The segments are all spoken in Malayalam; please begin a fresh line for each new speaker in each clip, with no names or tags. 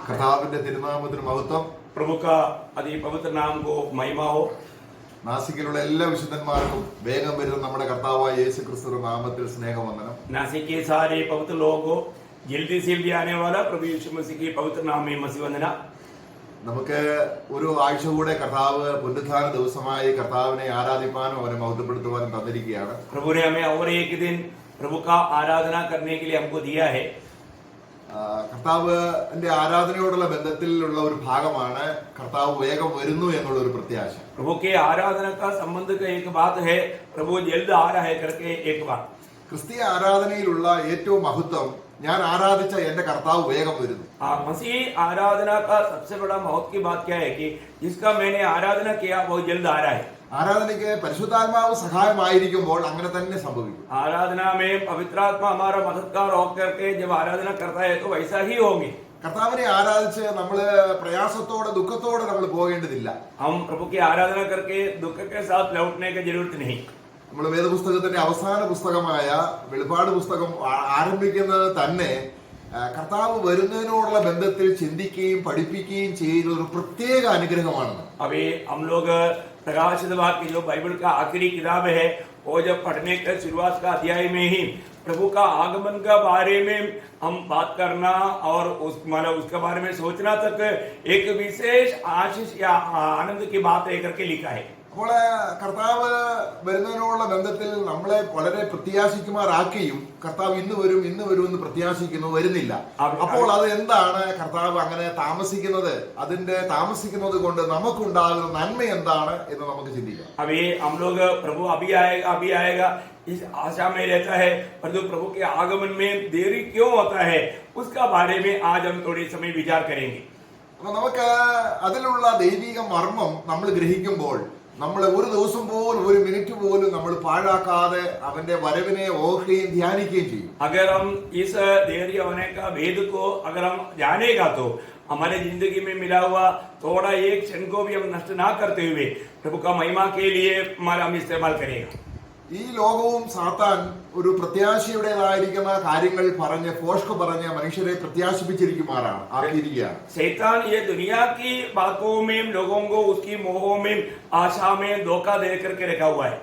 കർത്താവിന്റെ തിരുനാമത്തിന് മഹത്വം.
प्रभु का अति पवित्र नाम को महिमा हो.
നാസിക്കിലുള്ള എല്ലാ വിശുദ്ധന്മാർക്കും വേഗം വരുന്ന നമ്മുടെ കർത്താവായ യേശു ക്രിസ്തുവിന്റെ നാമത്തിൽ സ്നേഹവന്ദനം.
नासिक के सारे पवित्र लोगों को जल्दी से जल्दी आने वाला प्रभु यीशु मसीह के पवित्र नाम में मसीह वंदना.
നമുക്ക് ഒരു ആഴ്ച കൂടെ കർത്താവ് പുനരുത്ഥാന ദിവസമായി കർത്താവിനെ ആരാധിപ്പാനും അവനെ മഹത്വപ്പെടുത്തുവാനും തന്നിരിക്കുകയാണ്.
प्रभु ने हमें और एक दिन प्रभु का आराधना करने के लिए हमको दिया है.
കർത്താവിന്റെ ആരാധനയോടുള്ള ബന്ധത്തിലുള്ള ഒരു ഭാഗമാണ് കർത്താവ് വേഗം വരുന്നു എന്നുള്ള ഒരു പ്രത്യാശ.
प्रभु के आराधना का संबंध का एक बात है प्रभु जल्द आ रहा है करके एक बात.
ക്രിസ്തീയ ആരാധനയിലുള്ള ഏറ്റവും മഹത്വം ഞാൻ ആരാധിച്ച എന്റെ കർത്താവ് വേഗം വരുന്നു.
मसीह आराधना का सबसे बड़ा महत्व की बात क्या है कि जिसका मैंने आराधना किया वो जल्द आ रहा है.
ആരാധനയ്ക്ക് പരിശുദ്ധാത്മാവ് സഹായമായിരിക്കുമ്പോൾ അങ്ങനെ തന്നെ സംഭവിക്കും.
आराधना में पवित्र आत्मा हमारा मददगार होकर के जब आराधना करता है तो वैसा ही होगी.
കർത്താവിനെ ആരാധിച്ച് നമ്മള് പ്രയാസത്തോടെ ദുഃഖത്തോടെ നമ്മൾ പോകേണ്ടതില്ല.
हम प्रभु की आराधना करके दुख के साथ लौटने की जरूरत नहीं.
നമ്മൾ വേദപുസ്തകത്തിന്റെ അവസാന പുസ്തകമായ വെളിപ്പാട് പുസ്തകം ആരംഭിക്കുന്നത് തന്നെ കർത്താവ് വരുന്നതിനോടുള്ള ബന്ധത്തിൽ ചിന്തിക്കുകയും പഠിപ്പിക്കുകയും ചെയ്യുന്ന ഒരു പ്രത്യേക അനുഗ്രഹമാണ്.
अभी हम लोग प्रकाशित वाक्य की जो बाइबल का आखिरी किताब है वो जब पढ़ने के शुरुआत का अध्याय में ही प्रभु का आगमन का बारे में हम बात करना और उसके बारे में सोचना तक एक विशेष आशीष या आनंद की बात लेकर के लिखा है.
അപ്പോൾ കർത്താവ് വരുന്നതിനോടുള്ള ബന്ധത്തിൽ നമ്മളെ വളരെ പ്രത്യാശിക്കുമാറാക്കുകയും കർത്താവ് ഇന്ന് വരും എന്ന് പ്രത്യാശിക്കുന്നു, വരുന്നില്ല. അപ്പോൾ അത് എന്താണ് കർത്താവ് അങ്ങനെ അതിന്റെ താമസിക്കുന്നത് കൊണ്ട് നമുക്കുണ്ടാകുന്ന നന്മ എന്താണ് എന്ന് നമുക്ക് ചിന്തിക്കാം.
अभी हम लोग प्रभु अभी आएगा इस आशा में रहता है, परंतु प्रभु के आगमन में देरी क्यों होता है उसका बारे में आज हम थोड़ी समय विचार करेंगे.
അപ്പൊ നമുക്ക് അതിലുള്ള ദൈവിക മർമ്മം നമ്മൾ ഗ്രഹിക്കുമ്പോൾ നമ്മൾ ഒരു ദിവസം പോലും ഒരു മിനിറ്റ് പോലും നമ്മൾ പാഴാക്കാതെ അവന്റെ വരവിനെ ഓർക്കുകയും ധ്യാനിക്കുകയും ചെയ്യും.
अगर हम इस देरी होने का भेद को अगर हम जानेगा तो हमारे जिंदगी में मिला हुआ थोड़ा एक क्षण को भी हम नष्ट ना करते हुए प्रभु का महिमा के लिए हमारा हम इस्तेमाल करेगा.
ഈ ലോകവും സാത്താൻ ഒരു പ്രത്യാശയുടേതായിരിക്കുന്ന കാര്യങ്ങൾ പറഞ്ഞ് മനുഷ്യരെ പ്രത്യാശിപ്പിച്ചിരിക്കുമാറാണ് ആക്കിയിരിക്കുകയാണ്.
शैतान ये दुनिया की बातों में लोगों को उसकी मोहों में आशा में धोखा दे करके रखा हुआ है.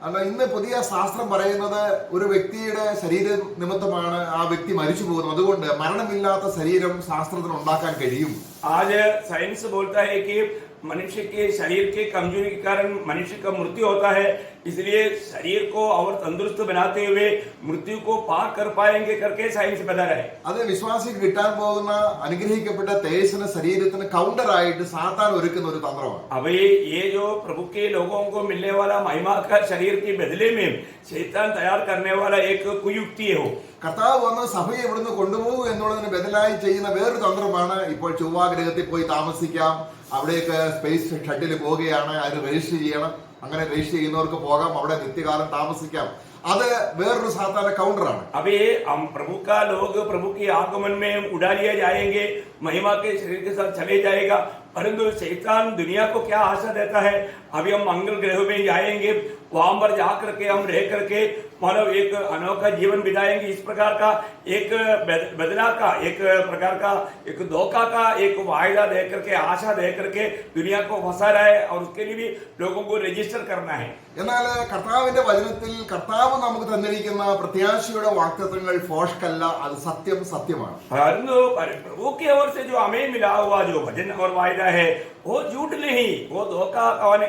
അല്ല, ഇന്ന് പുതിയ ശാസ്ത്രം പറയുന്നത് ഒരു വ്യക്തിയുടെ ശരീര നിമിത്തമാണ് ആ വ്യക്തി മരിച്ചു പോകുന്നത്. അതുകൊണ്ട് മരണമില്ലാത്ത ശരീരം ശാസ്ത്രത്തിന് ഉണ്ടാക്കാൻ കഴിയും.
आज साइंस बोलता है कि मनुष्य के शरीर के कमजोरी के कारण मनुष्य का मृत्यु होता है, इसलिए शरीर को और तंदुरुस्त बनाते हुए मृत्यु को पार कर पाएंगे करके साइंस बता रहा है.
അത് വിശ്വാസിക്ക് കിട്ടാൻ പോകുന്ന അനുഗ്രഹിക്കപ്പെട്ട തേജസ്സിന് ശരീരത്തിന് കൗണ്ടറായിട്ട് സാത്താൻ ഒരുക്കുന്ന ഒരു തന്ത്രമാണ്.
अभी ये जो प्रभु के लोगों को मिलने वाला महिमा का शरीर के बदले में शैतान तैयार करने वाला एक कुयुक्ति है.
കർത്താവ് വന്ന് സഭയെ ഇവിടുന്ന് കൊണ്ടുപോകും എന്നുള്ളതിന് ബദലായി ചെയ്യുന്ന വേറൊരു തന്ത്രമാണ് ഇപ്പോൾ ചൊവ്വാഗ്രഹത്തിൽ പോയി താമസിക്കാം, അവിടേക്ക് സ്പേസ് ഷട്ടിൽ പോവുകയാണ്, അതിന് രജിസ്റ്റർ ചെയ്യണം, അങ്ങനെ രജിസ്റ്റർ ചെയ്യുന്നവർക്ക് പോകാം, അവിടെ നിത്യകാലം താമസിക്കാം. അത് വേറൊരു സാധാരണ കൗണ്ടറാണ്.
अभी हम प्रभु का लोग प्रभु के आगमन में उड़ा लिया जाएंगे, महिमा के शरीर के साथ चले जाएगा. परंतु शैतान दुनिया को क्या आशा देता है, अभी हम मंगल ग्रह में जाएंगे, वहां पर जाकर के हम रह करके मानव एक अनोखा जीवन बिताएंगे. इस प्रकार का एक बदला का एक प्रकार का एक धोखा का एक वायदा दे करके आशा दे करके दुनिया को फंसा रहा है और उसके लिए भी लोगों को रजिस्टर करना है.
എന്നാൽ കർത്താവിന്റെ വചനത്തിൽ കർത്താവ് നമുക്ക് തന്നിരിക്കുന്ന പ്രത്യാശയുടെ വാഗ്ദത്തങ്ങൾ ഫോഷ്കല്ല, അത് സത്യമാണ്.
परंतु प्रभु की ओर से जो हमें मिला हुआ जो वचन और वायदा है वो झूठ नहीं, वो धोखा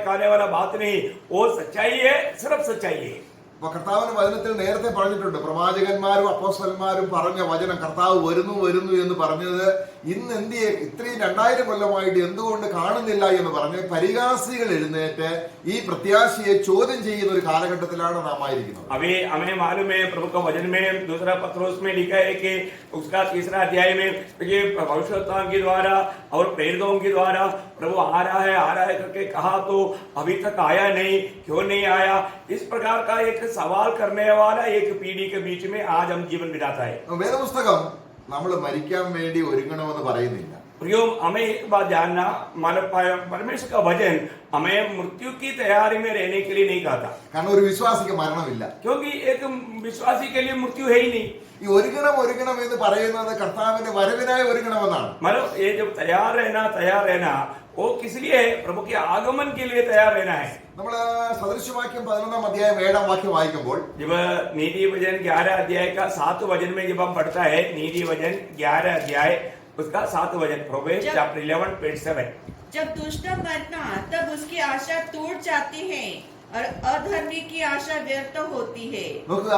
खाने वाला बात नहीं, वो सच्चाई है, सिर्फ सच्चाई है.
അപ്പൊ കർത്താവിന്റെ വചനത്തിൽ നേരത്തെ പറഞ്ഞിട്ടുണ്ട്, പ്രവാചകന്മാരും അപ്പോസ്തലന്മാരും പറഞ്ഞ വചനം കർത്താവ് വരുന്നു എന്ന് പറഞ്ഞത് ഇന്ന് എന്തിയെ ഇത്രയും 2000 കൊല്ലമായിട്ട് എന്തുകൊണ്ട് കാണുന്നില്ല എന്ന് പറഞ്ഞ് പരിഹാസികൾ എഴുന്നേറ്റ് ഈ പ്രത്യാശയെ ചോദ്യം ചെയ്യുന്ന ഒരു കാലഘട്ടത്തിലാണ് നാം ആയിരിക്കുന്നത്.
अभी हमें मालूम है प्रभु का वचन में दूसरा पत्रोस में लिखा है कि उसका 3रा अध्याय में ये भविष्यवक्ताओं के द्वारा और प्रेरितों के द्वारा प्रभु आ रहा है करके कहा तो अभी तक आया नहीं, क्यों नहीं आया? इस प्रकार का एक सवाल करने वाला एक पीढ़ी के बीच में आज हम जीवन बिताता है.
വേദപുസ്തകം നമ്മൾ മരിക്കാൻ വേണ്ടി ഒരുങ്ങണമെന്ന് പറയുന്നില്ല.
प्रियो हमें एक बात जानना, मानो परमेश्वर का वचन हमें मृत्यु की तैयारी में रहने के लिए नहीं कहता,
കാരണം ഒരു വിശ്വാസിക്ക് മരണമില്ല.
क्योंकि एक विश्वासी के लिए मृत्यु है ही नहीं.
ഈ ഒരുങ്ങണം എന്ന് പറയുന്നത് കർത്താവിന്റെ വരവിനായി ഒരുങ്ങണമെന്നാണ്.
मतलब ये जब तैयार रहना वो किस लिए है? प्रभु के आगमन के लिए तैयार रहना है.
നമ്മൾ സദൃശവാക്യം 11 അധ്യായം 7 വാക്യം വായിക്കുമ്പോൾ
जब नीति वचन 11 अध्याय का 7 वचन में जब हम पढ़ता है, नीति वचन 11 अध्याय उसका 7 वचन, प्रोवेर्ब्स चैप्टर 11 पेज 7.
जब दुष्ट मरता तब उसकी आशा टूट जाती है और अधर्मी की आशा व्यर्थ होती है.
നോക്കുക,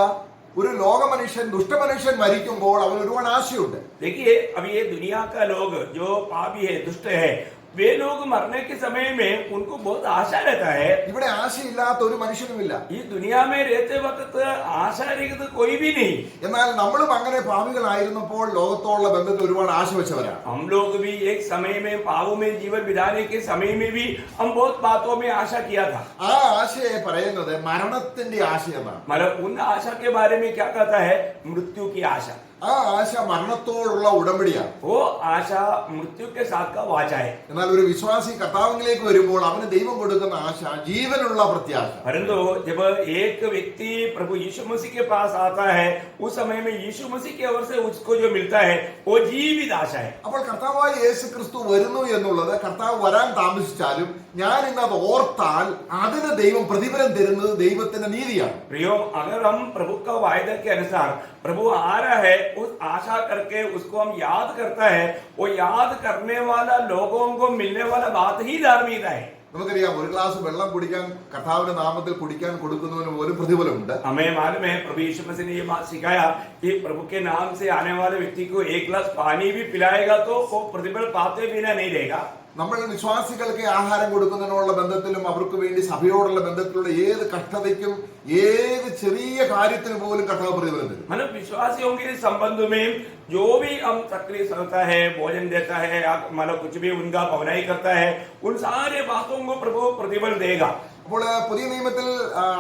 ഒരു ലോക മനുഷ്യൻ ദുഷ്ടമനുഷ്യൻ മരിക്കുമ്പോൾ അവന് ഒരുപാട് ആശയുണ്ട്.
देखिए, अब ये दुनिया का लोग जो पापी है, दुष्ट है, वे लोग मरने के समय में उनको बहुत आशा रहता है.
ഇവിടെ ആശയില്ലാത്ത ഒരു മനുഷ്യനുമില്ല.
ये दुनिया में रहते वक्त आशा रहित कोई भी नहीं.
എന്നാൽ നമ്മളും അങ്ങനെ പാപികളായിരുന്നപ്പോൾ ലോകത്തോടുള്ള ബന്ധത്തിൽ ഒരുപാട് ആശ വെച്ചവരാണ്.
हम लोग भी एक समय में पापों में जीवन बिताने के समय में भी हम बहुत बातों में आशा किया था.
ആ ആശയെ പറയുന്നത് മരണത്തിന്റെ ആശ എന്നാണ്.
मतलब उन आशा के बारे में क्या कहता है? मृत्यु की आशा.
ആ ആശ മരണത്തോടുള്ള ഉടമ്പടിയാണ്.
वो आशा मृत्यु के साथ का वाचा है.
എന്നാൽ ഒരു വിശ്വാസി കർത്താവിലേക്ക് വരുമ്പോൾ അവന് ദൈവം കൊടുക്കുന്ന ആശ ജീവനുള്ള പ്രത്യാശ.
परंतु जब एक व्यक्ति प्रभु यीशु मसीह के पास आता है, उस समय में यीशु मसीह की ओर से उसको जो मिलता है वो जीवित आशा है.
അപ്പോൾ കർത്താവായ യേശു ക്രിസ്തു വരുന്നു എന്നുള്ളത് കർത്താവ് വരാൻ താമസിച്ചാലും ഞാൻ ഇന്നത് ഓർത്താൽ അതിന് ദൈവം പ്രതിഫലം തരുന്നത് ദൈവത്തിന്റെ നീതിയാണ്.
प्रियो, अगर हम प्रभु का वायदा के अनुसार प्रभु आ रहा है, उस आशा करके उसको हम याद करता है, वो याद करने वाला लोगों को मिलने वाला बात ही धार्मिकता है.
നമുക്കറിയാം, ഒരു ഗ്ലാസ് വെള്ളം കുടിക്കാൻ കർത്താവിന്റെ നാമത്തിൽ കുടിക്കാൻ കൊടുക്കുന്നതിന് പോലും പ്രതിഫലമുണ്ട്.
हमें मालूम है, प्रभु यीशु मसीह ने ये बात सिखाया कि प्रभु के नाम से आने वाले व्यक्ति को एक गिलास पानी भी पिलाएगा तो वो प्रतिफल पाते बिना नहीं रहेगा.
നമ്മൾ വിശ്വാസികൾക്ക് ആഹാരം കൊടുക്കുന്നതിനുള്ള ബന്ധത്തിലും അവർക്ക് വേണ്ടി സഭയോടുള്ള ബന്ധത്തിലുള്ള ഏത് കഷ്ടതയ്ക്കും ഏത് ചെറിയ കാര്യത്തിന് പോലും കർത്താവ് പ്രതിഫലം തരും.
मतलब विश्वासियों के संबंध में जो भी हम तकलीफ होता है, भोजन देता है, मतलब कुछ भी उनका भवनाई करता है, उन सारे बातों को प्रभु प्रतिफल देगा.
അപ്പോൾ പുതിയ നിയമത്തിൽ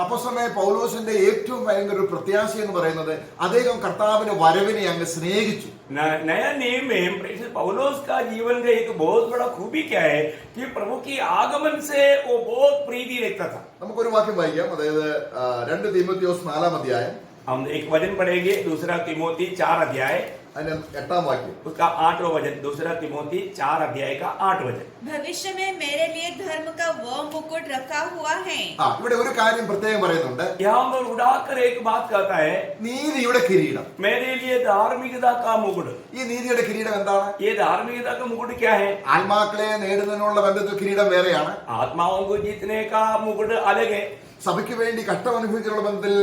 അപ്പോസ്തലനായ പൗലോസിന്റെ ഏറ്റവും ഭയങ്കര ഒരു പ്രത്യാശ എന്ന് പറയുന്നത് അദ്ദേഹം കർത്താവിന്റെ വരവിനെ അങ്ങ് സ്നേഹിച്ചു.
नया नियम में प्रेषित पौलुस का जीवन का एक बहुत बड़ा खूबी क्या है कि प्रभु की आगमन से वो बहुत प्रीति रखता था.
നമുക്കൊരു വാക്യം വായിക്കാം, അതായത് 2 തീമോഥെയോസ് 4 അധ്യായം
हम एक वचन पढ़ेंगे, दूसरा तिमोथी 4 अध्याय
അതിന്റെ 8 വാക്യം,
उसका 8वां वचन. दूसरा तिमोथी 4 अध्याय का 8 वचन.
भविष्य में मेरे लिए धर्म का वो मुकुट रखा हुआ है.
ഇവിടെ ഒരു കാര്യം പ്രത്യേകം പറയുന്നുണ്ട്.
यहाँ पर उड़ाकर एक बात कहता है,
നീതിയുടെ കിരീടം.
मेरे लिए धार्मिकता का मुकुट.
ഈ നീതിയുടെ കിരീടം എന്താണ്?
ये धार्मिकता का मुकुट क्या है?
ആത്മാക്കളെ നേടുന്നതിനുള്ള ബന്ധത്തിൽ കിരീടം വേറെയാണ്.
आत्माओं को जीतने का मुकुट अलग है.
സഭയ്ക്ക് വേണ്ടി കഷ്ടം അനുഭവിച്ചുള്ള ബന്ധത്തിൽ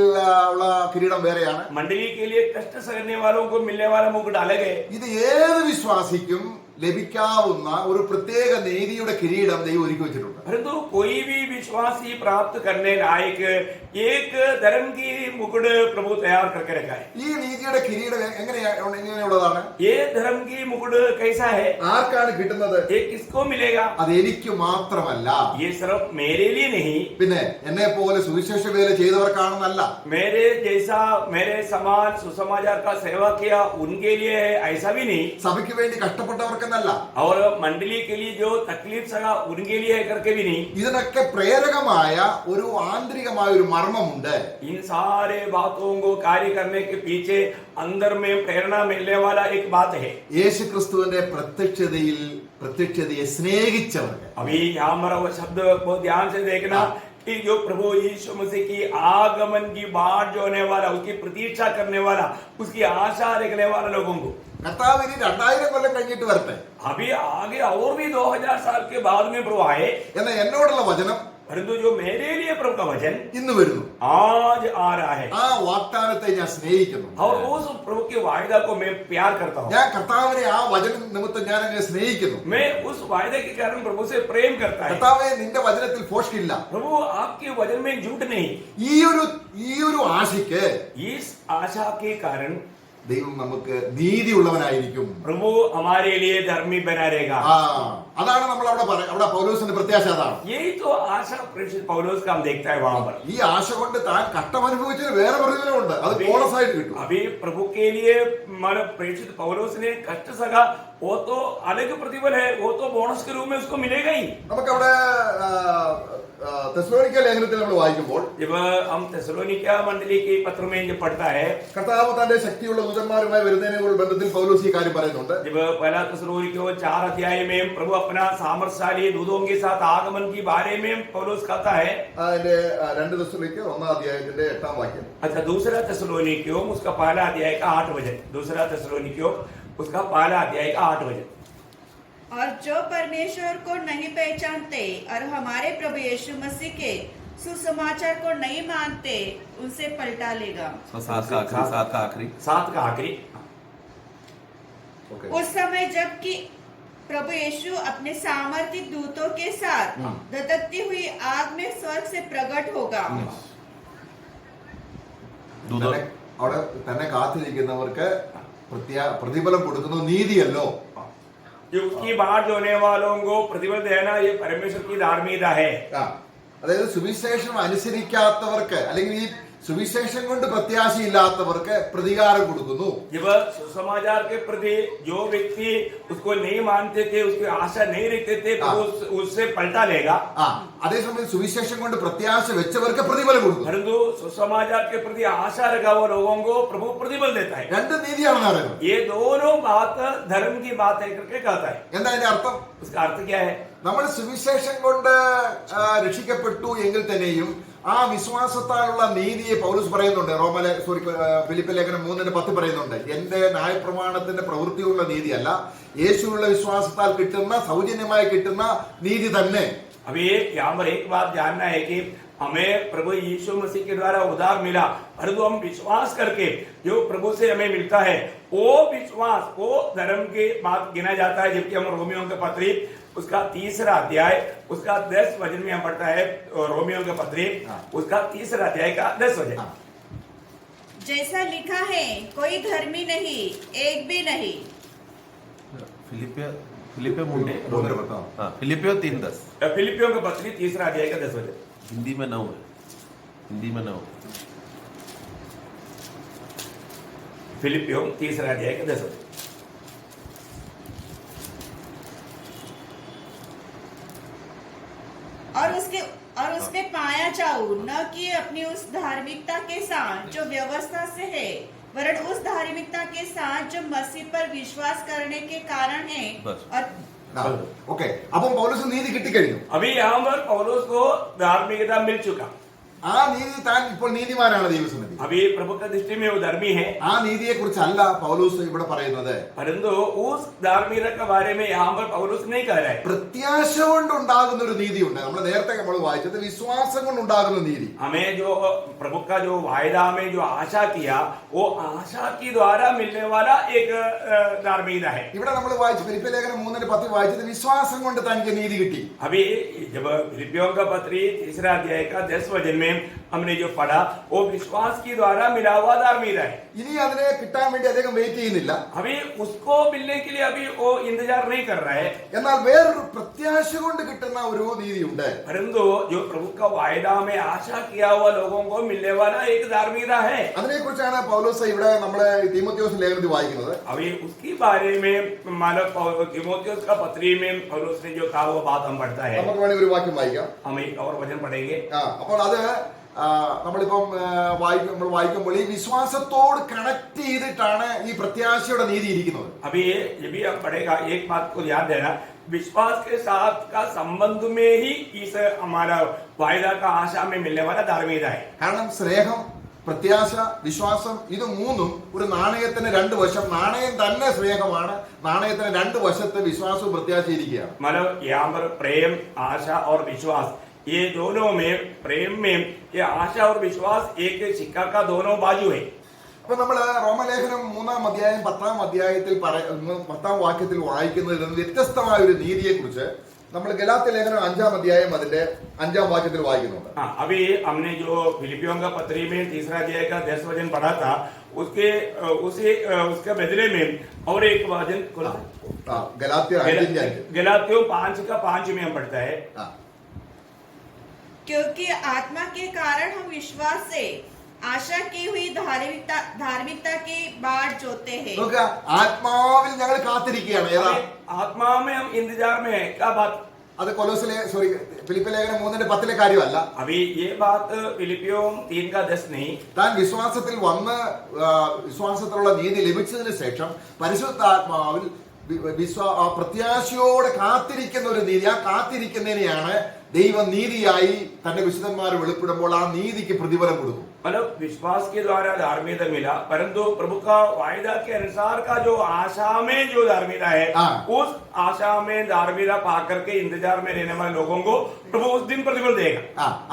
ഉള്ള കിരീടം വേറെയാണ്.
मंडली के लिए कष्ट सहने वालों को मिलने वाला मुकुट अलग है.
ഇത് ഏത് വിശ്വാസിക്കും ലഭിക്കാവുന്ന ഒരു പ്രത്യേക നീതിയുടെ കിരീടം ദൈവം ഒരുക്കി വെച്ചിട്ടുണ്ട്.
परंतु कोई भी विश्वासी प्राप्त करने लायक एक धर्म की मुकुट प्रभु तैयार करके रखा है.
ഈ നീതിയുടെ കിരീടം എങ്ങനെയുള്ളതാണ്?
ये धर्म की मुकुट कैसा है?
ആർക്കാണ് കിട്ടുന്നത്?
ये किसको मिलेगा?
അത് എനിക്ക് മാത്രമല്ല,
ये सिर्फ मेरे लिए नहीं,
പിന്നെ എന്നെ പോലെ സുവിശേഷ വേല ചെയ്തവർക്കാണെന്നല്ല,
मेरे जैसा मेरे समान सुसमाचार का सेवा किया उनके लिए है ऐसा भी नहीं,
സഭയ്ക്ക് വേണ്ടി കഷ്ടപ്പെട്ടവർക്കെന്നല്ല,
और मंडली के लिए जो तकलीफ सगा उनके लिए है करके भी नहीं.
ഇതിനൊക്കെ പ്രേരകമായ ഒരു ആന്തരികമായ ഒരു മർമ്മമുണ്ട്.
इन सारे बातों को कार्य करने के पीछे अंदर में प्रेरणा मिलने वाला एक बात है.
യേശു ക്രിസ്തുവിന്റെ പ്രത്യക്ഷതയെ സ്നേഹിച്ചവർക്ക്.
अभी यहाँ हमारा वो शब्द बहुत ध्यान से देखना कि जो प्रभु यीशु मसीह की आगमन की बाट जो होने वाला, उसकी प्रतीक्षा करने वाला, उसकी आशा रखने वाला लोगों को
കർത്താവ് ഇനി 2000 കൊല്ലം കഴിഞ്ഞിട്ട് വരട്ടെ,
अभी आगे और भी 2000 साल के बाद में प्रभु आए,
എന്ന എന്നോടുള്ള വചനം
परंतु जो मेरे लिए प्रभु का वचन
ഇന്ന് വരുന്നു.
आज आ रहा है,
ആ വാഗ്ദാനത്തെ ഞാൻ സ്നേഹിക്കുന്നു.
और उस प्रभु के वायदा को मैं प्यार करता हूँ.
ഞാൻ കർത്താവിനെ ആ വചനം നിമിത്തം ഞാൻ അങ്ങനെ സ്നേഹിക്കുന്നു.
मैं उस वायदे के कारण प्रभु से प्रेम करता है.
കർത്താവെ, നിന്റെ വചനത്തിൽ ഫോഷ്കില്ല.
प्रभु आपके वचन में झूठ नहीं.
ഈ ഒരു ആശയ്ക്ക്
इस आशा के कारण
ദൈവം നമുക്ക് നീതിയുള്ളവനായിരിക്കും.
प्रभु हमारे लिए धर्मी बना रहेगा.
അതാണ് നമ്മൾ അവിടെ പൗലോസിന്റെ പ്രത്യാശ. അതാണ്
यही तो आशा प्रेषित पौलुस का हम देखता है वहां पर.
ഈ ആശ കൊണ്ട് താൻ കഷ്ടം അനുഭവിച്ചതിന് വേറെ പ്രതിഫലമുണ്ട്. അത് ബോണസ് ആയിട്ട് കിട്ടും.
अभी प्रभु के लिए मानो प्रेषित पौलुस ने कष्ट सगा वो तो अलग प्रतिफल है, वो तो बोनस के रूप में उसको मिलेगा ही।
നമുക്കവിടെ തെസ്സലോനിക്ക ലേഖനത്തിൽ നമ്മൾ വായിക്കുമ്പോൾ
जब हम थेसलोनिका मंडली के पत्र में जब पढ़ता है,
കർത്താവ് തന്റെ ശക്തിയുള്ള ദൂതന്മാരുമായി വരുന്നതിനുള്ള ബന്ധത്തിൽ പൗലോസ് ഈ കാര്യം പറയുന്നുണ്ട്.
जब पहला थेसलोनिका 4 अध्याय में प्रभु अपना सामर्थशाली दूतों के साथ आगमन के बारे में पौलुस कहता है।
അതിന്റെ 2 തെസ്സലോനിക്ക 1 അധ്യായത്തിന്റെ 8 വാക്യം.
अच्छा, दूसरा थेसलोनिका उसका पहला अध्याय का 8 वचन, दूसरा थेसलोनिका उसका पहला अध्याय का 8 वचन।
और जो परमेश्वर को नहीं पहचानते और हमारे प्रभु यीशु मसीह के सुसमाचार को नहीं मानते उनसे पलटा लेगा।
7 का आखिरी।
ഓക്കേ.
उस समय जबकि प्रभु यीशु अपने सामर्थ्य दूतों के साथ धधकती हुई आग में स्वर्ग से प्रकट होगा।
തന്നെ- അവിടെ തന്നെ കാത്തിരിക്കുന്നവർക്ക് പ്രതിഫലം കൊടുക്കുന്നത് നീതിയല്ലോ.
जो उसकी बाट जोने वालों को प्रतिफल देना ये परमेश्वर की धार्मिकता है।
ആ, അതായത് സുവിശേഷം അനുസരിക്കാത്തവർക്ക് അല്ലെങ്കിൽ ഈ സുവിശേഷം കൊണ്ട് പ്രത്യാശയില്ലാത്തവർക്ക് പ്രതികാരം കൊടുക്കുന്നു.
जब सुसमाचार के प्रति जो व्यक्ति उसको नहीं मानते थे, उसकी आशा नहीं रखते थे, प्रभु उससे पलटा लेगा।
ആ, അതേസമയം സുവിശേഷം കൊണ്ട് പ്രത്യാശ വെച്ചവർക്ക് പ്രതിഫലം കൊടുക്കുന്നു.
परंतु सुसमाचार के प्रति आशा रखा हुआ लोगों को प्रभु प्रतिफल देता है।
രണ്ട് നീതിയാണെന്ന് പറയുന്നത്.
ये दोनों बात धर्म की बात है करके कहता है।
എന്താ അതിന്റെ അർത്ഥം?
उसका अर्थ क्या है?
നമ്മൾ സുവിശേഷം കൊണ്ട് രക്ഷിക്കപ്പെട്ടു എങ്കിൽ തന്നെയും ആ വിശ്വാസത്താലുള്ള നീതിയെ പൗലോസ് പറയുന്നുണ്ട്. ഫിലിപ്പ് ലേഖനം 3:10 പറയുന്നുണ്ട്, എന്റെ ന്യായപ്രമാണത്തിന്റെ പ്രവൃത്തിയുള്ള നീതിയല്ല, യേശുവിലുള്ള വിശ്വാസത്താൽ കിട്ടുന്ന സൗജന്യമായി കിട്ടുന്ന നീതി തന്നെ.
अभी यहाँ पर एक बात जानना है कि हमें प्रभु यीशु मसीह के द्वारा उद्धार मिला, परंतु हम विश्वास करके जो प्रभु से हमें मिलता है वो विश्वास वो धर्म की बात गिना जाता है। जबकि हम रोमियों के पत्री उसका 3रा अध्याय उसका 10 वचन में हम पढ़ता है, रोमियों के पत्री उसका 3रा अध्याय का 10 वचन।
जैसा लिखा है, कोई धर्मी नहीं, एक भी नहीं।
फिलिपियो मुंडे फिलिपियो 3:10
फिलिपियों के पत्री 3रा अध्याय का 10 वचन।
हिंदी में 9 है, हिंदी में 9।
फिलिपियों 3रा अध्याय का 10 वचन।
और उसमें पाया जाऊं न कि अपनी उस धार्मिकता के साथ जो व्यवस्था से है, वरन उस धार्मिकता के साथ जो मसीह पर विश्वास करने के कारण है।
बस।
और
ഓക്കെ, അപ്പം പൗലോസ് നീതി കിട്ടിക്കഴിഞ്ഞു.
अभी यहाँ पर पौलुस को धार्मिकता मिल चुका।
ആ നീതി താൻ ഇപ്പോൾ നീതിമാനാണ് ദൈവസന്നിധി.
अभी प्रभु का दृष्टि में वो धर्मी है।
ആ നീതിയെ കുറിച്ചല്ല പൗലോസ് ഇവിടെ പറയുന്നത്.
परंतु उस धार्मिकता के बारे में यहाँ पर पौलुस नहीं कह रहा है।
പ്രത്യാശ കൊണ്ടുണ്ടാകുന്ന ഒരു നീതിയുണ്ട്. നമ്മൾ നേരത്തെ നമ്മൾ വായിച്ചത് വിശ്വാസം കൊണ്ടുണ്ടാകുന്ന നീതി.
हमें जो प्रभु का जो वायदा में जो आशा किया वो आशा की द्वारा मिलने वाला एक धार्मिकता है।
ഇവിടെ നമ്മൾ വായിച്ചു ഫിലിപ്പ് ലേഖനം 3:10 വായിച്ചത് വിശ്വാസം കൊണ്ട് തനിക്ക് നീതി കിട്ടി.
अभी जब फिलिपियों का पत्री 3रा अध्याय का 10 वचन में हमने जो पढ़ा वो विश्वास की द्वारा मिला हुआ धार्मिकता है।
ഇനി അതിനെ കിട്ടാൻ വേണ്ടി അദ്ദേഹം വെയിറ്റ് ചെയ്യുന്നില്ല.
अभी उसको मिलने के लिए अभी वो इंतजार नहीं कर रहा है।
എന്നാൽ വേറൊരു പ്രത്യാശ കൊണ്ട് കിട്ടുന്ന ഒരു നീതിയുണ്ട്.
परंतु जो प्रभु का वायदा में आशा किया हुआ लोगों को मिलने वाला एक धार्मिकता है।
അതിനെക്കുറിച്ചാണ് പൗലോസ് ഇവിടെ നമ്മളെ തീമോഥെയോസ് ലേഖനത്തിൽ വായിക്കുന്നത്.
अभी उसके बारे में मानव तीमुथियुस का पत्री में पौलुस ने जो कहा वो बात हम पढ़ता है।
നമുക്ക് വേണമെങ്കിൽ ഒരു വാക്യം വായിക്കാം.
हम एक और वचन पढ़ेंगे।
അപ്പോൾ അത് നമ്മളിപ്പം നമ്മൾ വായിക്കുമ്പോൾ ഈ വിശ്വാസത്തോട് കണക്ട് ചെയ്തിട്ടാണ് ഈ പ്രത്യാശയുടെ നീതി ഇരിക്കുന്നത്.
अभी ये भी हम पढ़ेगा, एक बात को याद देना, विश्वास के साथ का संबंध में ही इस हमारा वायदा का आशा में मिलने वाला धार्मिकता है।
കാരണം സ്നേഹം, പ്രത്യാശ, വിശ്വാസം ഇത് മൂന്നും ഒരു നാണയത്തിന് രണ്ട് വശം. നാണയം തന്നെ സ്നേഹമാണ്, നാണയത്തിന് രണ്ട് വശത്ത് വിശ്വാസവും പ്രത്യാശയും ഇരിക്കുകയാണ്.
मतलब यहाँ पर प्रेम, आशा और विश्वास, ये दोनों में प्रेम में ये आशा और विश्वास एक सिक्का का दोनों बाजू है।
അപ്പൊ നമ്മള് റോമലേഖനം 3-ാം അധ്യായം 10-ാം അധ്യായത്തിൽ 10-ാം വാക്യത്തിൽ വായിക്കുന്നതിൽ നിന്ന് വ്യത്യസ്തമായ ഒരു നീതിയെ കുറിച്ച് നമ്മൾ ഗലാത്യ ലേഖനം 5-ാം അധ്യായം അതിന്റെ 5-ാം വാക്യത്തിൽ വായിക്കുന്നുണ്ട്.
हाँ, अभी हमने जो फिलिपियों का पत्री में 3रा अध्याय का 10 वचन पढ़ा था, उसके बदले में और एक वचन
ഗലാത്യ 5-ന്റെ 5.
गलातियों 5 का 5 में हम पढ़ता है।
क्योंकि आत्मा के कारण हम विश्वास से आशा की हुई धार्मिकता की बाट जोते हैं।
നോക്കുക, ആത്മാവിൽ ഞങ്ങൾ കാത്തിരിക്കുകയാണ്. ഏതാ?
आत्मा में हम इंतजार में है। क्या बात?
അത് ഫിലിപ്പി ലേഖനം 3:10 കാര്യമല്ല.
अभी ये बात फिलिपियों 3:10 नहीं।
താൻ വിശ്വാസത്തിൽ വന്ന് വിശ്വാസത്തിലുള്ള നീതി ലഭിച്ചതിന് ശേഷം പരിശുദ്ധാത്മാവിൽ പ്രത്യാശയോടെ കാത്തിരിക്കുന്ന ഒരു നീതി. ആ കാത്തിരിക്കുന്നതിനെയാണ് ദൈവം നീതിയായി തന്റെ വിശുദ്ധന്മാർ വെളിപ്പെടുമ്പോൾ ആ നീതിക്ക് പ്രതിഫലം കൊടുക്കും.
मतलब विश्वास के द्वारा धार्मिकता मिला, परंतु प्रभु का वायदा के अनुसार का जो आशा में जो धार्मिकता है, उस आशा में धार्मिकता पाकर के इंतजार में रहने वाले लोगों को प्रभु उस दिन प्रतिफल देगा.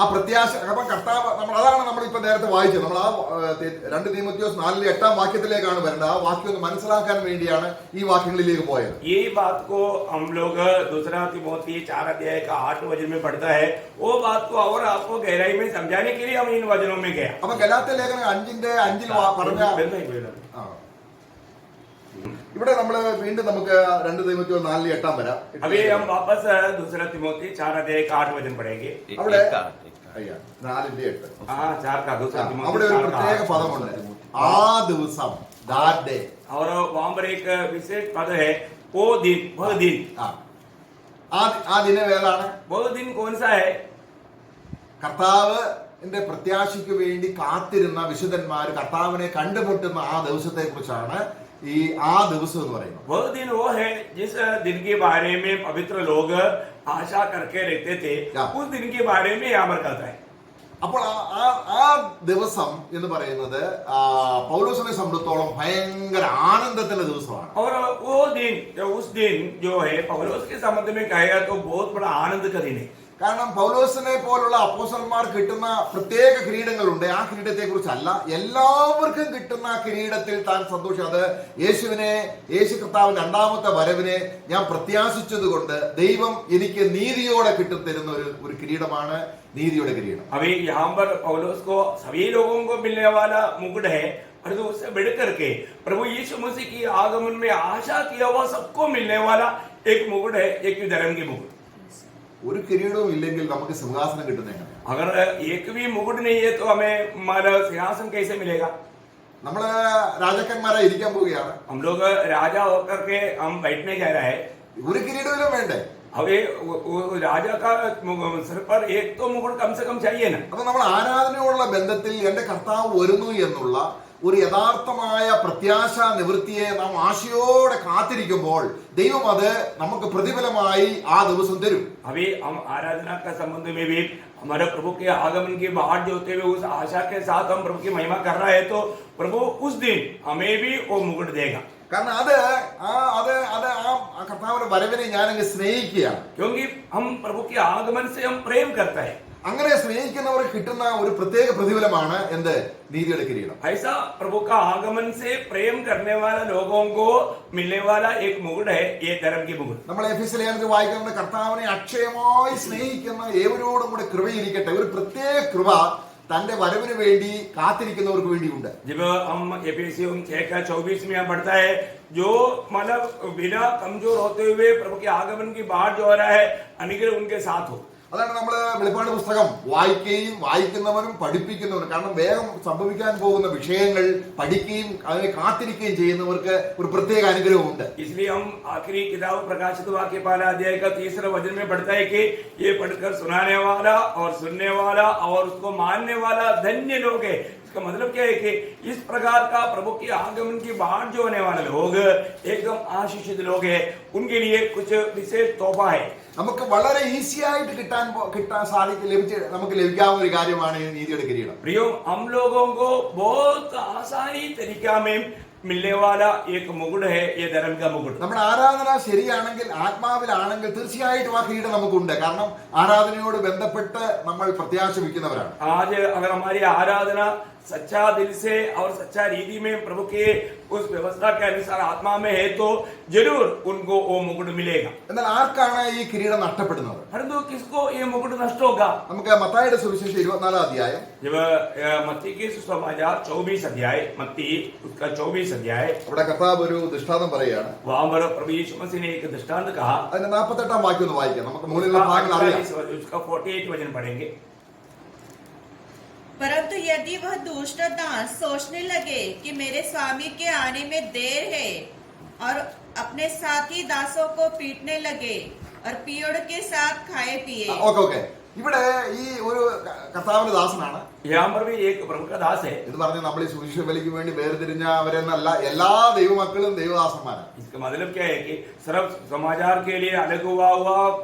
ആ പ്രത്യാശ കർത്താവ് അതാണ് നമ്മൾ ഇപ്പൊ നേരത്തെ വായിച്ചത്. നമ്മൾ ആ 2 തീമോഥെയോസ് 4:8 വാക്യത്തിലേക്കാണ് വരേണ്ടത്. ആ വാക്യം ഒന്ന് മനസ്സിലാക്കാൻ വേണ്ടിയാണ് ഈ വാക്യങ്ങളിലേക്ക് പോയത്.
ये बात को हम लोग 2 तीमोथी 4:8 में पढ़ता है, वो बात को और आपको गहराई में समझाने के लिए हम इन वचनों में गए.
അപ്പൊ ഗലാത്യ ലേഖനം 5:5 പറഞ്ഞ ഇവിടെ നമ്മള് വീണ്ടും നമുക്ക് 2 തീമോഥെയോസ് 4:8 വരാം.
अभी हम वापस 2 तीमोथी 4:8 पढ़ेंगे.
അവിടെ
4:8
4:8
हाँ 4 का 2 तीमोथी
അവിടെ ഒരു പ്രത്യേക പദമുണ്ട്, ആ ദിവസം, that day.
और वहां पर एक विशेष पद है, वो दिन, वह दिन.
ആ ദിനം ഏതാണ്?
वो दिन कौन सा है?
കർത്താവിന്റെ പ്രത്യാശയ്ക്ക് വേണ്ടി കാത്തിരുന്ന വിശുദ്ധന്മാർ കർത്താവിനെ കണ്ടുമുട്ടുന്ന ആ ദിവസത്തെ കുറിച്ചാണ് ഈ ആ ദിവസം എന്ന് പറയുന്നത്.
वो दिन वो है जिस दिन के बारे में पवित्र लोग आशा करके रहते थे, उस दिन के बारे में यहाँ पर कहता है.
അപ്പോൾ ആ ദിവസം എന്ന് പറയുന്നത് പൗലോസിനെ സംബന്ധിച്ചിടത്തോളം ഭയങ്കര ആനന്ദത്തിന്റെ ദിവസമാണ്.
और वो दिन, उस दिन जो है पौलुस के संबंध में कहेगा तो बहुत बड़ा आनंद का दिन है.
കാരണം പൗലോസിനെ പോലുള്ള അപ്പോസ്തലന്മാർ കിട്ടുന്ന പ്രത്യേക കിരീടങ്ങളുണ്ട്. ആ കിരീടത്തെ കുറിച്ചല്ല, എല്ലാവർക്കും കിട്ടുന്ന ആ കിരീടത്തിൽ താൻ സന്തോഷം. അത് യേശു കർത്താവിന്റെ 2ാമത്തെ വരവിനെ ഞാൻ പ്രത്യാശിച്ചത് കൊണ്ട് ദൈവം എനിക്ക് നീതിയോടെ കിട്ടിത്തരുന്ന ഒരു കിരീടമാണ് നീതിയുടെ കിരീടം.
अभी यहाँ पर पौलुस को सभी लोगों को मिलने वाला मुकुट है, और तो उससे बढ़ करके प्रभु यीशु मसीह की आगमन में आशा किया हुआ सबको मिलने वाला एक मुकुट है, एक धर्म की मुकुट.
ഒരു കിരീടവും ഇല്ലെങ്കിൽ നമുക്ക് സിംഹാസനം കിട്ടുന്ന എങ്ങനെ?
अगर एक भी मुकुट नहीं है तो हमें हमारा सिंहासन कैसे मिलेगा?
നമ്മള് രാജാക്കന്മാരെ ഇരിക്കാൻ പോവുകയാണ്.
हम लोग राजा होकर के हम बैठने जा रहे हैं.
ഒരു കിരീടവും വേണ്ടേ?
अभी राजा का सिर पर एक तो मुकुट कम से कम चाहिए ना.
അപ്പൊ നമ്മൾ ആരാധനയോടുള്ള ബന്ധത്തിൽ എന്റെ കർത്താവ് വരുന്നു എന്നുള്ള ഒരു യഥാർത്ഥമായ പ്രത്യാശ നിവൃത്തിയെ നാം ആശയോടെ കാത്തിരിക്കുമ്പോൾ ദൈവം അത് നമുക്ക് പ്രതിഫലമായി ആ ദിവസം തരും.
अभी हम आराधना का संबंध में भी हमारे प्रभु के आगमन की बाट जोते हुए उस आशा के साथ हम प्रभु की महिमा कर रहे हैं, तो प्रभु उस दिन हमें भी वो मुकुट देगा.
കാരണം ആ കർത്താവിന്റെ വരവിനെ ഞാനങ്ങ് സ്നേഹിക്കുകയാണ്.
क्योंकि हम प्रभु के आगमन से हम प्रेम करते हैं.
അങ്ങനെ സ്നേഹിക്കുന്നവർക്ക് കിട്ടുന്ന ഒരു പ്രത്യേക പ്രതിഫലമാണ് എന്ത്? നീതിയുടെ കിരീടം.
ऐसा प्रभु का आगमन से प्रेम करने वाला लोगों को मिलने वाला एक मुकुट है, ये धर्म की मुकुट.
നമ്മൾ എഫെസ്യ ലേഖനത്തിൽ വായിക്കുന്നത് കർത്താവിനെ അക്ഷയമായി സ്നേഹിക്കുന്ന ഏവരോടും കൂടെ കൃപയിരിക്കട്ടെ. ഒരു പ്രത്യേക കൃപ തന്റെ വരവിന് വേണ്ടി കാത്തിരിക്കുന്നവർക്ക് വേണ്ടിയുണ്ട്.
जब हम एफेसियों 6:24 में पढ़ता है, जो मतलब बिना कमजोर होते हुए प्रभु के आगमन की बाट जो हो रहा है, अनुग्रह उनके साथ हो.
അതാണ് നമ്മൾ വെളിപ്പാട് പുസ്തകം വായിക്കുന്നവരും പഠിപ്പിക്കുന്നവരും. കാരണം വേഗം സംഭവിക്കാൻ പോകുന്ന വിഷയങ്ങൾ പഠിക്കുകയും അതിനെ കാത്തിരിക്കുകയും ചെയ്യുന്നവർക്ക് ഒരു പ്രത്യേക അനുഗ്രഹമുണ്ട്.
इसलिए हम आखिरी किताब प्रकाशित वाक्य 5 अध्याय का 3 वचन में पढ़ता है कि ये पढ़कर सुनाने वाला और सुनने वाला और उसको मानने वाला धन्य लोग है. इसका मतलब क्या है कि इस प्रकार का प्रभु के आगमन की बाट जो होने वाले लोग एकदम आशीषित लोग हैं, उनके लिए कुछ विशेष तोहफा है.
നമുക്ക് വളരെ ഈസി ആയിട്ട് നമുക്ക് ലഭിക്കാവുന്ന ഒരു കാര്യമാണ് ഈ നീതിയുടെ കിരീടം.
प्रियो, हम लोगों को बहुत आसानी तरीका में मिलने वाला एक मुकुट है, ये धर्म का मुकुट.
നമ്മുടെ ആരാധന ശരിയാണെങ്കിൽ, ആത്മാവിലാണെങ്കിൽ തീർച്ചയായിട്ടും ആ കിരീടം നമുക്കുണ്ട്. കാരണം ആരാധനയോട് ബന്ധപ്പെട്ട് നമ്മൾ പ്രത്യാശ വയ്ക്കുന്നവരാണ്.
आज अगर हमारी आराधना सच्चा दिल से और सच्चा रीति में प्रभु के उस व्यवस्था के अनुसार आत्मा में है, तो जरूर उनको वो मुकुट मिलेगा.
എന്നാൽ ആർക്കാണ് ഈ കിരീടം നഷ്ടപ്പെടുന്നത്?
परंतु किसको ये मुकुट नष्ट होगा?
നമുക്ക് മത്തായിയുടെ സുവിശേഷം 24 अध्याയം,
जब मत्ती के सुसमाचार 24 अध्याय, मत्ती उसका 24 अध्याय,
അവിടെ കർത്താവ് ഒരു ദൃഷ്ടാന്തം പറയുകയാണ്.
वहां पर प्रभु यीशु मसीह ने एक दृष्टांत कहा.
അതിന്റെ 48 വാക്യം ഒന്ന് വായിക്കാം. നമുക്ക് മുകളിലുള്ള ഭാഗങ്ങൾ അറിയാം.
उसका 48 वचन पढ़ेंगे.
परंतु यदि वह दुष्ट दास सोचने लगे कि मेरे स्वामी के आने में देर है और अपने साथी दासों को पीटने लगे और पियोड़ के साथ खाए पिए।
ഓക്കെ ഓക്കെ, ഇവിടെ ഈ ഒരു കർത്താവിന്റെ ദാസനാണ്.
यहाँ पर भी एक प्रभु का दास है.
ഇത് പറഞ്ഞ് നമ്മൾ ഈ സുവിശേഷ ബലിക്ക് വേണ്ടി വേർതിരിഞ്ഞവരെന്നല്ല, എല്ലാ ദൈവമക്കളും ദൈവദാസന്മാരാണ്.
इसका मतलब क्या है कि सिर्फ समाचार के लिए अलग हुआ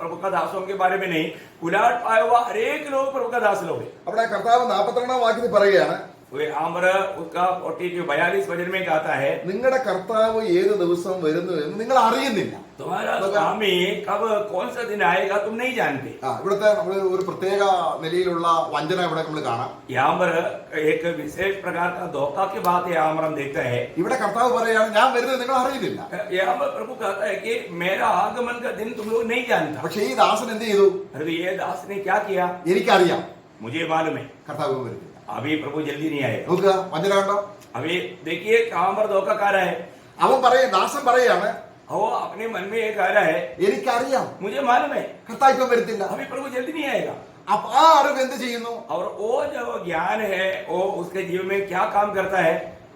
प्रभु का दासों के बारे में नहीं, उलाट पाया हुआ हर एक लोग प्रभु का दास लोग है.
അവിടെ കർത്താവ് 42 വാക്യത്തിൽ പറയുകയാണ്,
वे आमर उसका 42 वचन में कहता है,
നിങ്ങളുടെ കർത്താവ് ഏത് ദിവസം വരുന്നു എന്ന് നിങ്ങൾ അറിയുന്നില്ല.
तुम्हारा स्वामी कब कौन सा दिन आएगा तुम नहीं जानते.
ഇവിടുത്തെ നമ്മൾ ഒരു പ്രത്യേക നിലയിലുള്ള വഞ്ചന ഇവിടെ നമ്മൾ കാണാം.
यहाँ पर एक विशेष प्रकार का धोखा की बात यहाँ पर हम देखते हैं.
ഇവിടെ കർത്താവ് പറയാണ്, ഞാൻ വരുന്നത് നിങ്ങൾ അറിയുന്നില്ല.
यहाँ पर प्रभु कहता है कि मेरा आगमन का दिन तुम लोग नहीं जानता.
പക്ഷെ ഈ ദാസൻ എന്ത് ചെയ്തു?
अरे ये दास ने क्या किया?
എനിക്കറിയാം,
मुझे मालूम है
കർത്താവ് വരുന്നില്ല.
अभी प्रभु जल्दी नहीं आएगा.
നോക്കുക, വഞ്ചന കണ്ടോ?
अभी देखिए कहाँ पर धोखा कर रहा है.
അവൻ ദാസൻ പറയാണ്,
वो अपने मन में ये कह रहा है,
എനിക്കറിയാം
मुझे मालूम है
കർത്താവ് ഇപ്പം വരത്തില്ല.
अभी प्रभु जल्दी नहीं आएगा.
അപ്പൊ ആ അറിവ് എന്ത് ചെയ്യുന്നു?
और वो जो ज्ञान है वो उसके जीवन में क्या काम करता है?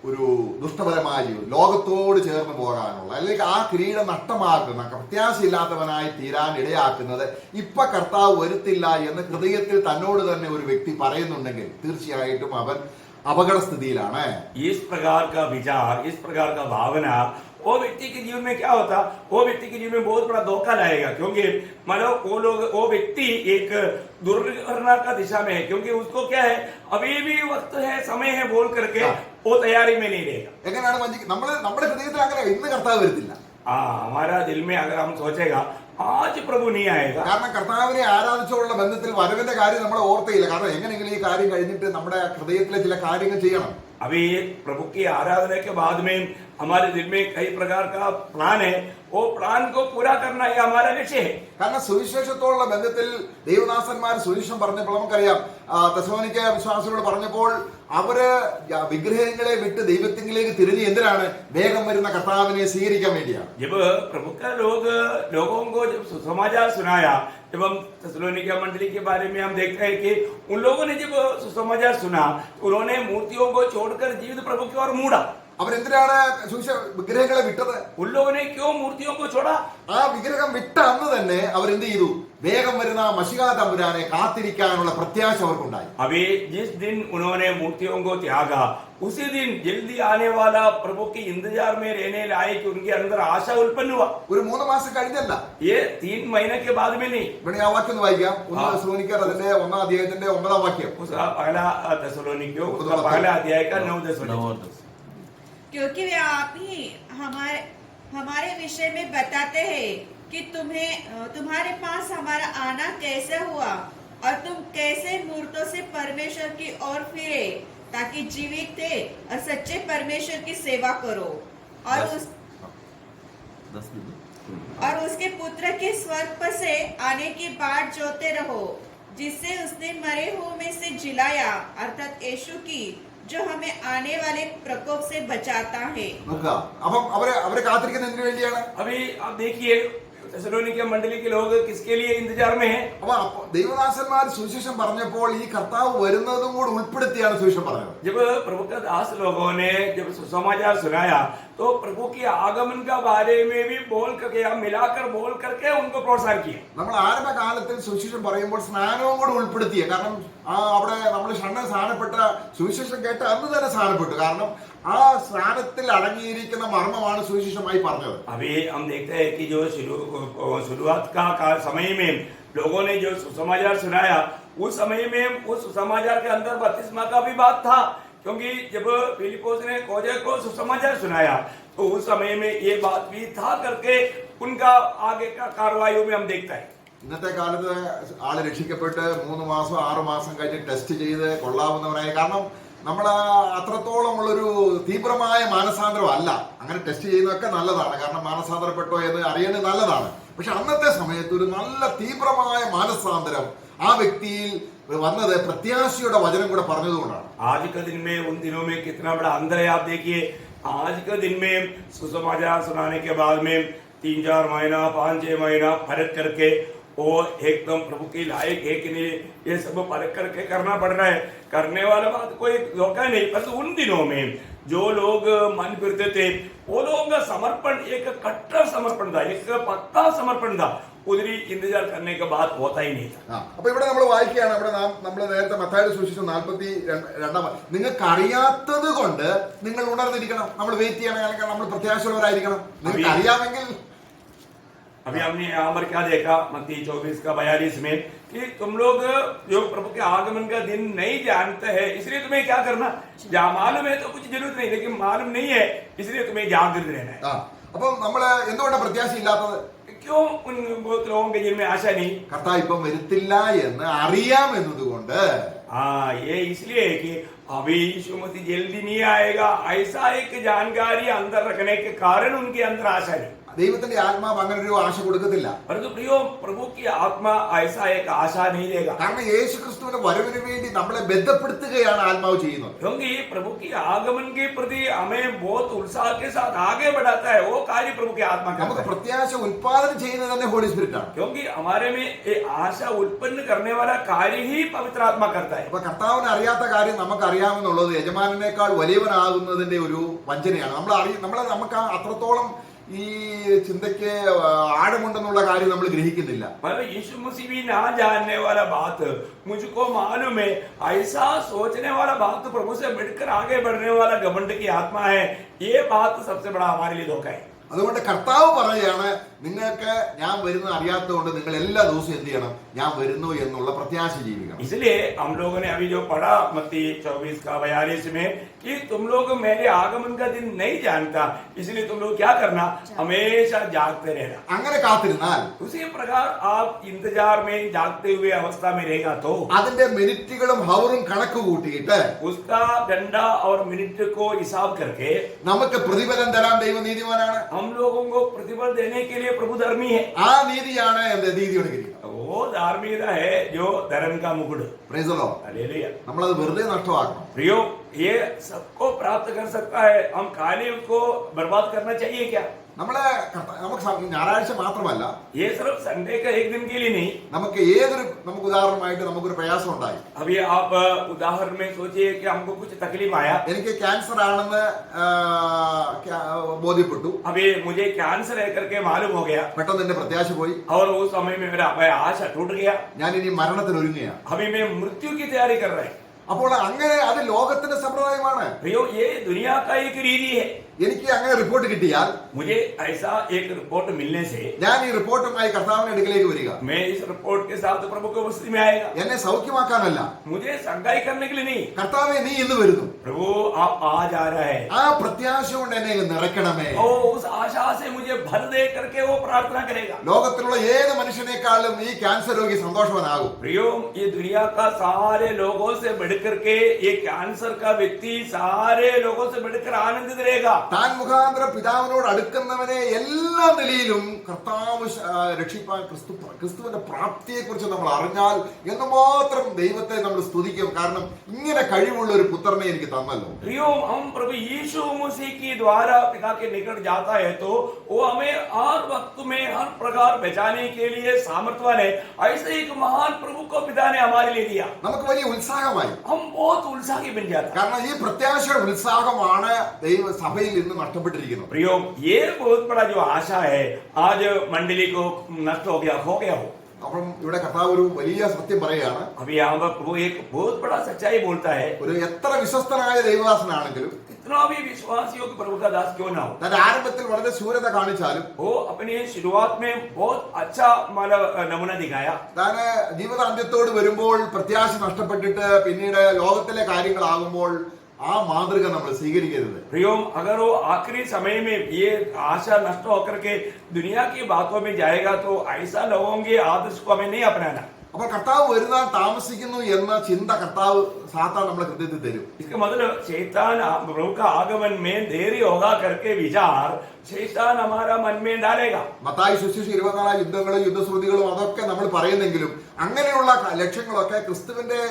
ഒരു ദുഷ്ടപരമായ ജീവിതം, ലോകത്തോട് ചേർന്ന് പോകാനുള്ള, അല്ലെങ്കിൽ ആ കിരീടം നഷ്ടമാക്കുന്ന, പ്രത്യാശയില്ലാത്തവനായി തീരാൻ ഇടയാക്കുന്നത് ഇപ്പൊ കർത്താവ് വരുത്തില്ല എന്ന് ഹൃദയത്തിൽ തന്നോട് തന്നെ ഒരു വ്യക്തി പറയുന്നുണ്ടെങ്കിൽ തീർച്ചയായിട്ടും അവൻ അപകടസ്ഥിതിയിലാണ്.
इस प्रकार का विचार, इस प्रकार का भावना वो व्यक्ति के जीवन में क्या होता? वो व्यक्ति के जीवन में बहुत बड़ा धोखा लाएगा, क्योंकि मतलब वो व्यक्ति एक दुर्घटना का दिशा में है, क्योंकि उसको क्या है, अभी भी वक्त है, समय है बोल करके वो तैयारी में नहीं रहेगा.
എങ്ങനെയാണ് നമ്മുടെ ഹൃദയത്തിൽ അങ്ങനെ ഇന്ന് കർത്താവ് വരുത്തില്ല.
हमारा दिल में अगर हम सोचेगा आज प्रभु नहीं आएगा,
കാരണം കർത്താവിനെ ആരാധിച്ചുള്ള ബന്ധത്തിൽ വരവിന്റെ കാര്യം നമ്മൾ ഓർത്തയില്ല. കാരണം എങ്ങനെയെങ്കിലും ഈ കാര്യം കഴിഞ്ഞിട്ട് നമ്മുടെ ഹൃദയത്തിലെ ചില കാര്യങ്ങൾ ചെയ്യണം.
अभी प्रभु की आराधना के बाद में हमारे दिल में कई प्रकार का प्लान है, वो प्लान को पूरा करना ही हमारा लक्ष्य है.
കാരണം സുവിശേഷത്തോടുള്ള ബന്ധത്തിൽ ദൈവദാസന്മാർ സുവിശേഷം പറഞ്ഞപ്പോൾ നമുക്കറിയാം, തെസ്സലോനിക്ക വിശ്വാസികളോട് പറഞ്ഞപ്പോൾ അവര് വിഗ്രഹങ്ങളെ വിട്ട് ദൈവത്തിലേക്ക് തിരിഞ്ഞ് എന്തിനാണ്? വേഗം വരുന്ന കർത്താവിനെ സ്വീകരിക്കാൻ വേണ്ടിയാണ്.
जब प्रभु का लोगों को जब सुसमाचार सुनाया, जब हम तेसलोनिका मंडली के बारे में हम देखते हैं कि उन लोगों ने जब सुसमाचार सुना, उन्होंने मूर्तियों को छोड़कर जीवित प्रभु की ओर मुड़ा.
അവരെന്തിനാണ് വിഗ്രഹങ്ങളെ വിട്ടത്?
उन लोगों ने क्यों मूर्तियों को छोड़ा?
ആ വിഗ്രഹം വിട്ട അന്ന് തന്നെ അവരെന്ത് ചെയ്തു? വേഗം വരുന്ന മശിഹാ തമ്പുരാനെ കാത്തിരിക്കാനുള്ള പ്രത്യാശ അവർക്കുണ്ടായി.
अभी जिस दिन उन्होंने मूर्तियों को त्यागा, उसी दिन जल्दी आने वाला प्रभु के इंतजार में रहने लायक उनके अंदर आशा उत्पन्न हुआ.
ഒരു 3 മാസം കഴിഞ്ഞല്ല,
ये 3 महीने के बाद में नहीं.
ഇവിടെ ആ വാക്യം ഒന്ന് വായിക്കാം. 1 തെസ്സലോനിക്കർ അതിന്റെ 1-ാം അധ്യായത്തിന്റെ 9-ാം വാക്യം.
उसका पहला तेसलोनिकियों उसका पहला अध्याय का 9 दशमलव.
क्योंकि वे आप ही हमारे विषय में बताते हैं कि तुम्हारे पास हमारा आना कैसे हुआ और तुम कैसे मूर्तों से परमेश्वर की ओर फिरे, ताकि जीवित थे और सच्चे परमेश्वर की सेवा करो और उसके पुत्र के स्वर्ग से आने की बाट जोते रहो, जिससे उसने मरे हुए में से जिलाया, अर्थात यीशु की, जो हमें आने वाले प्रकोप से बचाता है.
നോക്കുക, അപ്പം അവരെ കാത്തിരിക്കുന്നതിന് വേണ്ടിയാണ്.
अभी आप देखिए തെസലോനിക്ക मंडली के लोग किसके लिए इंतजार में हैं?
അപ്പൊ ദൈവദാസന്മാർ സുവിശേഷം പറഞ്ഞപ്പോൾ ഈ കർത്താവ് വരുന്നതും കൂടെ ഉൾപ്പെടുത്തിയാണ് സുവിശേഷം പറഞ്ഞത്.
जब प्रभु का दास लोगों ने जब सुसमाचार सुनाया, तो प्रभु के आगमन का बारे में भी बोल करके या मिलाकर बोल करके उनको प्रोत्साहन किया.
നമ്മൾ ആരംഭകാലത്തിൽ സുവിശേഷം പറയുമ്പോൾ സ്നാനവും കൂടെ ഉൾപ്പെടുത്തിയ, കാരണം അവിടെ നമ്മൾ സ്നാനപ്പെട്ട സുവിശേഷം കേട്ട് അന്ന് തന്നെ സ്നാനപ്പെട്ടു. കാരണം ആ സ്നാനത്തിൽ അടങ്ങിയിരിക്കുന്ന മർമ്മമാണ് സുവിശേഷമായി പറഞ്ഞത്.
अभी हम देखते हैं कि जो शुरुआत का समय में लोगों ने जो सुसमाचार सुनाया, उस समय में उस सुसमाचार के अंदर बपतिस्मा का भी बात था, क्योंकि जब फिलिपोस ने खोजे को सुसमाचार सुनाया तो उस समय में ये बात भी था करके उनका आगे का कार्रवाई में हम देखते हैं.
ഇന്നത്തെ കാലത്ത് ആള് രക്ഷിക്കപ്പെട്ട് 3 മാസം 6 മാസം കഴിഞ്ഞ് ടെസ്റ്റ് ചെയ്ത് കൊള്ളാവുന്നവനായി. കാരണം നമ്മൾ അത്രത്തോളം ഉള്ളൊരു തീവ്രമായ മാനസാന്തരം അല്ല. അങ്ങനെ ടെസ്റ്റ് ചെയ്യുന്നതൊക്കെ നല്ലതാണ്, കാരണം മാനസാന്തരപ്പെട്ടോ എന്ന് അറിയേണ്ടത് നല്ലതാണ്. പക്ഷെ അന്നത്തെ സമയത്ത് ഒരു നല്ല തീവ്രമായ മാനസാന്തരം ആ വ്യക്തിയിൽ വന്നത് പ്രത്യാശയുടെ വചനം കൂടെ പറഞ്ഞതുകൊണ്ടാണ്.
आज के दिन में उन दिनों में कितना बड़ा अंतर है आप देखिए. आज के दिन में सुसमाचार सुनाने के बाद में 3-4 महीना 5-6 महीना फर्क करके वो एकदम प्रभु की लायक है कि नहीं, ये सब परख करके करना पड़ रहा है। करने वाला बात कोई धोखा नहीं। बस उन दिनों में जो लोग मन फिरते थे वो लोगों का समर्पण एक कट्टर समर्पण था, एक पक्का समर्पण था। उधरी इंतजार करने का बात होता ही नहीं था।
അപ്പൊ ഇവിടെ നമ്മൾ വായിക്കുകയാണ്, ഇവിടെ നമ്മൾ നേരത്തെ മത്തായിയുടെ സുവിശേഷം 42 നിങ്ങൾക്ക് അറിയാത്തത് കൊണ്ട് നിങ്ങൾ ഉണർന്നിരിക്കണം. നമ്മൾ വെയിറ്റ് ചെയ്യണം, അല്ലെങ്കിൽ നമ്മൾ പ്രത്യാശയുള്ളവരായിരിക്കണം. നിങ്ങൾക്ക് അറിയാമെങ്കിൽ
अभी हमने यहाँ पर क्या देखा मत्ती 24:42 में कि तुम लोग जो प्रभु के आगमन का दिन नहीं जानते हैं, इसलिए तुम्हें क्या करना, मालूम है तो कुछ जरूरत नहीं, लेकिन मालूम नहीं है इसलिए तुम्हें जागृत रहना है।
അപ്പം നമ്മള് എന്തുകൊണ്ടാണ് പ്രത്യാശ ഇല്ലാത്തത്?
क्यों उन बहुत लोगों के जिनमें आशा नहीं?
കർത്താവ് ഇപ്പം വരുത്തില്ല എന്ന് അറിയാം എന്നതുകൊണ്ട്.
ये इसलिए है कि अभी यीशु मसीह जल्दी नहीं आएगा, ऐसा एक जानकारी अंदर रखने के कारण उनके अंदर आशा नहीं।
ദൈവത്തിന്റെ ആത്മാവ് അങ്ങനെ ഒരു ആശ കൊടുക്കത്തില്ല.
परंतु प्रियो प्रभु की आत्मा ऐसा एक आशा नहीं देगा,
കാരണം യേശു ക്രിസ്തുവിന്റെ വരവിന് വേണ്ടി നമ്മളെ ബന്ധപ്പെടുത്തുകയാണ് ആത്മാവ് ചെയ്യുന്നത്.
क्योंकि प्रभु की आगमन के प्रति हमें बहुत उत्साह के साथ आगे बढ़ाता है। वो कार्य प्रभु की आत्मा करता
നമുക്ക്
है,
പ്രത്യാശ ഉൽപാദനം ചെയ്യുന്നത് തന്നെ ഹോളി സ്പിരിറ്റ് ആണ്.
क्योंकि हमारे में ये आशा उत्पन्न करने वाला कार्य ही पवित्र आत्मा करता है।
അപ്പൊ കർത്താവിനെ അറിയാത്ത കാര്യം നമുക്ക് അറിയാമെന്നുള്ളത് യജമാനേക്കാൾ വലിയവനാകുന്നതിന്റെ ഒരു വഞ്ചനയാണ്. നമുക്ക് അത്രത്തോളം ഈ ചിന്തയ്ക്ക് ആഴമുണ്ടെന്നുള്ള കാര്യം നമ്മൾ ഗ്രഹിക്കുന്നില്ല.
यीशु मसीह भी ना जानने वाला बात मुझको मालूम है, ऐसा सोचने वाला बात तो प्रभु से मिलकर आगे बढ़ने वाला घमंड की आत्मा है। ये बात सबसे बड़ा हमारे लिए धोखा है।
അതുകൊണ്ട് കർത്താവ് പറയുകയാണ്, നിങ്ങൾക്ക് ഞാൻ വരുന്നത് അറിയാത്തതുകൊണ്ട് നിങ്ങൾ എല്ലാ ദിവസവും എന്ത് ചെയ്യണം, ഞാൻ വരുന്നു എന്നുള്ള പ്രത്യാശ ജീവിക്കണം.
इसलिए हम लोगों ने अभी जो पढ़ा मत्ती 24:42 में कि तुम लोग मेरे आगमन का दिन नहीं जानता, इसलिए तुम लोग क्या करना, हमेशा जागते रहना।
അങ്ങനെ കാത്തിരുന്നാൽ
उसी प्रकार आप इंतजार में जागते हुए अवस्था में रहेगा तो
അതിന്റെ മിനിറ്റുകളും ഹവറും കണക്ക് കൂട്ടിയിട്ട്
उसका घंटा और मिनट को हिसाब करके
നമുക്ക് പ്രതിഫലം തരാൻ ദൈവം നീതിമാനാണ്.
हम लोगों को प्रतिफल देने के लिए प्रभु धर्मी है।
ആ നീതിയാണ് എന്റെ നീതിയുടെ കിരീടം.
वो धार्मिकता है जो धर्म का मुकुट।
Praise the Lord.
हालेलुया।
നമ്മളത് വെറുതെ നഷ്ടമാക്കണം.
प्रियो ये सबको प्राप्त कर सकता है, हम खाली उसको बर्बाद करना चाहिए क्या?
നമുക്ക് ഞായറാഴ്ച മാത്രമല്ല,
ये सिर्फ संडे का एक दिन के लिए नहीं।
നമുക്ക് ഉദാഹരണമായിട്ട് നമുക്കൊരു പ്രയാസം ഉണ്ടായി.
अभी आप उदाहरण में सोचिए कि हमको कुछ तकलीफ आया,
എനിക്ക് ക്യാൻസർ ആണെന്ന് ബോധ്യപ്പെട്ടു.
अभी मुझे कैंसर है करके मालूम हो गया
പെട്ടെന്ന് എന്റെ प्रत्याശ പോയി.
और उस समय में मेरा आशा टूट गया।
ഞാൻ ഇനി മരണത്തിന് ഒരുങ്ങുകയാണ്.
अभी मैं मृत्यु की तैयारी कर रहा है।
അപ്പോൾ അങ്ങനെ അത് ലോകത്തിന്റെ സമ്പ്രദായമാണ്.
प्रियो ये दुनिया का एक रीति है।
എനിക്ക് അങ്ങനെ റിപ്പോർട്ട് കിട്ടിയാൽ
मुझे ऐसा एक रिपोर्ट मिलने से
ഞാൻ ഈ റിപ്പോർട്ടുമായി കർത്താവിന്റെ അടുക്കലേക്ക് വരിക.
मैं इस रिपोर्ट के साथ प्रभु के वस्ती में आएगा,
എന്നെ സൗഖ്യമാക്കാനല്ല,
मुझे संगाई करने के लिए नहीं।
കർത്താവേ നീ ഇന്ന് വരുന്നു,
प्रभु आप आज आ रहा है,
ആ പ്രത്യാശ കൊണ്ട് എന്നെ നിറയ്ക്കണമേ.
ओ उस आशा से मुझे भर दे करके वो प्रार्थना करेगा।
ലോകത്തിലുള്ള ഏത് മനുഷ്യനേക്കാളും ഈ ക്യാൻസർ രോഗി സന്തോഷവാനാകും.
प्रियो ये दुनिया का सारे लोगों से बढ़कर के ये कैंसर का व्यक्ति सारे लोगों से बढ़कर आनंदित रहेगा।
താൻ മുഖാന്തരം പിതാവിനോട് അടുക്കുന്നവനെ എല്ലാ നിലയിലും കർത്താവ് രക്ഷിപ്പാൻ ക്രിസ്തുവിന്റെ പ്രാപ്തിയെ കുറിച്ച് നമ്മൾ അറിഞ്ഞാൽ എന്ന് മാത്രം ദൈവത്തെ നമ്മൾ സ്തുതിക്കും. കാരണം ഇങ്ങനെ കഴിവുള്ള ഒരു പുത്രനെ എനിക്ക് തന്നല്ലോ.
प्रियो हम प्रभु यीशु मसीह के द्वारा पिता के निकट जाता है तो वो हमें हर वक्त में हर प्रकार बचाने के लिए सामर्थ्यवान है। ऐसे एक महान प्रभु को पिता ने हमारे लिए दिया,
നമുക്ക് വലിയ ഉത്സാഹമായി.
हम बहुत उत्साही बन जाता।
കാരണം ഈ പ്രത്യാശയുടെ ഉത്സാഹമാണ് ദൈവസഭയിൽ ഇന്ന് നഷ്ടപ്പെട്ടിരിക്കുന്നത്.
प्रियो ये बहुत बड़ा जो आशा है आज मंडली को नष्ट हो गया हो।
അപ്പം ഇവിടെ കർത്താവ് ഒരു വലിയ സത്യം പറയുകയാണ്.
अभी यहाँ पर प्रभु एक बहुत बड़ा सच्चाई बोलता है,
ഒരു എത്ര വിശ്വസ്തനായ ദൈവദാസനാണെങ്കിലും
इतना भी विश्वास योग्य प्रभु का दास क्यों ना हो,
തന്റെ ആരംഭത്തിൽ വളരെ ശൂരത കാണിച്ചാലും
वो अपनी शुरुआत में बहुत अच्छा नमूना दिखाया।
താന് ജീവിതാന്ത്യത്തോട് വരുമ്പോൾ പ്രത്യാശ നഷ്ടപ്പെട്ടിട്ട് പിന്നീട് ലോകത്തിലെ കാര്യങ്ങളാകുമ്പോൾ ആ മാതൃക നമ്മൾ സ്വീകരിക്കരുത്.
प्रियो अगर वो आखिरी समय में ये आशा नष्ट होकर के दुनिया की बातों में जाएगा तो ऐसा लोगों के आदर्श को हमें नहीं अपनाना।
അപ്പോൾ കർത്താവ് വരുന്നാൻ താമസിക്കുന്നു എന്ന ചിന്ത കർത്താവ് സാത്താൻ നമ്മളെ ഹൃദയത്തിൽ തരും.
इसका मतलब शैतान प्रभु का आगमन में देरी होगा करके विचार शैतान हमारा मन में डालेगा।
മത്തായി സുവിശേഷം 24 യുദ്ധങ്ങളും യുദ്ധശ്രുതികളും അതൊക്കെ നമ്മൾ പറയുന്നെങ്കിലും അങ്ങനെയുള്ള ലക്ഷ്യങ്ങളൊക്കെ ക്രിസ്തുവിന്റെ